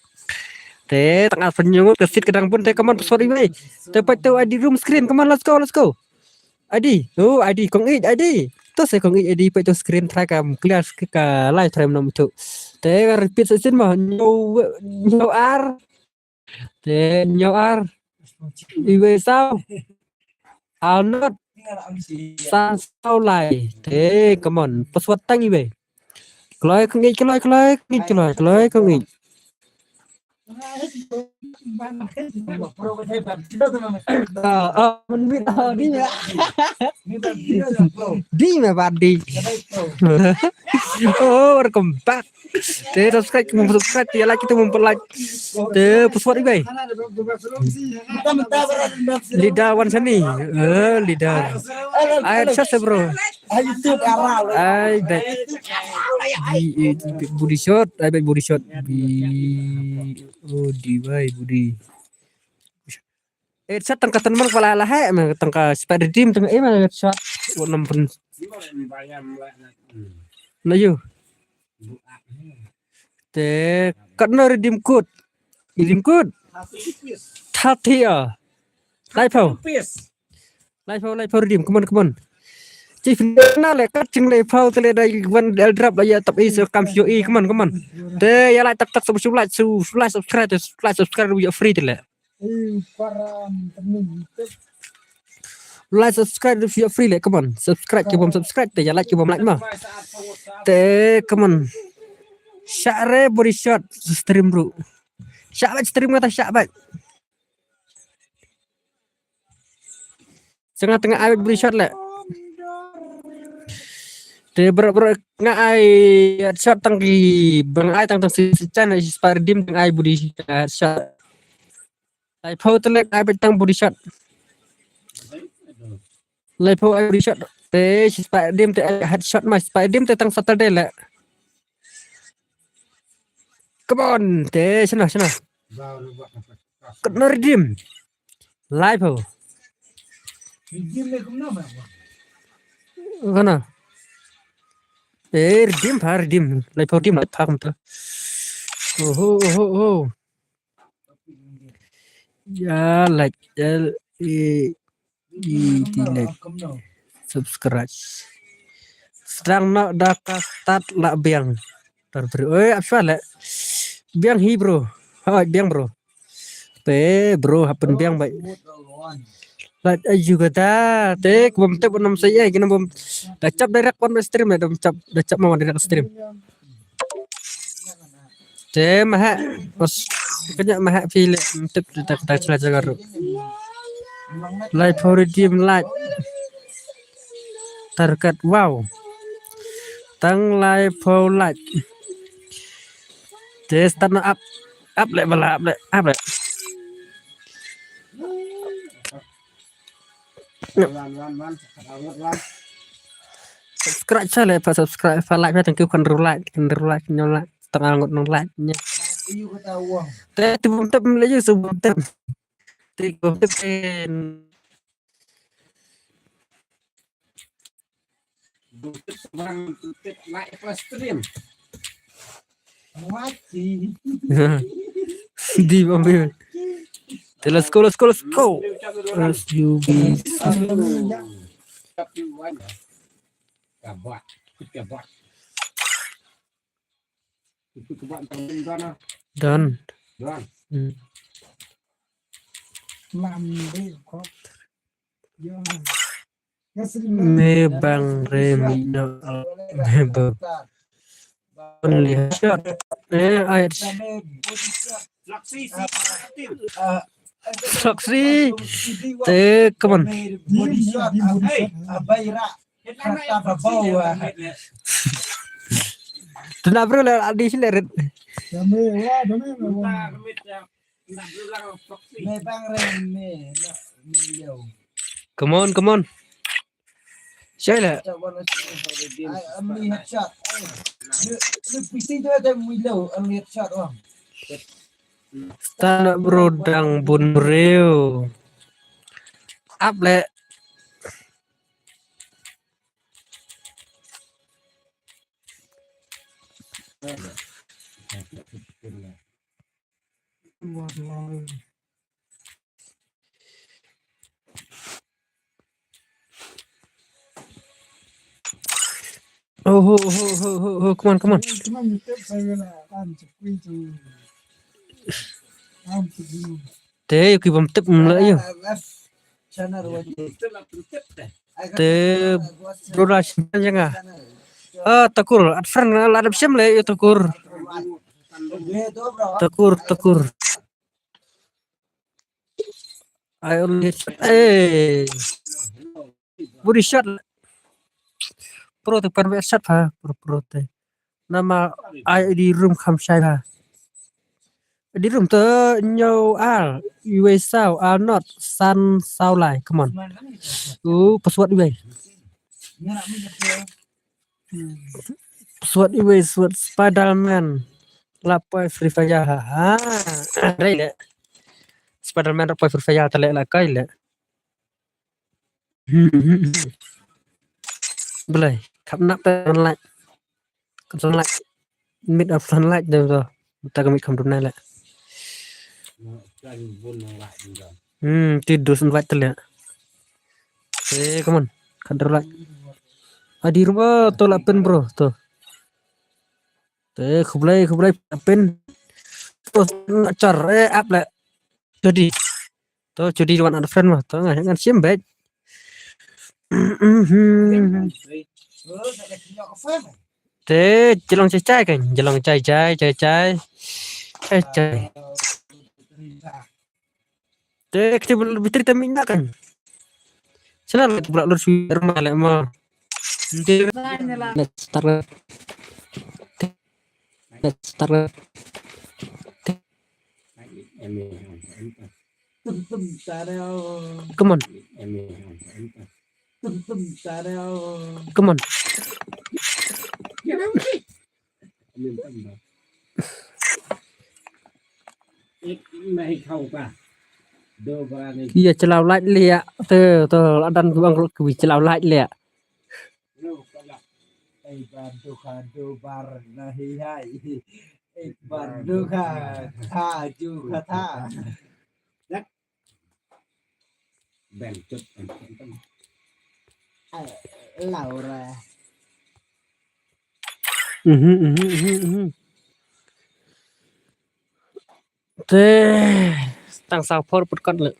Tengah penyungut kesit kedang pun come on sorry bay. Tepat tu ID room screen. Come on let's go. ID. Oh, ID kong ID. Tu saya kong ID pe tu screen try kam clear ke live stream nom tu. Repeat session mah nyo ar. Nyo ar. Iwe sao. I'll not san sau lại thế come on password tăng như vậy cái không nghĩ không nghĩ mình biết đi mà bạn đi welcome back thế subscribe thì like kita memperlike thế password ini bay lidah wan sini lidah air shot bro I bet body shot budi shot tangka teman kepala lah mah tangka spider team tangka mah shot 6 pun nah yo te kena redeem code Tatia live redeem come on chỉ na le kat ching le phao tele dai van del drop la ya tap is kam yo e come on te ya like tak subscribe ya free tele like subscribe ya free le come on subscribe te ya like mah te come on share body shot stream bro syak stream kata syak bat tengah awet body shot le te ber ngai shot tangki bang ai tang si channel spider dim tang ai body shot ai photo le ai betang body shot le photo ai body shot te spider dim te headshot mas spider dim te tang Saturday le come on te sana kena redeem live ho kana redeem live ho redeem live phang tu oh ya like like subscribe sedang nak dah start lah biang terberi apa le biang hi bro biang bro te bro happen biang baik like juga ta te bom tep nam saya kena bom dah cap direct on stream dah cap mau direct stream te mah bos kanya mah feel tep tak jaga live for redeem live target wow tang live for live te start up lại subscribe cho lại và subscribe và like cho thằng kêu con like nhau lại tengah ngot nong like nya Iu kata uang. te tu bum tep le je bum tep te bum tep en Bukit seberang bukit naik kelas stream. Mati. di bum be let's go SUV Tapi mana? Kabat, kabat. Itu kabat temen sana. done Doang. Làm đi có. Yo. me bang remino me bang only shot I Saksi te come on Body shot. Abayra. Kata bawa. tuna bro le adi silet Dame wah dame Bentar, mit yang nak bilang proxy. me bang rem me yo. come on chơi là Only headshot. Lu PC tu ada milo only headshot orang. stand up bro dang bun reo up le oh come on Cuma mitep saya lah kan cepui tu. Am tu. te ki bom tep le yo Channel wajib. Itulah prinsip deh. te bro la janga takur at friend la dap syam le yo takur I only body shot pro tu per shot ha pro te nama I di room kham sai ha di room te nhau al you sao are not sun sao lại come on password đi password đi password Spiderman lapoi Free Fire ha đây lẹ Spiderman lapoi Free Fire tale la kai lẹ boleh khắp nắp tên lại còn lại mid of sunlight rồi ta có mid không đúng này lẹ Dan bun lại juga. tidur sunlight tele come on kader lại di rumah tolak pen bro tuh khublai pen tuh ngacar up lại jadi dengan ada friend mah tuh ngan sim baik thế jelong chai kan jelong chai thế kita lebih cerita minyak kan selalu pula lurus rumah lah mah let's start come on Này khâu cả. Đưa vào này. kia chlau lại lẹ từ đan bang cái chlau lại lẹ Bar nahi hai. Bar duka tha ju kata. Bèn chút. Laura. thế tăng sao phốt một con lợn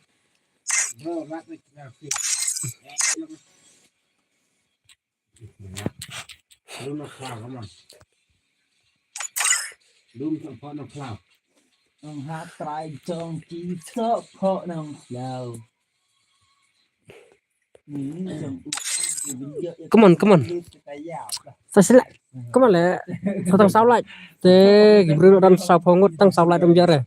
Bro, lát đi nào kìa. Đúng nó cloud không ạ? Đúng thằng phó nó cloud. Ông hát trai trong ký sợ phọ nông đâu. come on sao sẽ lại come on lẹ sao tăng sao lại thế cái bữa đan sao phong ngốt tăng sao lại trong giờ rồi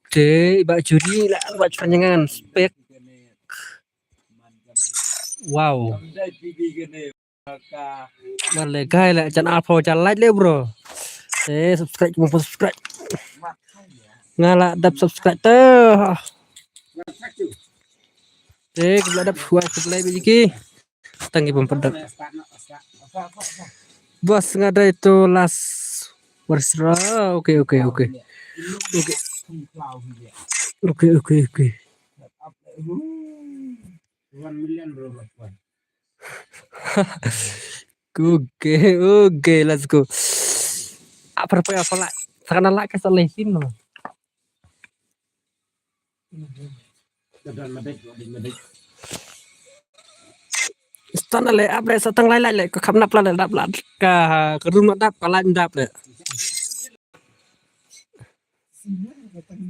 Oke, bak juri lah, bak peranyangan spek. Wow. Boleh guys lah, jangan alpha, jangan like deh bro. Subscribe, cuma subscribe. Ngalah dap subscribe tuh. Kebelah dap kebelah biji. Tanggi pempedak. Bos ngada itu last bersra. Oke. Oke. 1 million bro. Oke, let's go. Apa lah? Karena lah kesal lesin loh. Stana le apa setang lai le ke kamnap la dap la ke rumah dap kala dap le.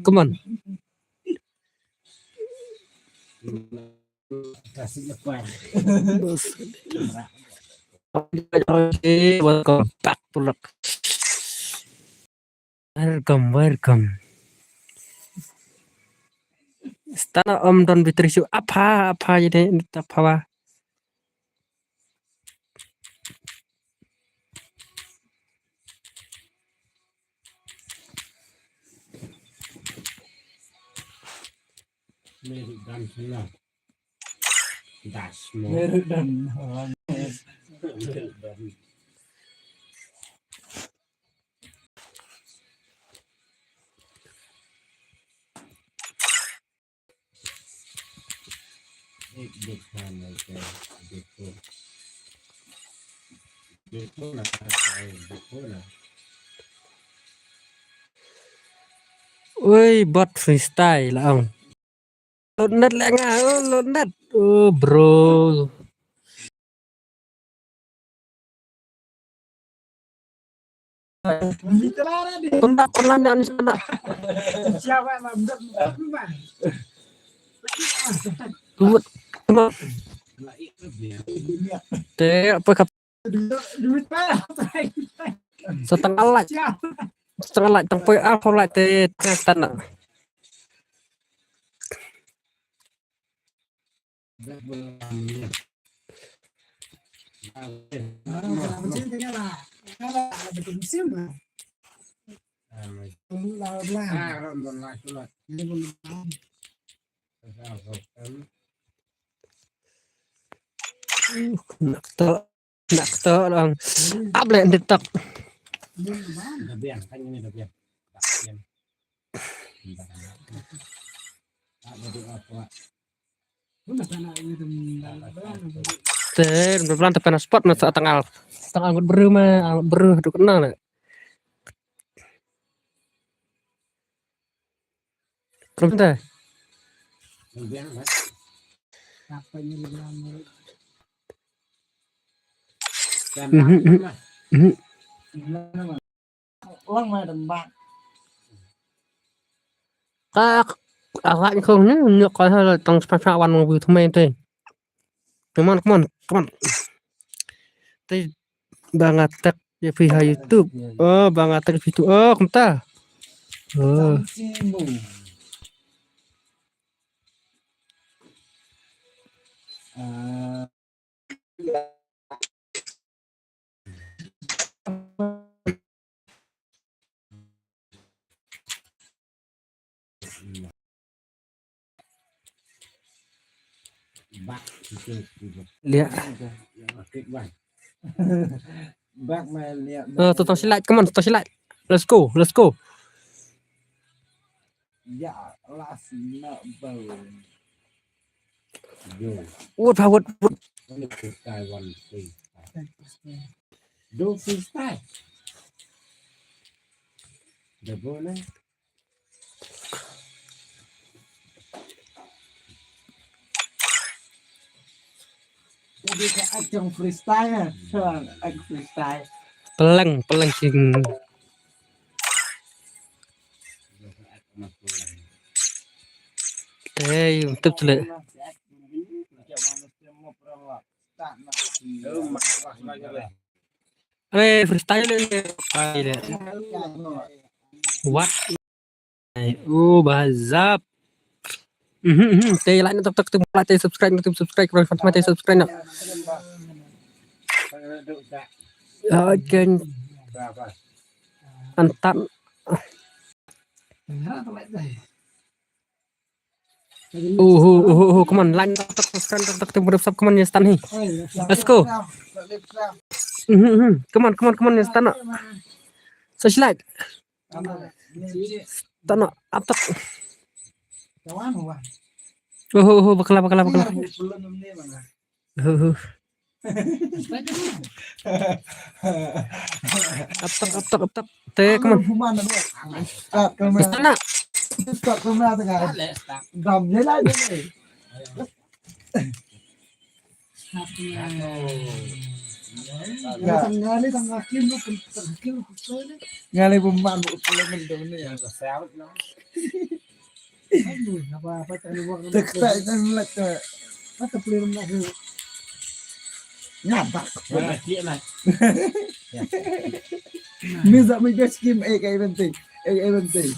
Come on. Kasih lepas. Welcome back to luck. Welcome. Stana om don bitrisu apa jadi apa. Meru dan semua. Das semua. Meru dan. Woi, bot freestyle lah om. Lonat lah lonat. Oh bro. Pernah nyanyi sana. Siapa yang Buat apa kap duit mana? setengah like tempoy apa like tanah. Nak to lang. Able TikTok. Berpelan tekan spot masa tengah anggut beru mah anggut beru tu kenal lah. Belum teh. Uang mah dembak. Các agak không nhớ coi hơi là trong phan một view thumai teh. Come on. Teh banget tak ya via YouTube. Oh, banget tak itu. Oh, kumta. Oh. Lihat. Bác mày lihat. Tonton silat, come on, tonton silat. Let's go. Ya, las nak bau. What? Do freestyle. The bonus. Jadi kayak ajang freestyle ya, freestyle. Pelang sing. Untuk celek. freestyle ini. What? Oh, bazab. Tay like tập tập tập lại tay subscribe rồi phần tay subscribe nè. Kênh anh tặng. Come on, like tập subscribe come on, yes, stand here. Let's go. Come on, yes, stand up. Search like. Stand up, up top. Bakla. Up top. Te, come on. Stand up. Stop kamera tengah. Dam je lah ni. Ngali pemban bukan mendung ni. Tekak dan lek. Apa peluru nak? Nampak. Ni tak mungkin skim kayak penting. Penting.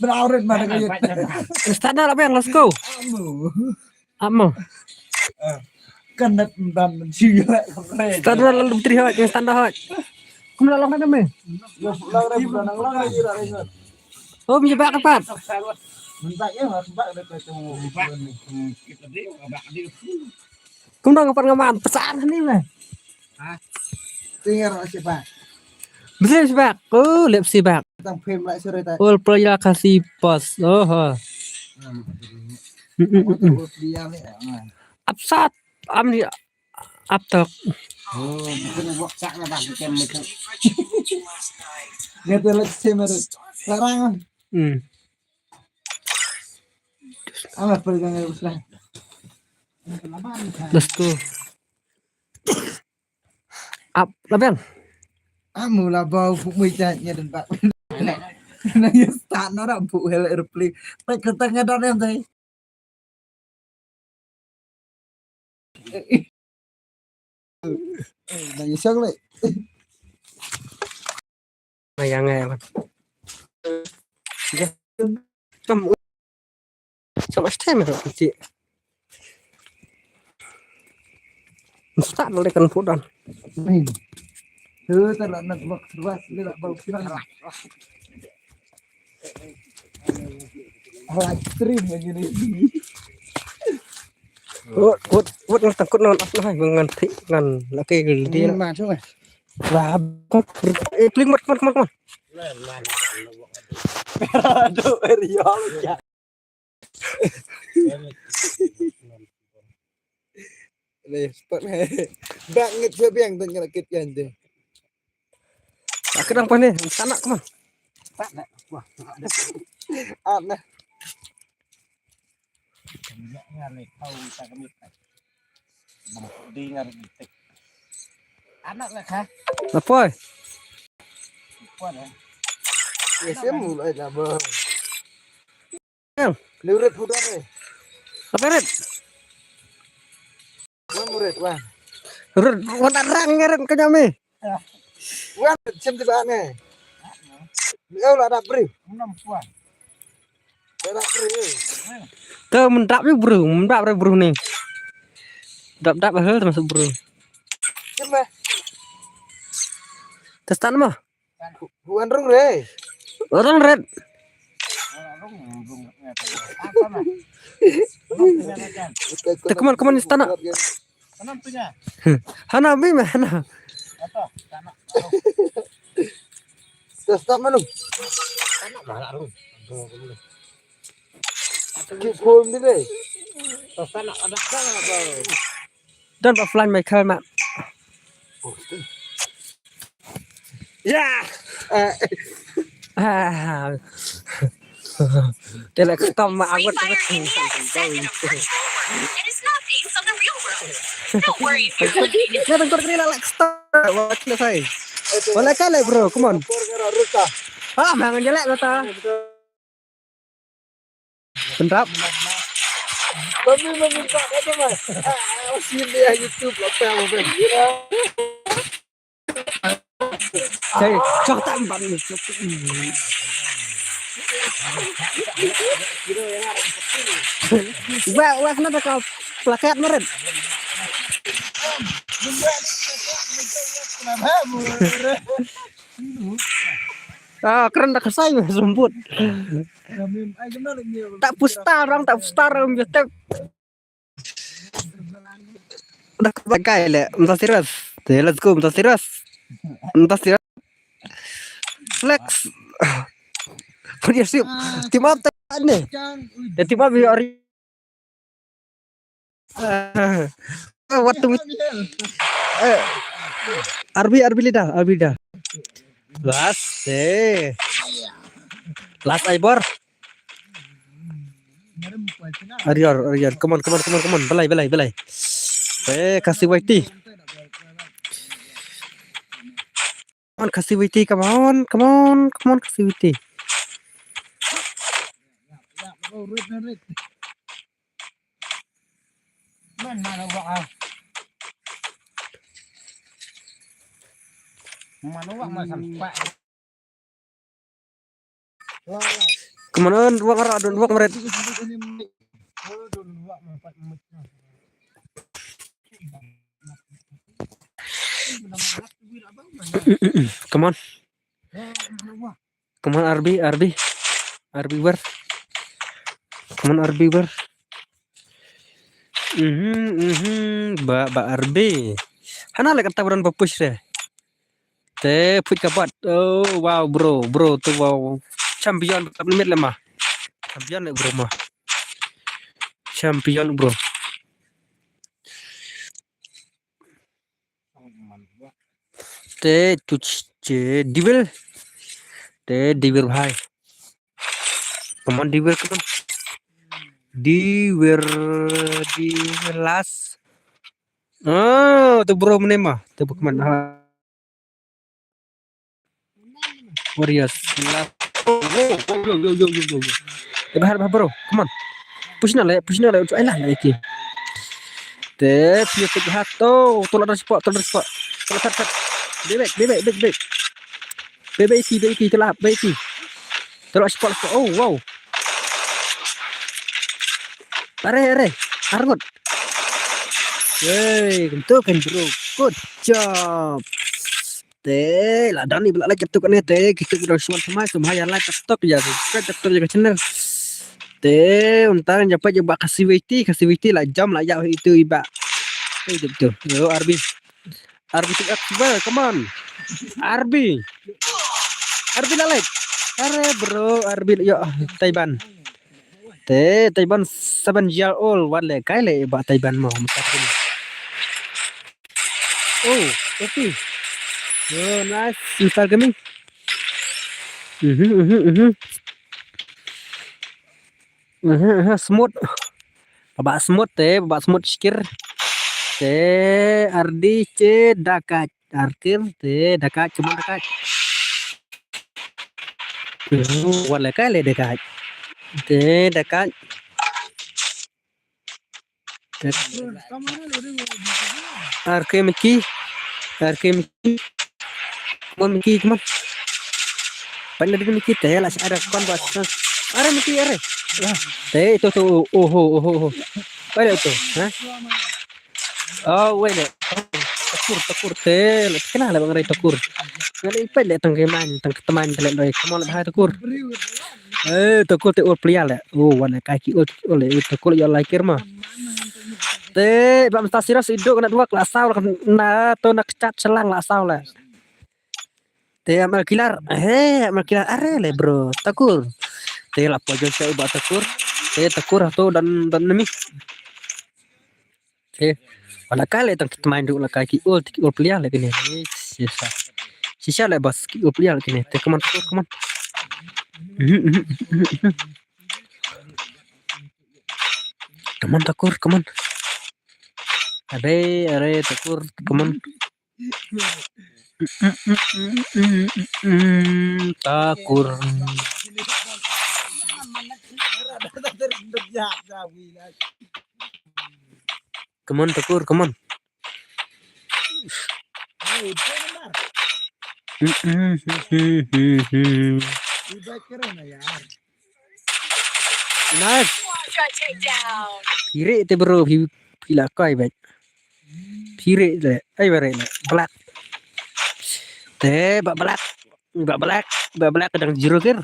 Berawret mana kayak. Stand up yang let's go. Amo. Kan dan mencuba. Stand up lalu berteriak yang stand up. Kamu lalang kan me? Oh, menjebak cepat. Mentaknya harus bak dekat tu. Kamu dah ngapain pesan ni me? Tinggal masih bak. Betul sih bak. Oh, lihat sih bak. Tang frame lại sore tak. All player kasih pos. Oh. Dia ni. Upsat. Am ni uptok. Oh, bukan buat sak lah bang, macam macam. Ngete lek semer. Larang. Alah pegang usah. Let's go. Up, Labian. Amu lah bau mujanya dan pak. Nanya start nara bu hel airplane. Tak ketengah dan yang tadi. Nanya sang lek. Yang ya. Kamu sama stem itu kecil. Start boleh kan pudan. Tu tak nak buat terus dia tak bau pirang. Live stream begini. Wut takut non apa hai nganti ngan laki dia. Masuk eh. Lah klik mat. Aduh, real ya. Ni spot he. Banget siapa yang tengah rakit kan tu. Akhirnya apa ni? Sana kemana? Tak nak. Wah, Aneh. ngali kau tak kami. Di ngali tek. Anak lah kah? Apa? Apa dah? Ya semu lah dah bang. Yang Luret hudan ni. apa red? Wan murid wan. Red warna rang red kenyame. Wan sem tiba ni. Kau lah dah beri. 6 puan. Dah beri. Tuh mendap bro nih. Dap hal termasuk bro. Cuma Testan mah. Wan rung re. Orang red. Apa mah? Kemana istana? Kenapa punya? Hana mi mana? Apa? Tanah. Dah stop mana? Tanah malah rum. Kau ni deh. Tanah ada sana bang. Dan offline Michael mak. Ya. Dia lagi ketam mak Free aku Fire India is set in a virtual world, and it's not based on the real world. Don't worry if you're eliminated. Ya tengkor kena like start. Watch selesai. Boleh kali bro, come on. Jangan jelek kata. Bentrap. Mami Pak kata Mas. Sini ya YouTube lah apa mau Cai, cok tambah ni. Wah, kenapa kau plakat meren? Ah, keren dah kesai rumput. Tak pustar orang biasa. Udah kepakai le, entah serius. Let's go, entah serius. Flex. Punya sip. Tim up ni. Ya tim up biar. What to Arbi dah. Last Ibor. Arior. Come on. Belai. Kasih Whitey. Kasih Whitey. Come on. Kasih Whitey. Mana wak sampai. Kemana ruang ada ruang meret. Come on Arbi ber. Come on Arbi ber. Ba Arbi. Hana lek kata beran push deh. Te push kapat. Oh wow bro tu wow. Champion limit lemah. Champion bro mah. Champion bro. Te tuche divil bhai. Come on divil. Divil last. Oh, tu bro menema. Tu bukan Warriors. Yo. Bahar bro. Come on. Push na le. Elah lagi. Te punya tiga to. Tolak spot. Tolak. Bebek. Bebek telap. Tolak spot. Oh, wow. Are. Argot. Hey, untuk kan bro. Good job. Te, lah Dani belak lagi ketuk ni te, kita sudah semua yang lain TikTok ya, subscribe jaga channel. Te, untar dapat je buat kasih WT lah jam lah ya itu iba. Betul. Yo Arbi tik up, come on. Arbi lah like. Are bro, Arbi yo Taiban. Te, Taiban 7 year old, what le kai le ba Taiban mau masak ni. Oh, okay. Oh, nice. Instal gaming. Smooth. Babak smooth sikir. Te Ardi ce dakat. Arkir te dakat cuma dakat. Wala kali dekat. Te dekat. Arkir Miki. Miki come on. Pandai dengan Miki teh lah ada kon buat. Are Miki are. Teh itu tuh. Oh. Pada itu, ha? Oh, wait. Takur teh. Kenapa bang Ray takur? Kalau ipan datang ke mana? Tang teman telan Ray. Come on bahaya takur. Takur teh ul pria lah. Oh, warna kaki ul takur yang laikir mah. Teh, bang Tasiras hidup kena dua kelas asal na to nak cat selang lah asal lah. Teh amal kilar are le bro takur. Teh lah pojok saya buat takur. Teh takur atau dan nemi. Teh wala kali tang kita main dulu kaki ul pria lagi ni. Sisa lah bos ul pria lagi ni. Teh come on. Come on takur, come on. Are takur, come on. Takur. Come on Takur, come on. Nice. Quadra takedown. Phire te bro, phila kai baik. Phire le, ai bare le. Black. Te black. Black kadang zero kir.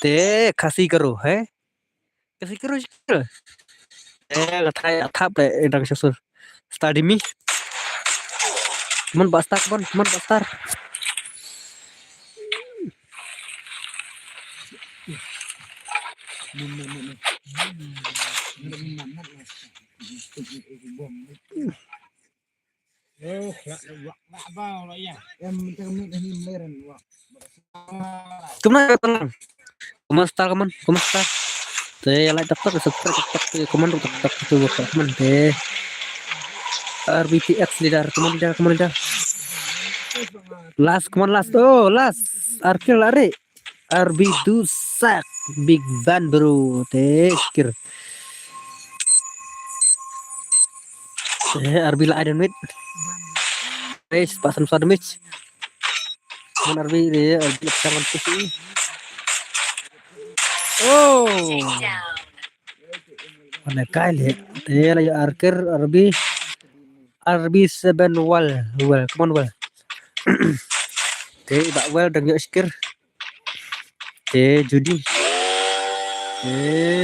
Te kasih karo, hai. Kasih karo. Kathai athap le dang susur. Study me. Come on bastar, come on bastar. Come on. Come on. Te like tak subscribe come on tak tu come on te. RBTX leader, come on leader. Last, come on last. Oh, last. Arkil lari. RB Dusak. Big Van bro. Tekir. RB lah ada mid. Race pasan suara match. Come on RB dia jangan pusing. Oh. Takedown. Mana kali? Dia lagi Arker RB7 wall. Come on wall. Te bak wall dan yo skir. Te judi.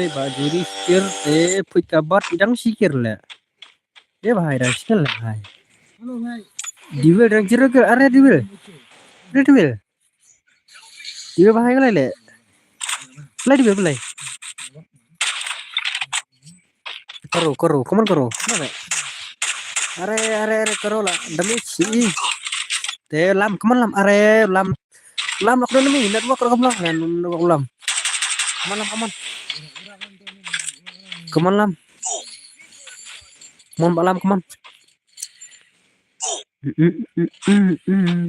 Bak judi skir. Put kabat idang sikir lah. Dia bahaya dah skir lah bahaya. Diwil dan jero ke area diwil. Diwil bahaya lah le. Play diwil play. Karo. Come on karo. Mana? Are karo lah. Demi si. Te lam, come on lam. Are lam lockdown ni. Net work lam. Come on. Come on lam. Come on.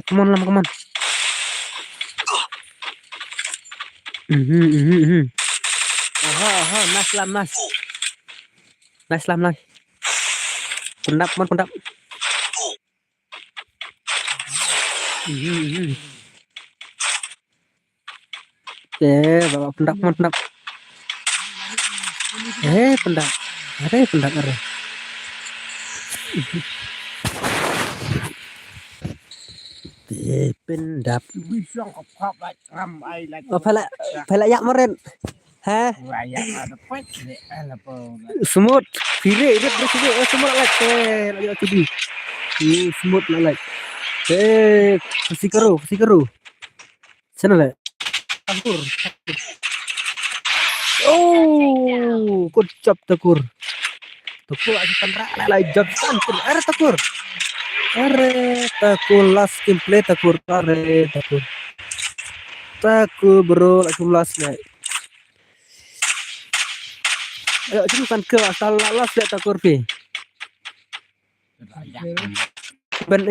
Come on lam. Aha, nice lam. Nice lam. Pendap. Bawa pendap. Pendap. Ada. Pendap. Oh, pala yak meren. Ha? Semut. Pire dia bersih. Semut like. Lagi tu di. Semut like. Kasih karo. Sana lah. Takur. Oh, kucap Takur. Takur aja tendrak lah jab santur. Takur last gameplay Takur. Takur bro, last lah. Ayo cepetan ke asal last ya Takur pi. Ben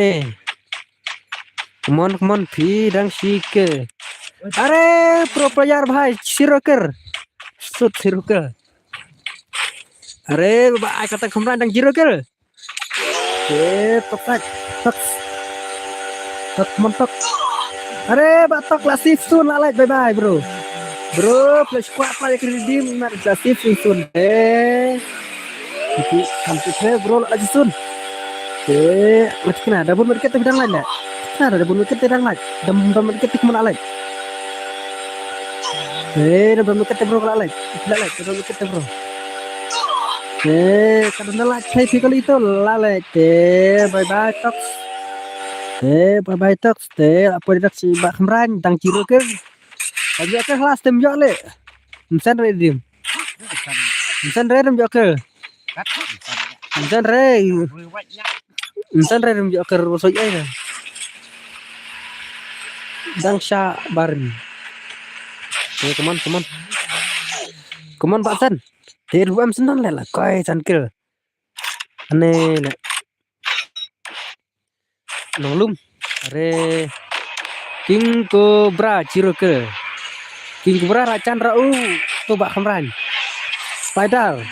Come on pi dang shike. Are pro player bhai siroker. Sut siroker. Are ba kata khamran dang siroker. Tok. Mentok. Are ba tok lasif sun lalai bye bro. Bro, flash squad lah yang redeem nak lasif sun. Itu sampai bro lagi sun. Macam mana? Dah pun mereka bidang lain dah. Ada pun mereka bidang lain. Dah mereka mana lain? Dah mereka bro lain. Dah mereka bro. Karena lah saya kali itu lalai. Bye Tox. Bye Tox. Apa dia si Mbak Kemran tang ciro ke? Lagi ke kelas tem jok le. Mesen redim. Jok ke. Mesen redim jok ke bosoi ai. Dang sya bareng. Come on Pak San. Dia dua senang lah koi sankil. Aneh lah. Nonglum. Are King Cobra Ciroke. King Cobra Racan Rau. tu bak kamran. Spider.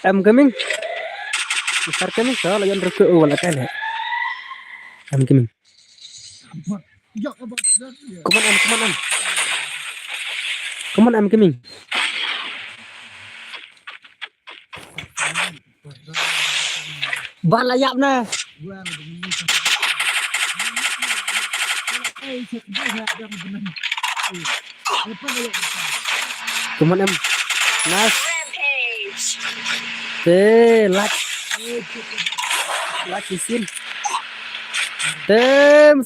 Coming. Besar coming. So layan ruku wala kan. I'm coming. Come on, come on. Come on, I'm coming. Balayap na. Come on, em. Nice. Rampage. Lat isin.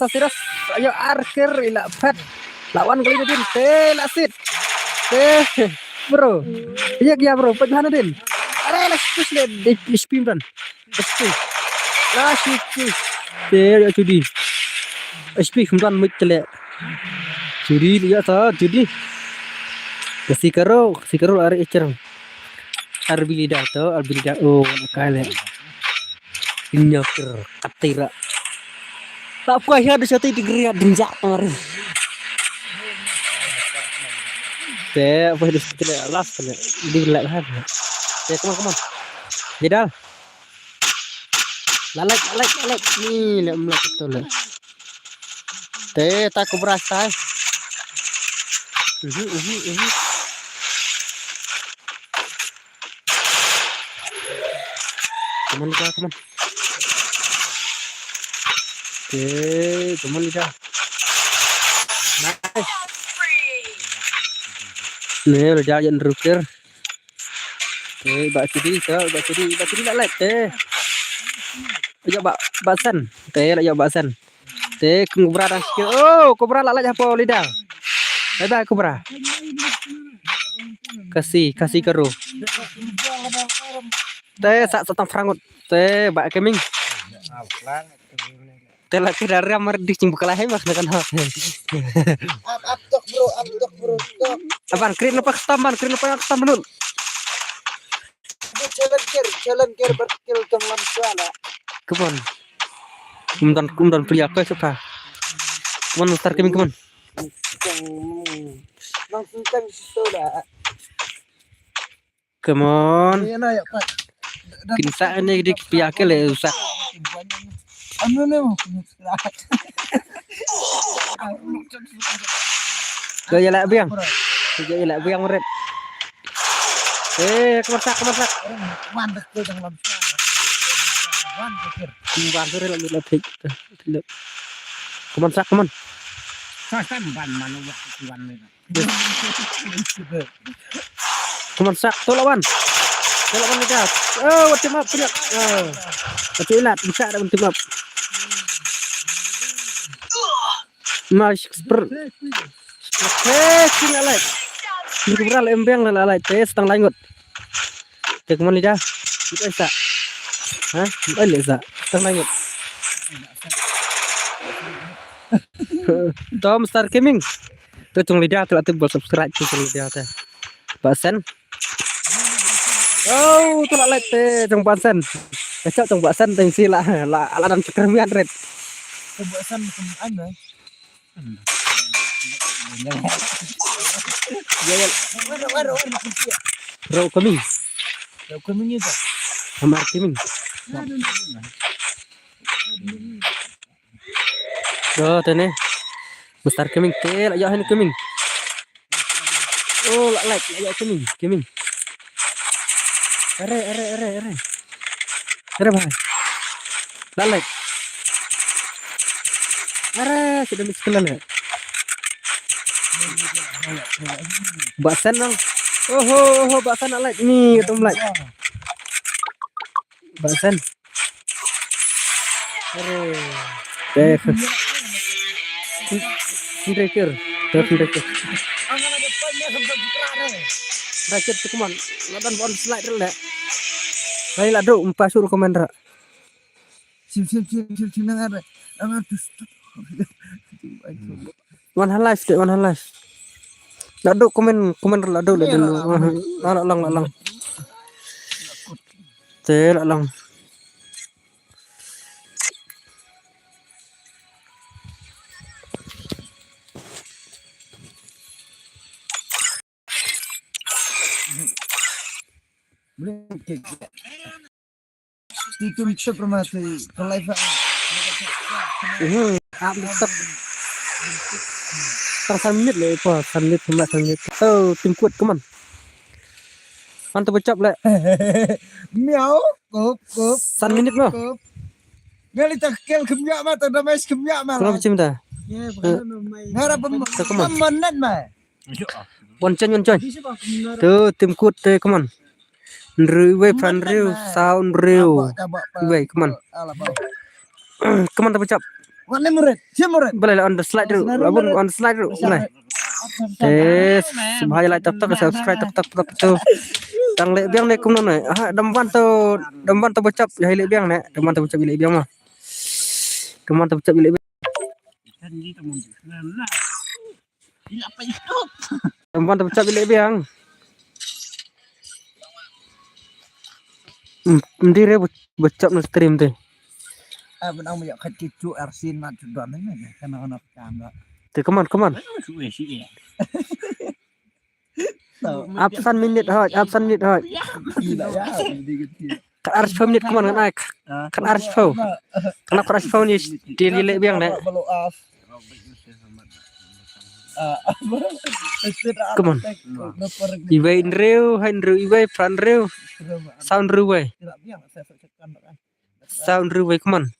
Sasiras. Ayo arker ila pat. Lawan kali ini din. Lasit. Bro. Iya dia bro. Pajana din. Are las push le. Spin dan. Spin. Last push. Ya judi. SP kemudian mic celek. Judi lihat sah judi. Kasih karo lari ecer. Arbilida to, arbilida oh kale. Nyoker katira. Tak puas ya ada satu digeriak denjak kemarin. Apa itu celek las celek. Dilek lah. Come on. Jedal. Lalek. Ni lek melak betul. Tak kubras tai. Come on. Come on, Lida. Nice. Nih, udah jalan ruker. Bak ciri nak like. Bak basan. Basan. Kubra dan skill. Oh, kubra lah apa Lida. Bye kubra. Kasih karo. Sak setang frangut. Bak keming. Lah kira ramar di cing buka lahe mas kan hot. Up tok bro. Apaan krin apa kestam menun. Jalan ker berkil tenglan suara. Kemon. Kumdan pria ke suka. Kemon start keming kemon. Langsung kan sudah. Kemon. Iya ya Pak. Kinsa ini di pria ke le usah. Anu nih. Kaya lak biang meret. Kemersak. Mandek tuh tenglan suara. Mandek. Timbang sore lagi lebih. Kemon. Sasan ban mana waktuan ni. Kemon sak tolawan ni dah. Oh, team up punya. Betul lah, bisa ada team up. Mas per. King alai. Ini kubra lembeng lalai. Setang langut. Kemon lidah. Kita isa. Hah? Balik isa. Setang langut. Tom Star Gaming. Tung lidah tu buat subscribe tung lidah tu. Basan. Oh, tu lah light tung basan. Kacau tung basan tung sila alam cekermian red. Kebasan anu. Ya. Waro. Bro coming. itu. Amar coming. Oh, tene. Besar coming. Ayah ini coming. Oh, like ayah coming. Are. Are bhai. Like. Are sudah miskilan ya. Basan dong. Oh, basan like ni, tom like. Basan. Are. Ndrekir. Rakit tu kuman. Ladan bon slide dah. Lai ladu umpa suruh komen ra. Sim ada. One life. Ladu komen ladu. Lang. Lang. Titum cep rumah tu live Am tetap tang 3 menit le po 3 menit 3 menit. Oh, tim kuat come on. Mantap ucap le. miau cốp 3 menit mo. cốp ngali tak kel kemyak mah tak ada mais kemyak mah Kenapa cim dah? ngara pemenat mah Boncen. Tu tim kuat te come on. Riwe fan riu sound riu. Riwe come on. Come on tak ucap. warna murid siapa murid Boleh on the slide dulu. Labun on the slide dulu. Boleh. Bahaya like tak subscribe tak tu. Tang lek biang ne kum ne. Ah demban tu bocap ya lek biang ne. Demban tu bocap lek biang mah. Demban tu bocap lek biang. Demban tu bocap lek biang. Ndire bocap no stream tu. benang banyak kecil arsin mat sudah ni kena anak kanda Tu come on. Absen minit hot. gila ya Kan arus minit come on naik. Kan arus pau. Kenapa arus pau ni dia lek biang ne. belum off Come on. Iway Andrew, Iway, Fran Andrew, Sound Ruway, Sound Ruway, come on.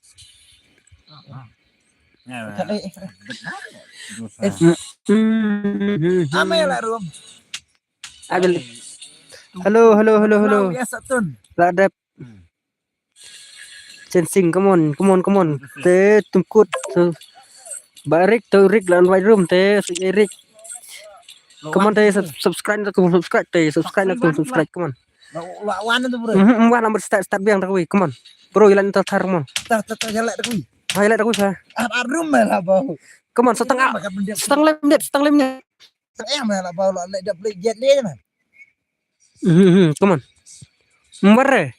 Abil. Hello. biasa tun Ladap. Chensing, come on. Te tumkut. Barik tu Rick lan white room te Rick. Come on te subscribe te subscribe come on. lawan tu bro Wan nomor start biang tak come on. Bro ilan tar come on. tak jalan tu Highlight aku sah. room lah bau Come on setengah menit. lah bau lek dah play jet dia kan Come on. Mare.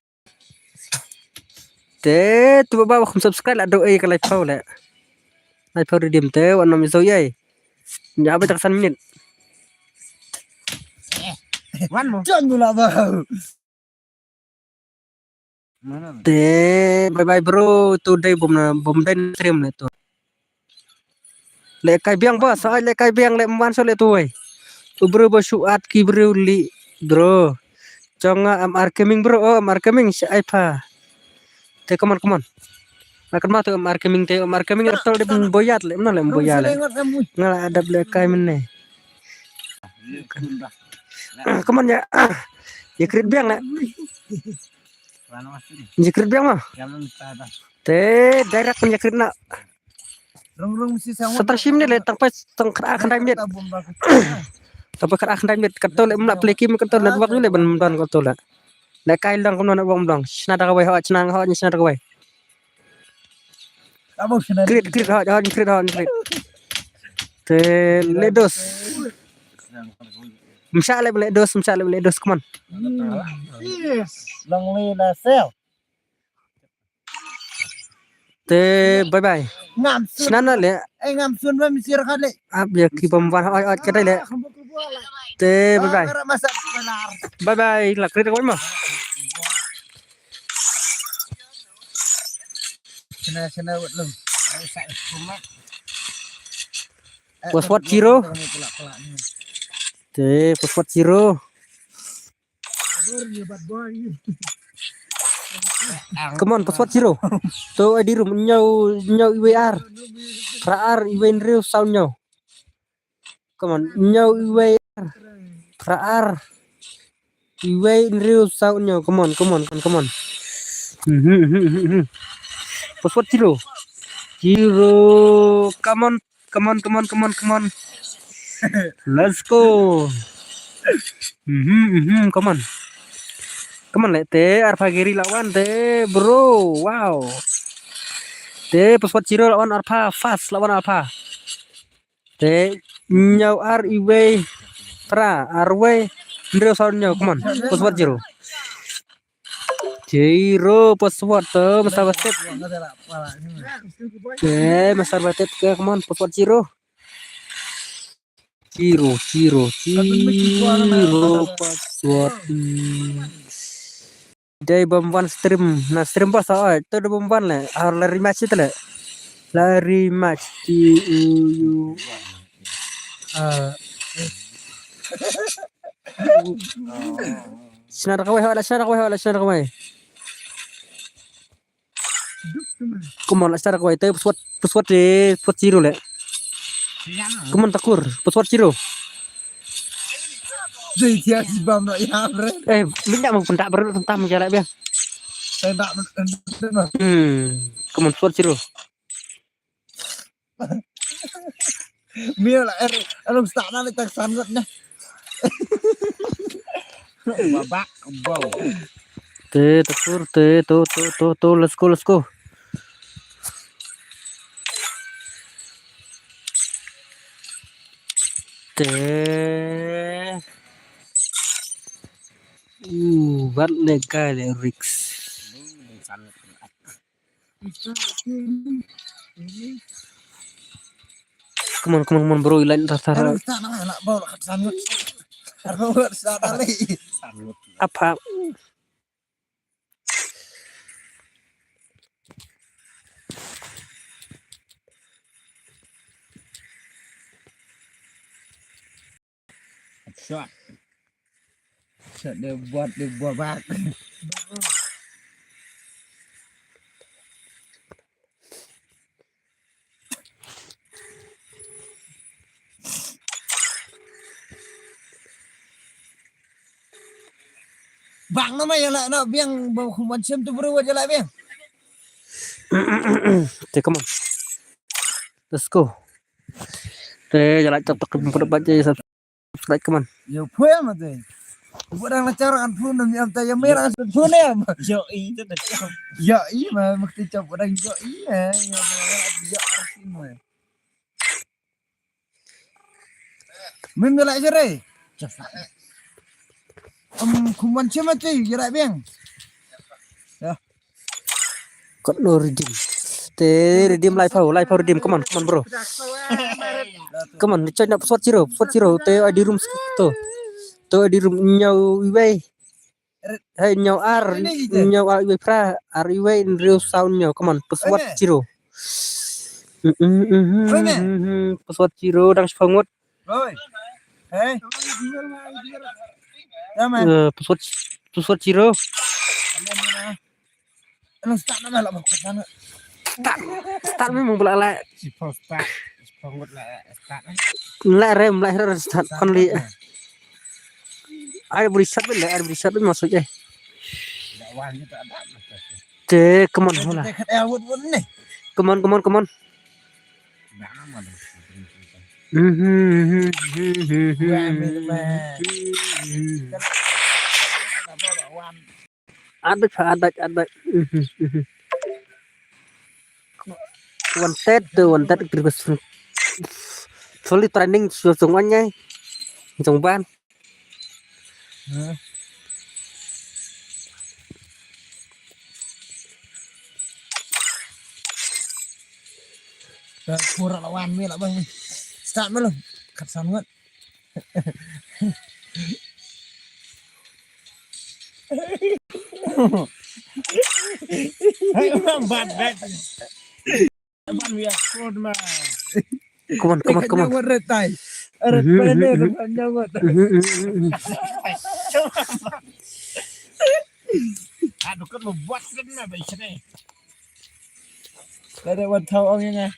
Te tu bawa subscribe lah doa ke live pau le. Live pau redeem te wan nom so yai. Ya ba tak 1 minit. wan mo jangan lah bau Te bye bro today bom den stream le tu. Le kai biang ba sai le kai biang le man so le tu ai. Tu bro ba suat ki bro li bro. Jonga amar coming bro amar coming si ai pa. Te come on. Makan ma tu amar coming ratol de boyat le mana le boyat le. Ngala ada le kai mene. Come on ya. Ya krit biang le. Jikrit biang mah. Te direct penjikrit nak. rong mesti sama Setang sim ni le tang pas tang kra khandai mit. Tapi kra khandai mit katol le mla play kim katol le wak le ban dan katol le. Le kai lang kono nak bom dong. Sna da kawai ha chnang ha ni sna da kawai. kamu kena Krit ha. Te le dos. Msa le dos come on. long là sel Te bye. ngam Sna le ngam sun ba mesti rakat le ab ya ki pemban ha kadai le. Te bye. masak benar Bye. La krit kawai mah. kena buat lu Password zero. Te password zero. Come on, password zero. Tu ID room nhau IWR. Praar IWN real sound nhau. Come on, nhau IWR. Praar IWN real sound nhau. Come on. Password zero. Come on. Let's go. Come on, let te Arfa Giri lawan te bro. Wow. Te password zero lawan Arfa fast lawan Arfa. Te nyau RIW pra RW Ndro sound nyau. Come on, password zero. Password te masa batet. Te masa batet ke come on password zero. Password. Day bomban stream. Nah stream pas itu ada bomban lah. Harus lari match itu lah. Lari match di Sinar kawai wala sinar kawai. Kumon la sinar kawai te puswat de puswat zero le. Kumon takur puswat zero. Jadi dia si bam nak yang bre. Minyak mau pendak baru tentang jalan biar. Tidak Kumon puswat zero. Mia lah alung start na tak sangat na. Babak bau. Te takur te to let's go. Te what lega le Rix. Come on bro, ilain rasa Alung start na lah bau lah sangat. Alung start ali. apa Shot dia buat bak. Bang nama yang lah nak biang bau kuman sem tu beri wajah lah biang. come on let's go jalan cepat ke baca subscribe come on Yo puan mah tu. Bukan lancaran pun dan yang tanya merah pun ya. Yo itu dah. Yo mah mesti coba orang yo ya. Yo arsin mah. Mendela jere. Kuman sem tu jere biang. kok lo redeem redeem live redeem come on bro come on coy nak swat zero te di room to di room nyau iwe hey nyau iwe pra iwe in real sound nyau come on peswat zero peswat zero dang sepangut Rồi. Hey. Đó mà. Peswat zero Nó start nó là một cái nữa. start memang bola la Si posta. Pengut lah start. la rem start only ada beri shot maksudnya Dak wahnya tak ada. te come on bola Dekat Elwood pun ni. come on Dak nama dah. ada wanted terus solid training semuanya trong ban kurang lawan mi lah bang. Start belum? Kat sangat. Hai orang badat. Abang biar kod mah. come on Red tie. Red bener nyangot. Aduh kan membuat kan mah biasanya. Ada wan tahu orang yang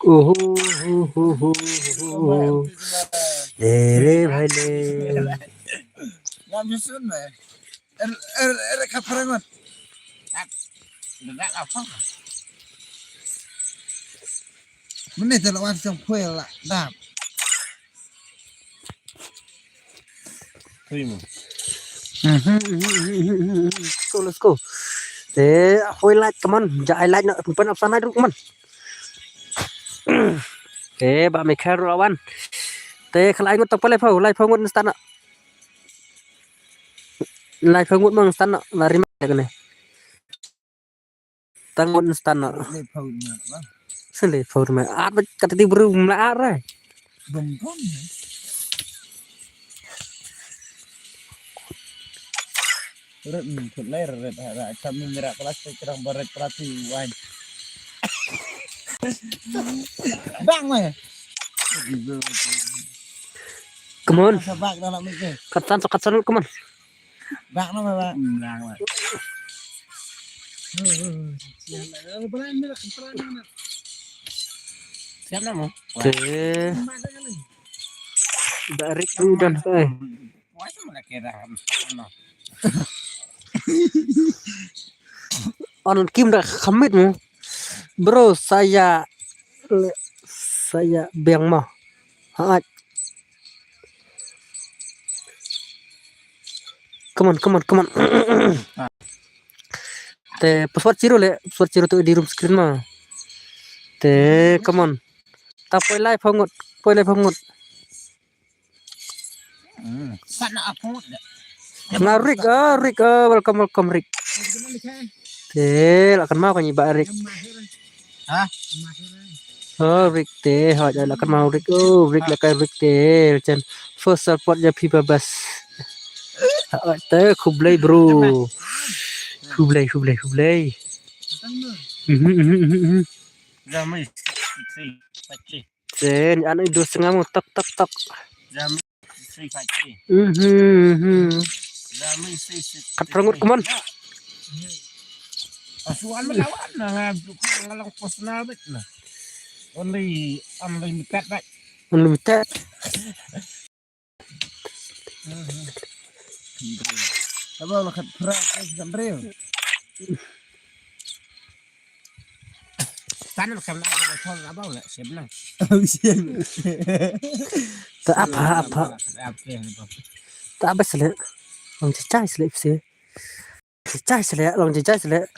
bhale nggak bisa mah. Kaparangot. Enggak apa. Menit lawan sang kuel lah. Dap. Primo. Let's go te highlight teman highlight nak pen opsan dulu teman te ba me khair lawan te khlai ngot tak pale phau lai phau ngot stan lai phau ngot mang stan lari mak kene tangon stan Ni phau ni bang. sele phau me at kat ti bru la at ra Turut put layer red kami mirak plastik kerang baret peratu wan. Bang mah. Come on. Sabak dalam mikir. Katan come on. Bang nama bang. Bang mah. Siap nak mau? Teh. Barik udan Wah sama nak kira. on Kim dah khamit mu. Bro, saya biang mah. Haat. Come on. Te password ciro tu di room screen mah. Te come on. Ta poi live hangut. Sana aku. Nah, Rick, welcome Rick. Te lah kan mau kan iba Rick. Hah? Oh, Rick te, họ là kan mau Rick. Oh, Rick là cái Rick te. Chen first support ya pipa bas. Te khublay bro. Khublay. Jamai si paci. Chen anu itu setengah mu tak. Jamai si paci. Jamai si. Kat rangut keman. Asuhan melawan nah ngalang personal bet nah. Only unlimited right. Unlimited. Apa lo kat perak kan real. Sana kam nak betul apa lah sebenarnya. Tak apa. Tak apa sele. Long cicai sele sih. Long cicai sele.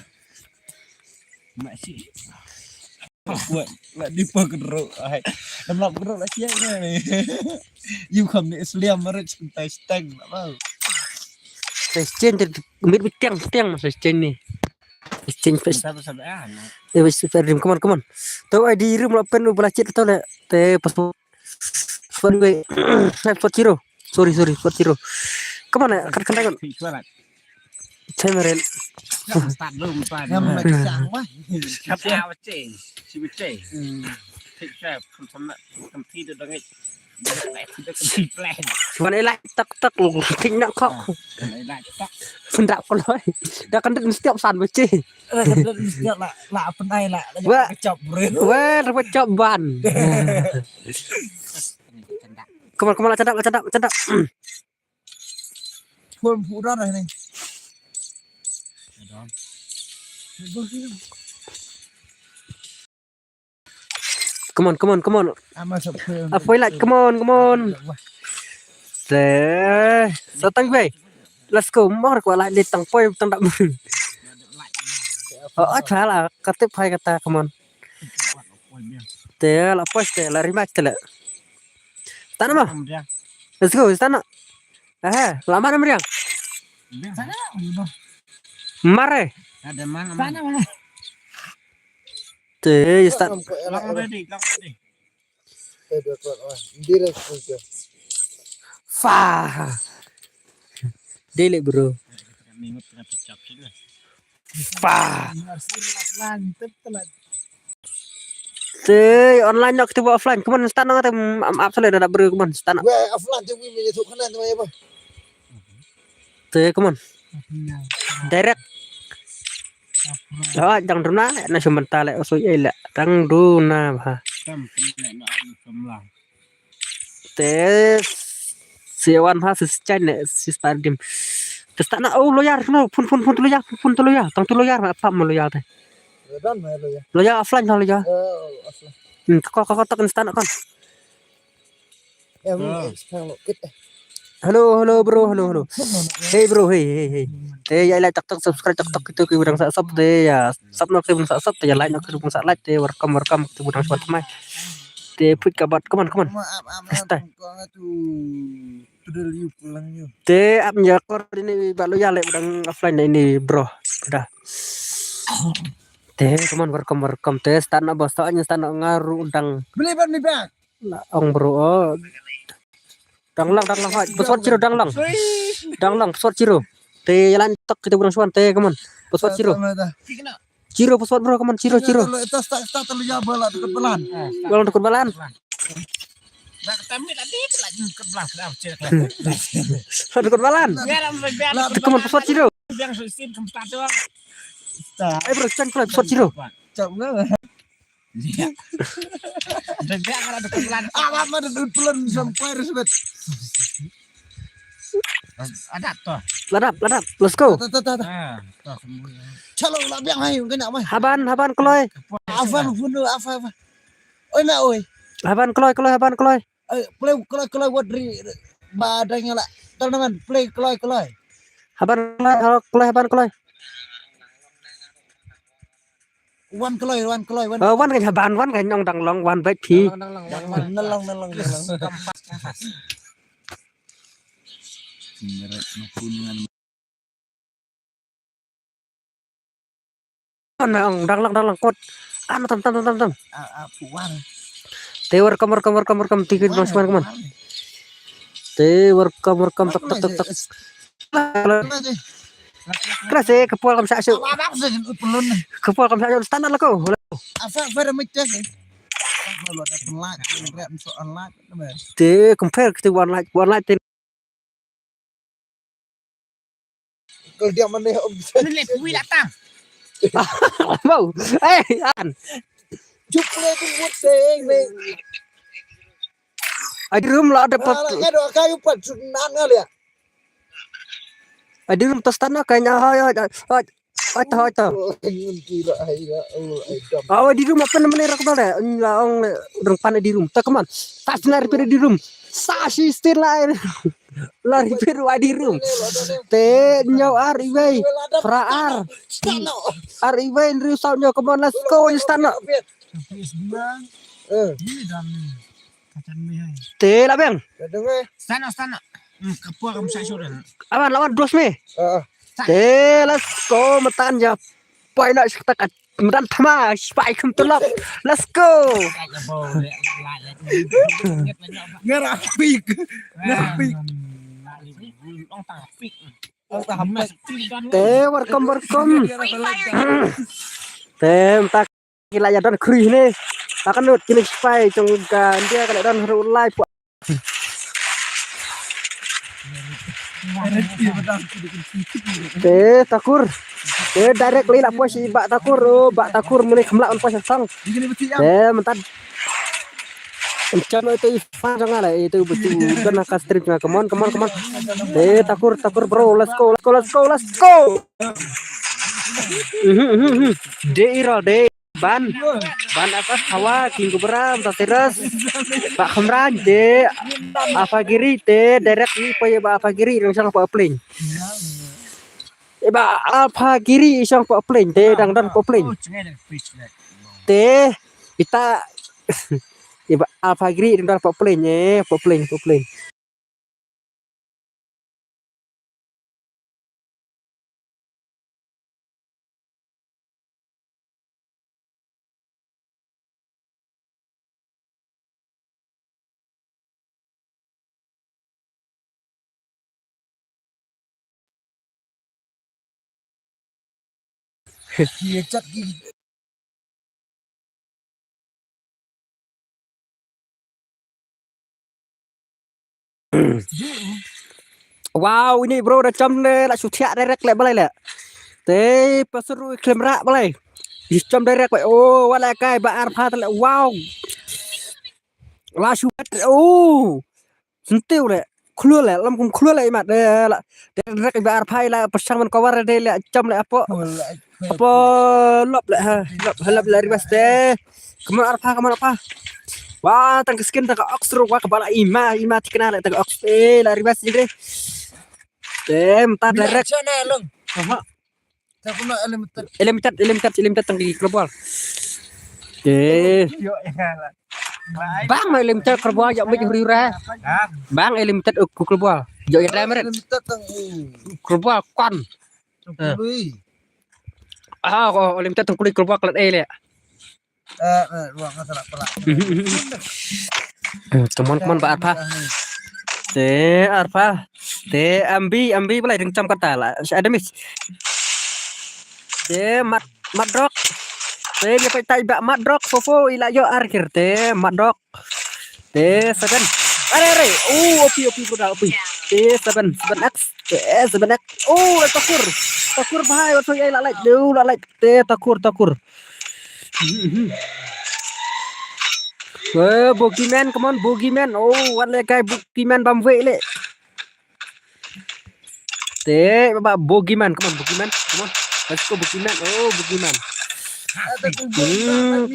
Masih. Buat nak dipa kedro ai. Nampak kedro lah siang ni. You come ni Islam maret cinta stang tak mau. Saya chen mit tiang masa chen ni. Chen face. Satu sampai Wis Ferdim come on. Tahu ai di room open lu belacit tahu le. Te pas gue. Sorry 40. Come on kan. suara. Temeren. Start belum pak. Nama kisah mah. Apa ceng? Si ceng. Kita sama computer dengan kita ke plan. Cuman elak tak lu ting nak kok. Elak tak. Pendak peloi. Dah kan setiap saat baca. Setiap lah penai lah. Kecap bro. Wah, dapat coban. Kemana cadak. Pun pura dah ni. Come on. Ama sampai. Apa like? Come on. Satang bay. Let's go. Mau ko lại đi tang poi tang đậm. Phải là cắt tiếp hay kata come on. Te la poste la rematch te la. Tana mah. Let's go tana. Lama nam riang. Sana. Mare. Ada mana? Sana. Te start. Lang ready. Direct saja. Fa. Dele bro. Minut kena pecah sini. Fa. Mantap telat. Te online nak kita buat offline. Keman start nak maaf salah dah bro keman start nak. Weh offline tu mimi tu kena tu apa? Te keman. Direct. Jangan runa na sebentar le osoi ela. Tang runa ha. Kam nak semlang. Te sewan ha siscan ne sis pardim. Terus tak nak loyar no pun loyar. Tang tu loyar apa mau loyar teh. Dan mana ya? Loyar offline kalau loyar. Offline. Kau tak instan kan. Ya sekarang kita. Halo bro. Hey bro, hey. Ya like tak subscribe tak itu ke budang sub deh ya. Sub nak ke budang sub ya like nak ke budang like deh welcome ke budang spot mai. Deh put kabat come on. Stay. Sudah liu pulang you. Deh up nyakor ini balu ya like budang offline ini bro. Udah. Deh come on welcome deh start nak bos soalnya start nak ngaruh undang. Beli bang. Ong bro. Oh. Danglang. Password ciro danglang. Password ciro. Te jalan tok kita burang suan te come on. Password Ciro. Ciro password bro, come on Ciro. Itu start terlalu jauh bola dekat belan. Balang tukar balan. Nak kami tadi lagi ke belah dah cek. Tukar balan. Biar Come on password Ciro. biar sim tempat tu. Ayo bro, cek password Ciro. Cak enggak. Dengar kalau ada kebelan. Apa dekat belan sampai resbet. Ada tu. Ladap. Let's go. Tata. Tu semua. Chalo lah biang ayo kena mai. Haban kloy. Apa funo apa. Oi nak oi. Haban kloy. Play kloy wadri badangnya lah. Teman play kloy. Haban kloy. One kloy. Wan kan haban wan kan nyong dang long wan baik pi. Nelong. Nong dang lang kot. Anu tam. Puan. Tewar kamar tiga bro suan come on. Tewar kamar tok. Keras kepol kam sa asu. Apa sih pelun. Kepol kam sa asu standar lah kau. Apa pada macam ni. Kalau ada pelat, rap soal lat, Te compare kita one light te. kalau dia mana Ni pui datang. Mau. An. cukup itu buat seng nih. Ada room lah ada Ada kayu pat sunan kali ya. Ada room tas tanah kayaknya hai. Gila ya Allah. Oh di room apa namanya rak tole. Laong urang pane di room. Tak keman. Tas lari per di room. Sasi still lari. Lari per di room. Te nyau ariway. Praar. Ariway riu saunyo keman let's go istana. Te lah bang. Sana. Kapur kamu saya suruh. Awan lawan dos me. Te let's go metan ya. Pai nak setak metan thama spai kum tulap. Let's go. Ngerah pik. Te welcome. Te tak kila ya dan kri ni. Akan nut kini spai trong kan dia kalau dan haru live. Te takur. Te directly lah puas bak takur mulai kemlak on puas sang. Te mentan. Encana itu Ivan jangan lah itu betul kan nak strip cuma come on. Te takur bro let's go. De ban atas hawa king beram tateras Pak Khamran de apa giri te direct ni paya ba apa giri yang sang pa plane ba apa giri sang pa plane te dang pa plane te kita iba apa giri dang pa plane pa plane Dia cat gini. Wow ini bro dah jam le la sutia direct le balai le te pasuru kamera balai jam direct le oh wala kai ba arpha le wow la suat oh sentiu le khulua le lam kum khulua le mat de la direct ba arpha la pasang man cover de le jam le apa lop le ribas te kaman arpha wah tang skin tang oxro wah kepala ima dikenal tang ox la ribas jadi tem ta direct Sana lang. aha Tak pernah elementat tang di global bang elementat global ya mai hurira bang elementat ku global yo ira meret global kon elementat tang kulit global kelat le ruang kata nak pelak. teman-teman ba apa Te Arfa. Te Ambi boleh dengan jam kata lah. Ada mis. Te Madrok. Te dia pakai tak Madrok. Fofo ilayo akhir te Madrok. Te 7. Are. Opi budak opi. Te 7X. Te 7X. Takur bahaya waktu ai lalai. Deu lalai. Te takur. Boogeyman, come on, Boogeyman. What le guy Boogeyman bamwe le. Te baba Boogeyman, come on. Let's go Boogeyman. Boogeyman.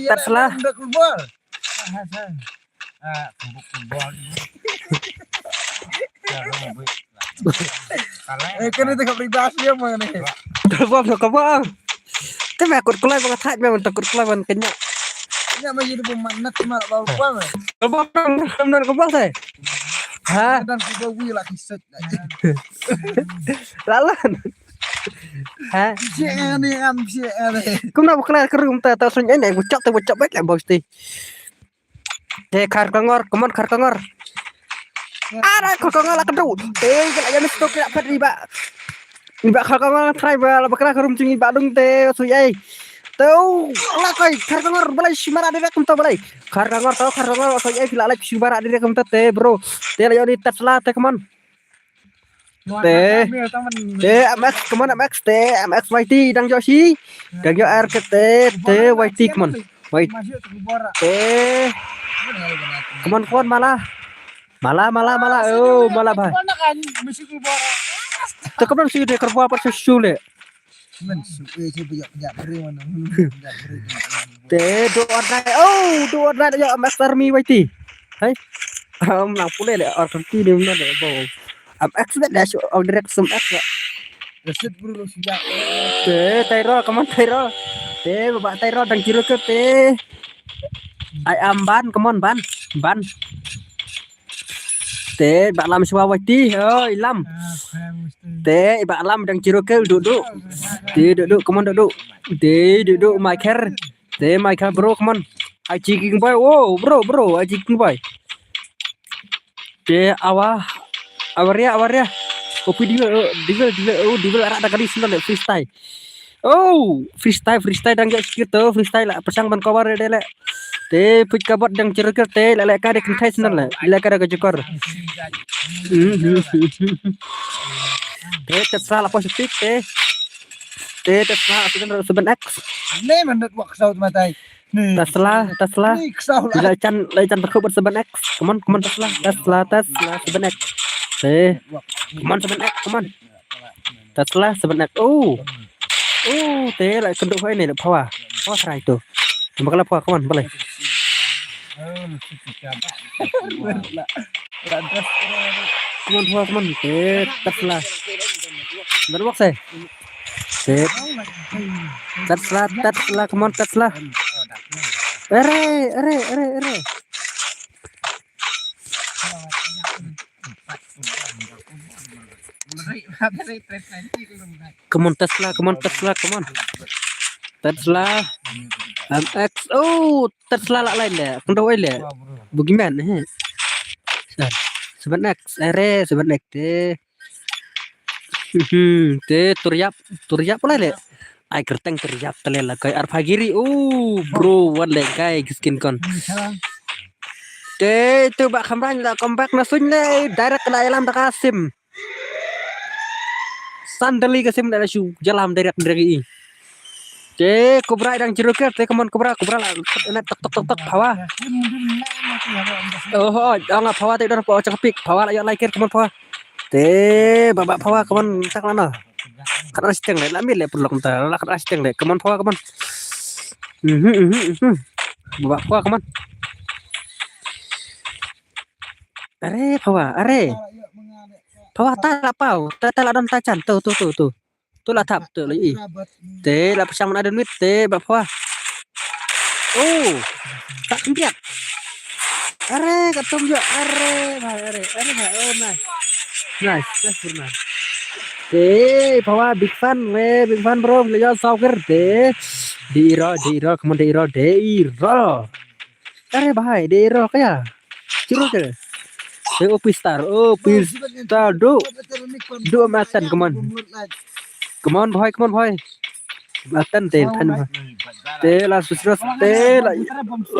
Tersalah. keluar. Kan itu kau bebas dia mana ni? Kerbang. Tapi aku kelai banget hati memang takut kelai banget kenya. Ini apa jadi pemanat cuma bau bang. Kerbang saya. Ha? Dan kita wila kiset. Lalan. Ha? Siapa ni am siapa? Kau nak kelai kerum tak tahu sunyi ni. Bocak baik lah bos ti. Kar kangor. Ada kangor lah kedua. Kalau yang stok nak pergi Iba kangor try bal bakra kerum cungi badung te suyai. Tahu lah kau kar kangor balai simara direk kum tahu balai. Kar kangor suyai bila lagi simara direk kum te bro. Te layo di Tesla te come on. Te MX come on MX te MX YT dang Joshi. Dang yo RK te YT come on. Wait. Te come on phone malah. Malah bah. Tekap sih dia kerja apa susul le. Men suwe je banyak beri mana. Te do order ya Master Mi YT. Hai. Nang pule le order ti dia mana le bo. MX dah order sum X. Reset bro sejak. Te Tyro come on Tyro. Te bapak Tyro dang kira ke te. I am ban come on ban. Te bạn làm sao vậy tí ơi Lâm te bạn làm đang chiro kêu duduk te duduk come on duduk te duduk Michael te Michael bro come on I chicken boy bro I chicken boy te awaria kopi dia arak dah kali senang freestyle đang gitu freestyle lah pasang ban cover deh le te put kabot dang cirker te lele ka de kentai senang le lele ka de jekor te terserah positif te terserah sudah 7X Ni mendet wak saut matai. Ni Tesla ni kesau lah. Lecan berkebut 7X come on Tesla 7X te come on 7X come on Tesla 7X te lại kenduk hai ni power try tu bakal power come on boleh come on te Tesla berwak saya Tesla come on Tesla ere come on Tesla MX Tesla lah lain deh kendau le Boogeyman Sebenarnya te turiap boleh le ai kerteng turiap telela kai arfagiri bro wan le kai skin kon te tu bak kamran la comeback nasun le direct ke dalam Kasim sandali Kasim dah su jalan direct dari te kobra dang jeroker te kemon kobra lah tok hawa angap hawa te dah po cakapik hawa la like kemon hawa te babak hawa kemon tak mana kan asiteng le lambil le perlu kental la kan asiteng le kemon hawa kemon babak hawa kemon hawa tak lapau tak ladon tacan tu lah tap tu lagi te lah pasang ada duit te bapa tak kempiat ketum juga nice sempurna te bawa big fan bro lihat soccer te Deiro kemudian Deiro bahai Deiro kaya curut ke Pistar. Pistar. Do matan, come on. Come on, boy. Matan te than. Te la susros te la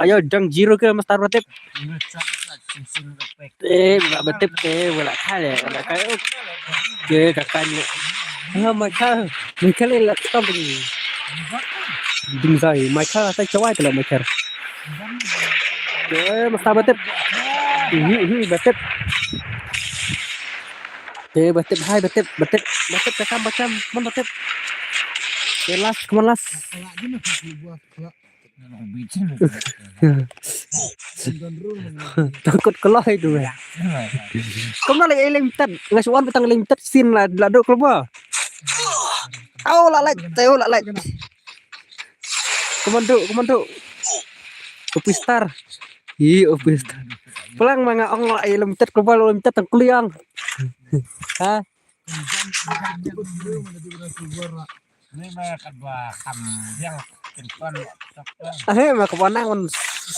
yo jang zero ke mastar batip. Te batip te wala khale la kai ke kakan. Mà cha mình cái này là tao mình đừng rồi mày cha tay cháu ai từ là mày chờ để mà sao bắt tiếp bắt tiếp để bắt tiếp hai bắt tiếp cái cam muốn bắt tiếp cái last come on last tao có lôi rồi không nó lại limited nggak suan betang limited sin là được không ạ au lại komando Opistar Opistar pulang mga ong lại limited global limited tang kuliang ha Ini mah kadwa kam yang telepon mà có năng còn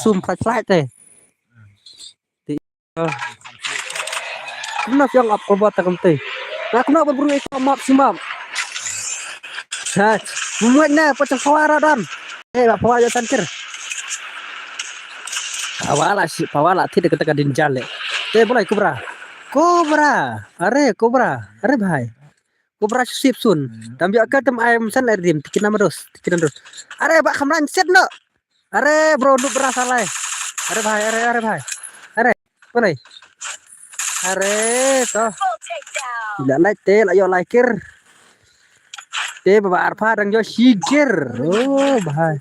zoom flashlight này cũng nó yang up global ta công ty nah cũng nó berburu itu maksimum ha muatnya pocong suara dan bapak aja tankir awala tidak ketika dinjale boleh cobra are bhai cobra sip sun tam biak ka tam ayam san air dim tikinan terus are bak khamran set no are bro du berasa lai are bhai are boleh are to tidak like te la yo likir te baba arfa dang yo sigir oh bhai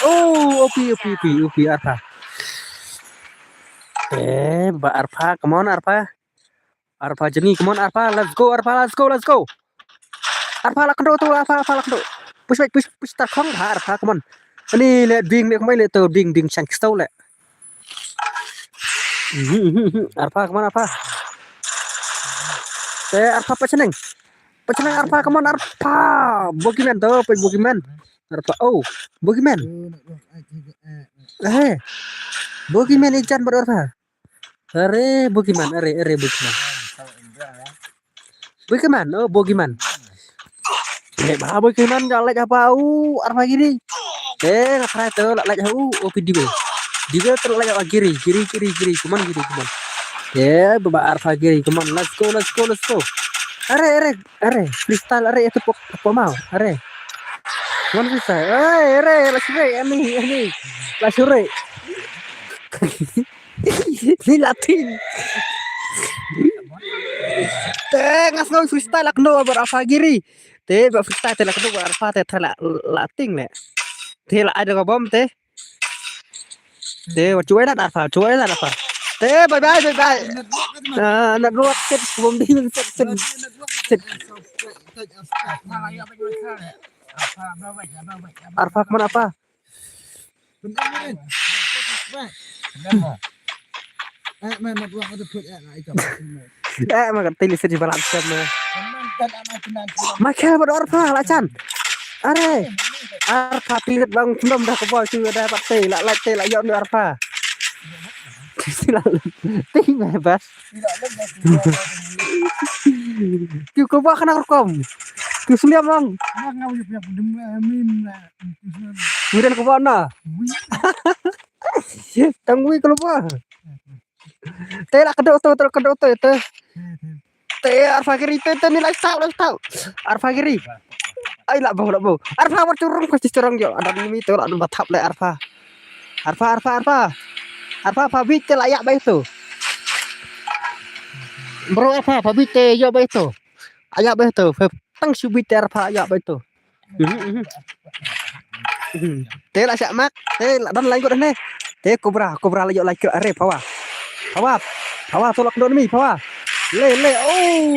oh opi arfa baba arfa come on arfa jeni come on arfa let's go arfa la kendo tu arfa la kendo push ta khong arfa come on ani le ding le mai le to ding sang stau le arfa come on arfa te arfa paceneng arfa come on arfa bogiman to bogiman arfa oh bogiman bogiman ijan bar arfa are bogiman oh bogiman bah bogiman jalek apa arfa gini ngaprai to lek opi dibe terlek kiri cuman baba arfa kiri cuman let's go are freestyle are itu apa mau are cuman freestyle ini lasure ini latin ngas ngoi freestyle lakno bar arfa kiri ba freestyle lakno bar arfa thela latin le thela ada bom cuy lah arfa bye nak luat set bom di set arfa kemana apa makan tilis di balat sama makan ber arfa lacan are arfa pilit bang belum dah ke bawah sudah dapat teh lah yon arfa ting bebas kau ke bawah kena rekam kau seliam bang kemudian ke bawah na tangui ke bawah teh lah kedok tu teh arfa kiri teh nilai tahu arfa kiri ay lah bau arfa curung pasti curung yo ada ini tu ada batap le arfa pabit layak baik tu bro arfa pabit yo baik tu ayak baik tu tang subit arfa ayak baik tu teh lah mak teh dan lain kau dah teh cobra layak like are pawa tolak don mi pawa le oh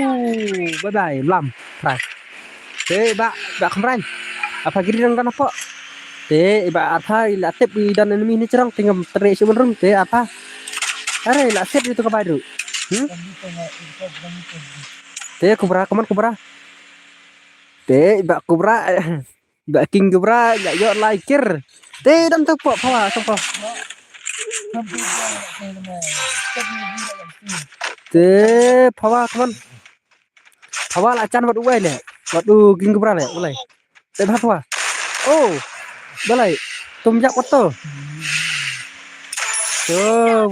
bye lam right teh bak kemran apa gini dan apa teh apa latip dan enemy ni cerang tinggal terik sebenarnya teh apa are latip itu ke baru teh cobra teh bak king cobra ya yo likir teh dan tu pawa Hampir jalan. Te phawa kaman. Phawa la chan wat uai le. Wat du king kubra le ulai. Te phawa. Oh, balai. Tum jak wat to.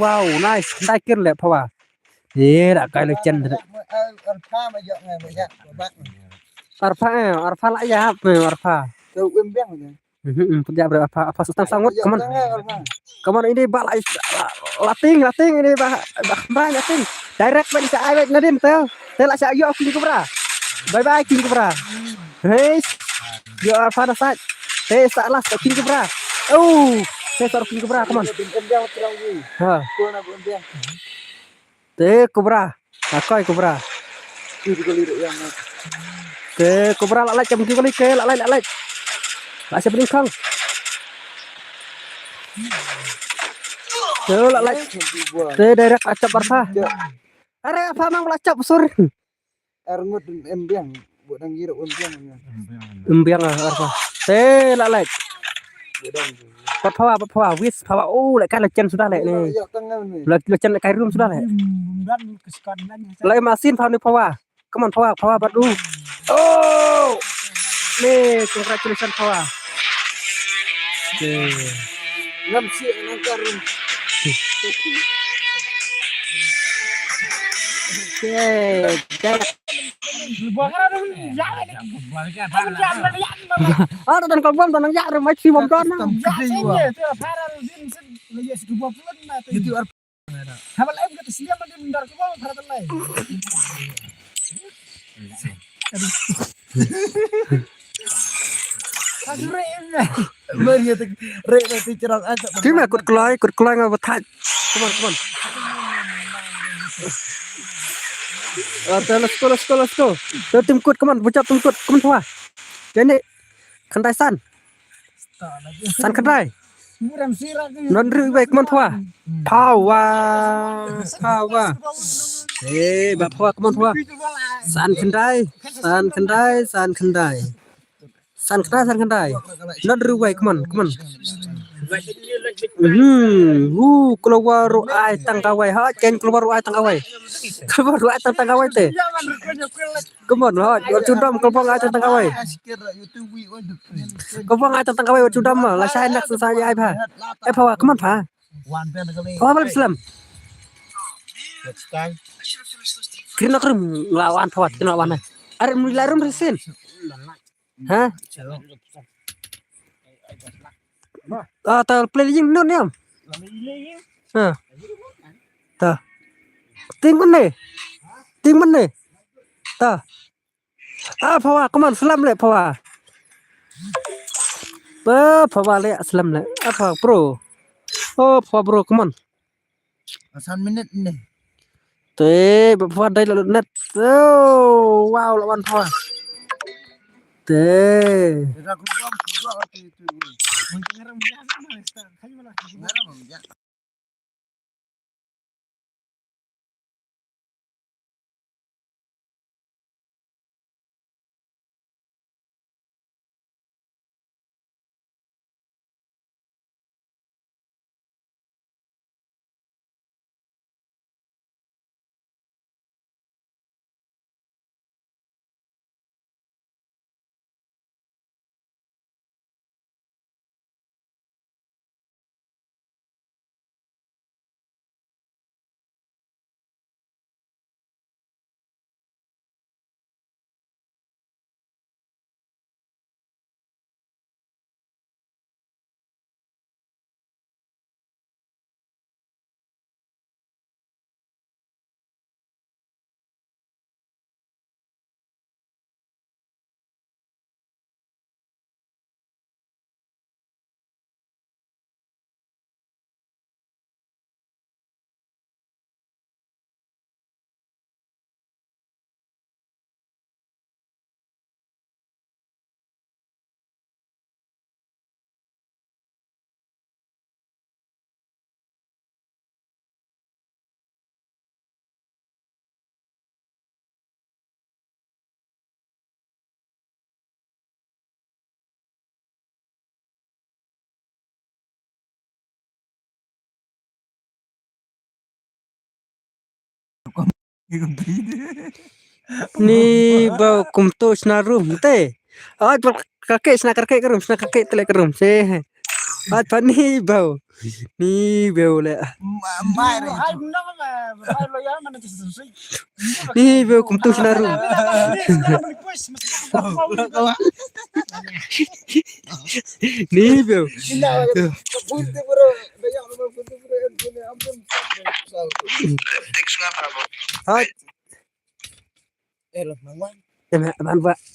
Wow, nice. Dai kin le phawa. Đã cái lực chân thật. Alpha mà dọn này mà dạ của bạn. Arfa lại ya, Arfa. Tôi quên biết rồi. Penjab apa susah sangat, kaman ini bak lating ini bah lating direct bak sa ai nadin tel la sa yo king kubra bye king kubra hey yo Arfa na sat hey sa las king kubra oh hey sa king kubra kaman ha te kubra akoi kubra ke kubra lại chấm kali ke lại lại sẽ bên không Tuh lại tuh direct acap Arfa are apa mang acap sorry Arngut embiang buat nang giro embiang Arfa te lại Papawa wis papawa oh lại cái là chân sudah lại nih là chân lại cái room sudah lại lại masin phao ni papawa come on papawa badu oh nih congratulations papawa ngam si nang karum dan kalbam dan ya masih bom don Kim ya kut kelai nggak betat come on let's go tim kut come on bocap tim kut come on thua ini kantai san kantai non rui baik come on thua pawa bapak come on thua san kantai non rui baik come on keluar ruai tangkawai ha ken keluar ruai tangkawai teh come on ha cudam keluar ruai tangkawai cudam lah saya nak saya ai pha come on pha balik Islam kena kerum lawan thawat kena lawan are mulai rum resin ha ta play non em ta ting mana ta phawa come on Islam le phawa le Islam le phawa bro phawa bro come on 1 minit nih te phawa dai la net wow lawan phawa te Ni bau kumto sna room te. Ai kakek sna kakek ke room sna kakek tele ke room se. Ai pani bau. Ni bau le. Mai re. Hai menang lah, hai lo ya mana tersusui. Ni bau kumto sna room. Ni bau. Punti bro, banyak nama punti bro. Ini ampun. Teks ngapa bos? Ai Loh, mama.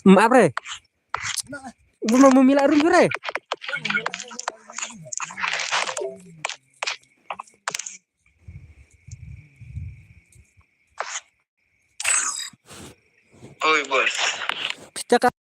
maaf re. Belum mau mila room re. Oi bos. Cakap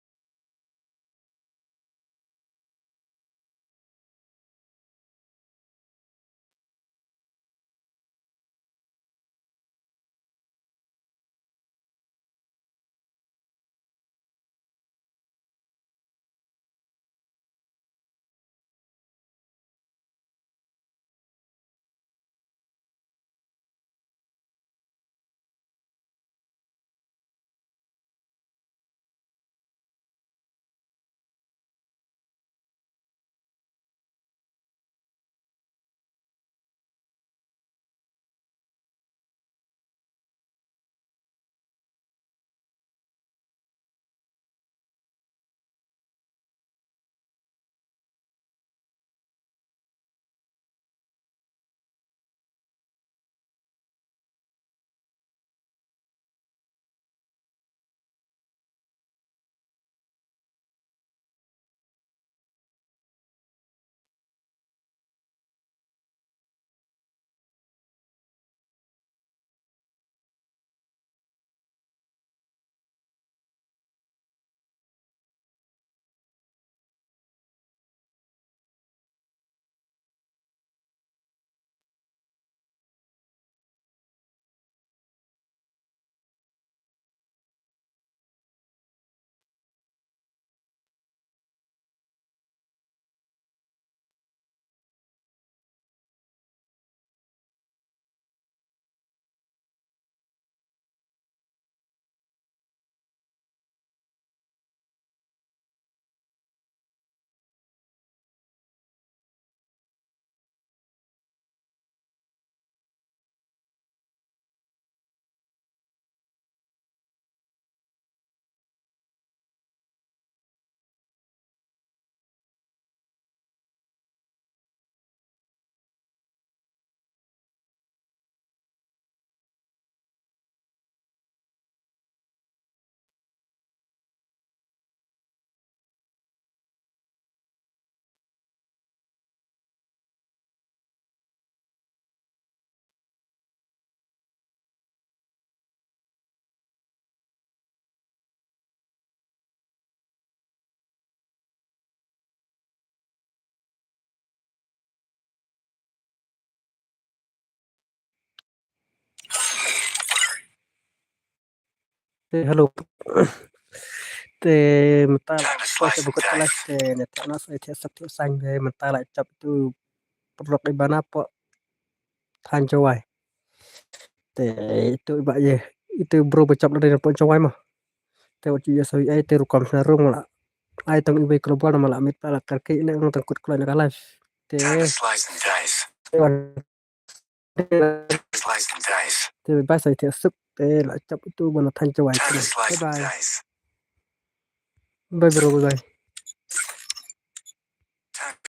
hello. Te mata Time to pas slice and buku kelas dice. te neta na saya tiap sabtu sang de mata la cap tu produk ibana po than jawai. Te itu iba ye itu bro bacap dari po jawai mah. Te uji ya sawi ai te rukam sarung la. Ai tong ibai keluar malah amit pala karke ile ngong tangkut kulan ka live. Te Time to slice and dice. Slice and dice. te ba sai tiap sub te la cap tu bana than jawai. Time to Bye slice and bye. dice. Bye bro bye bye.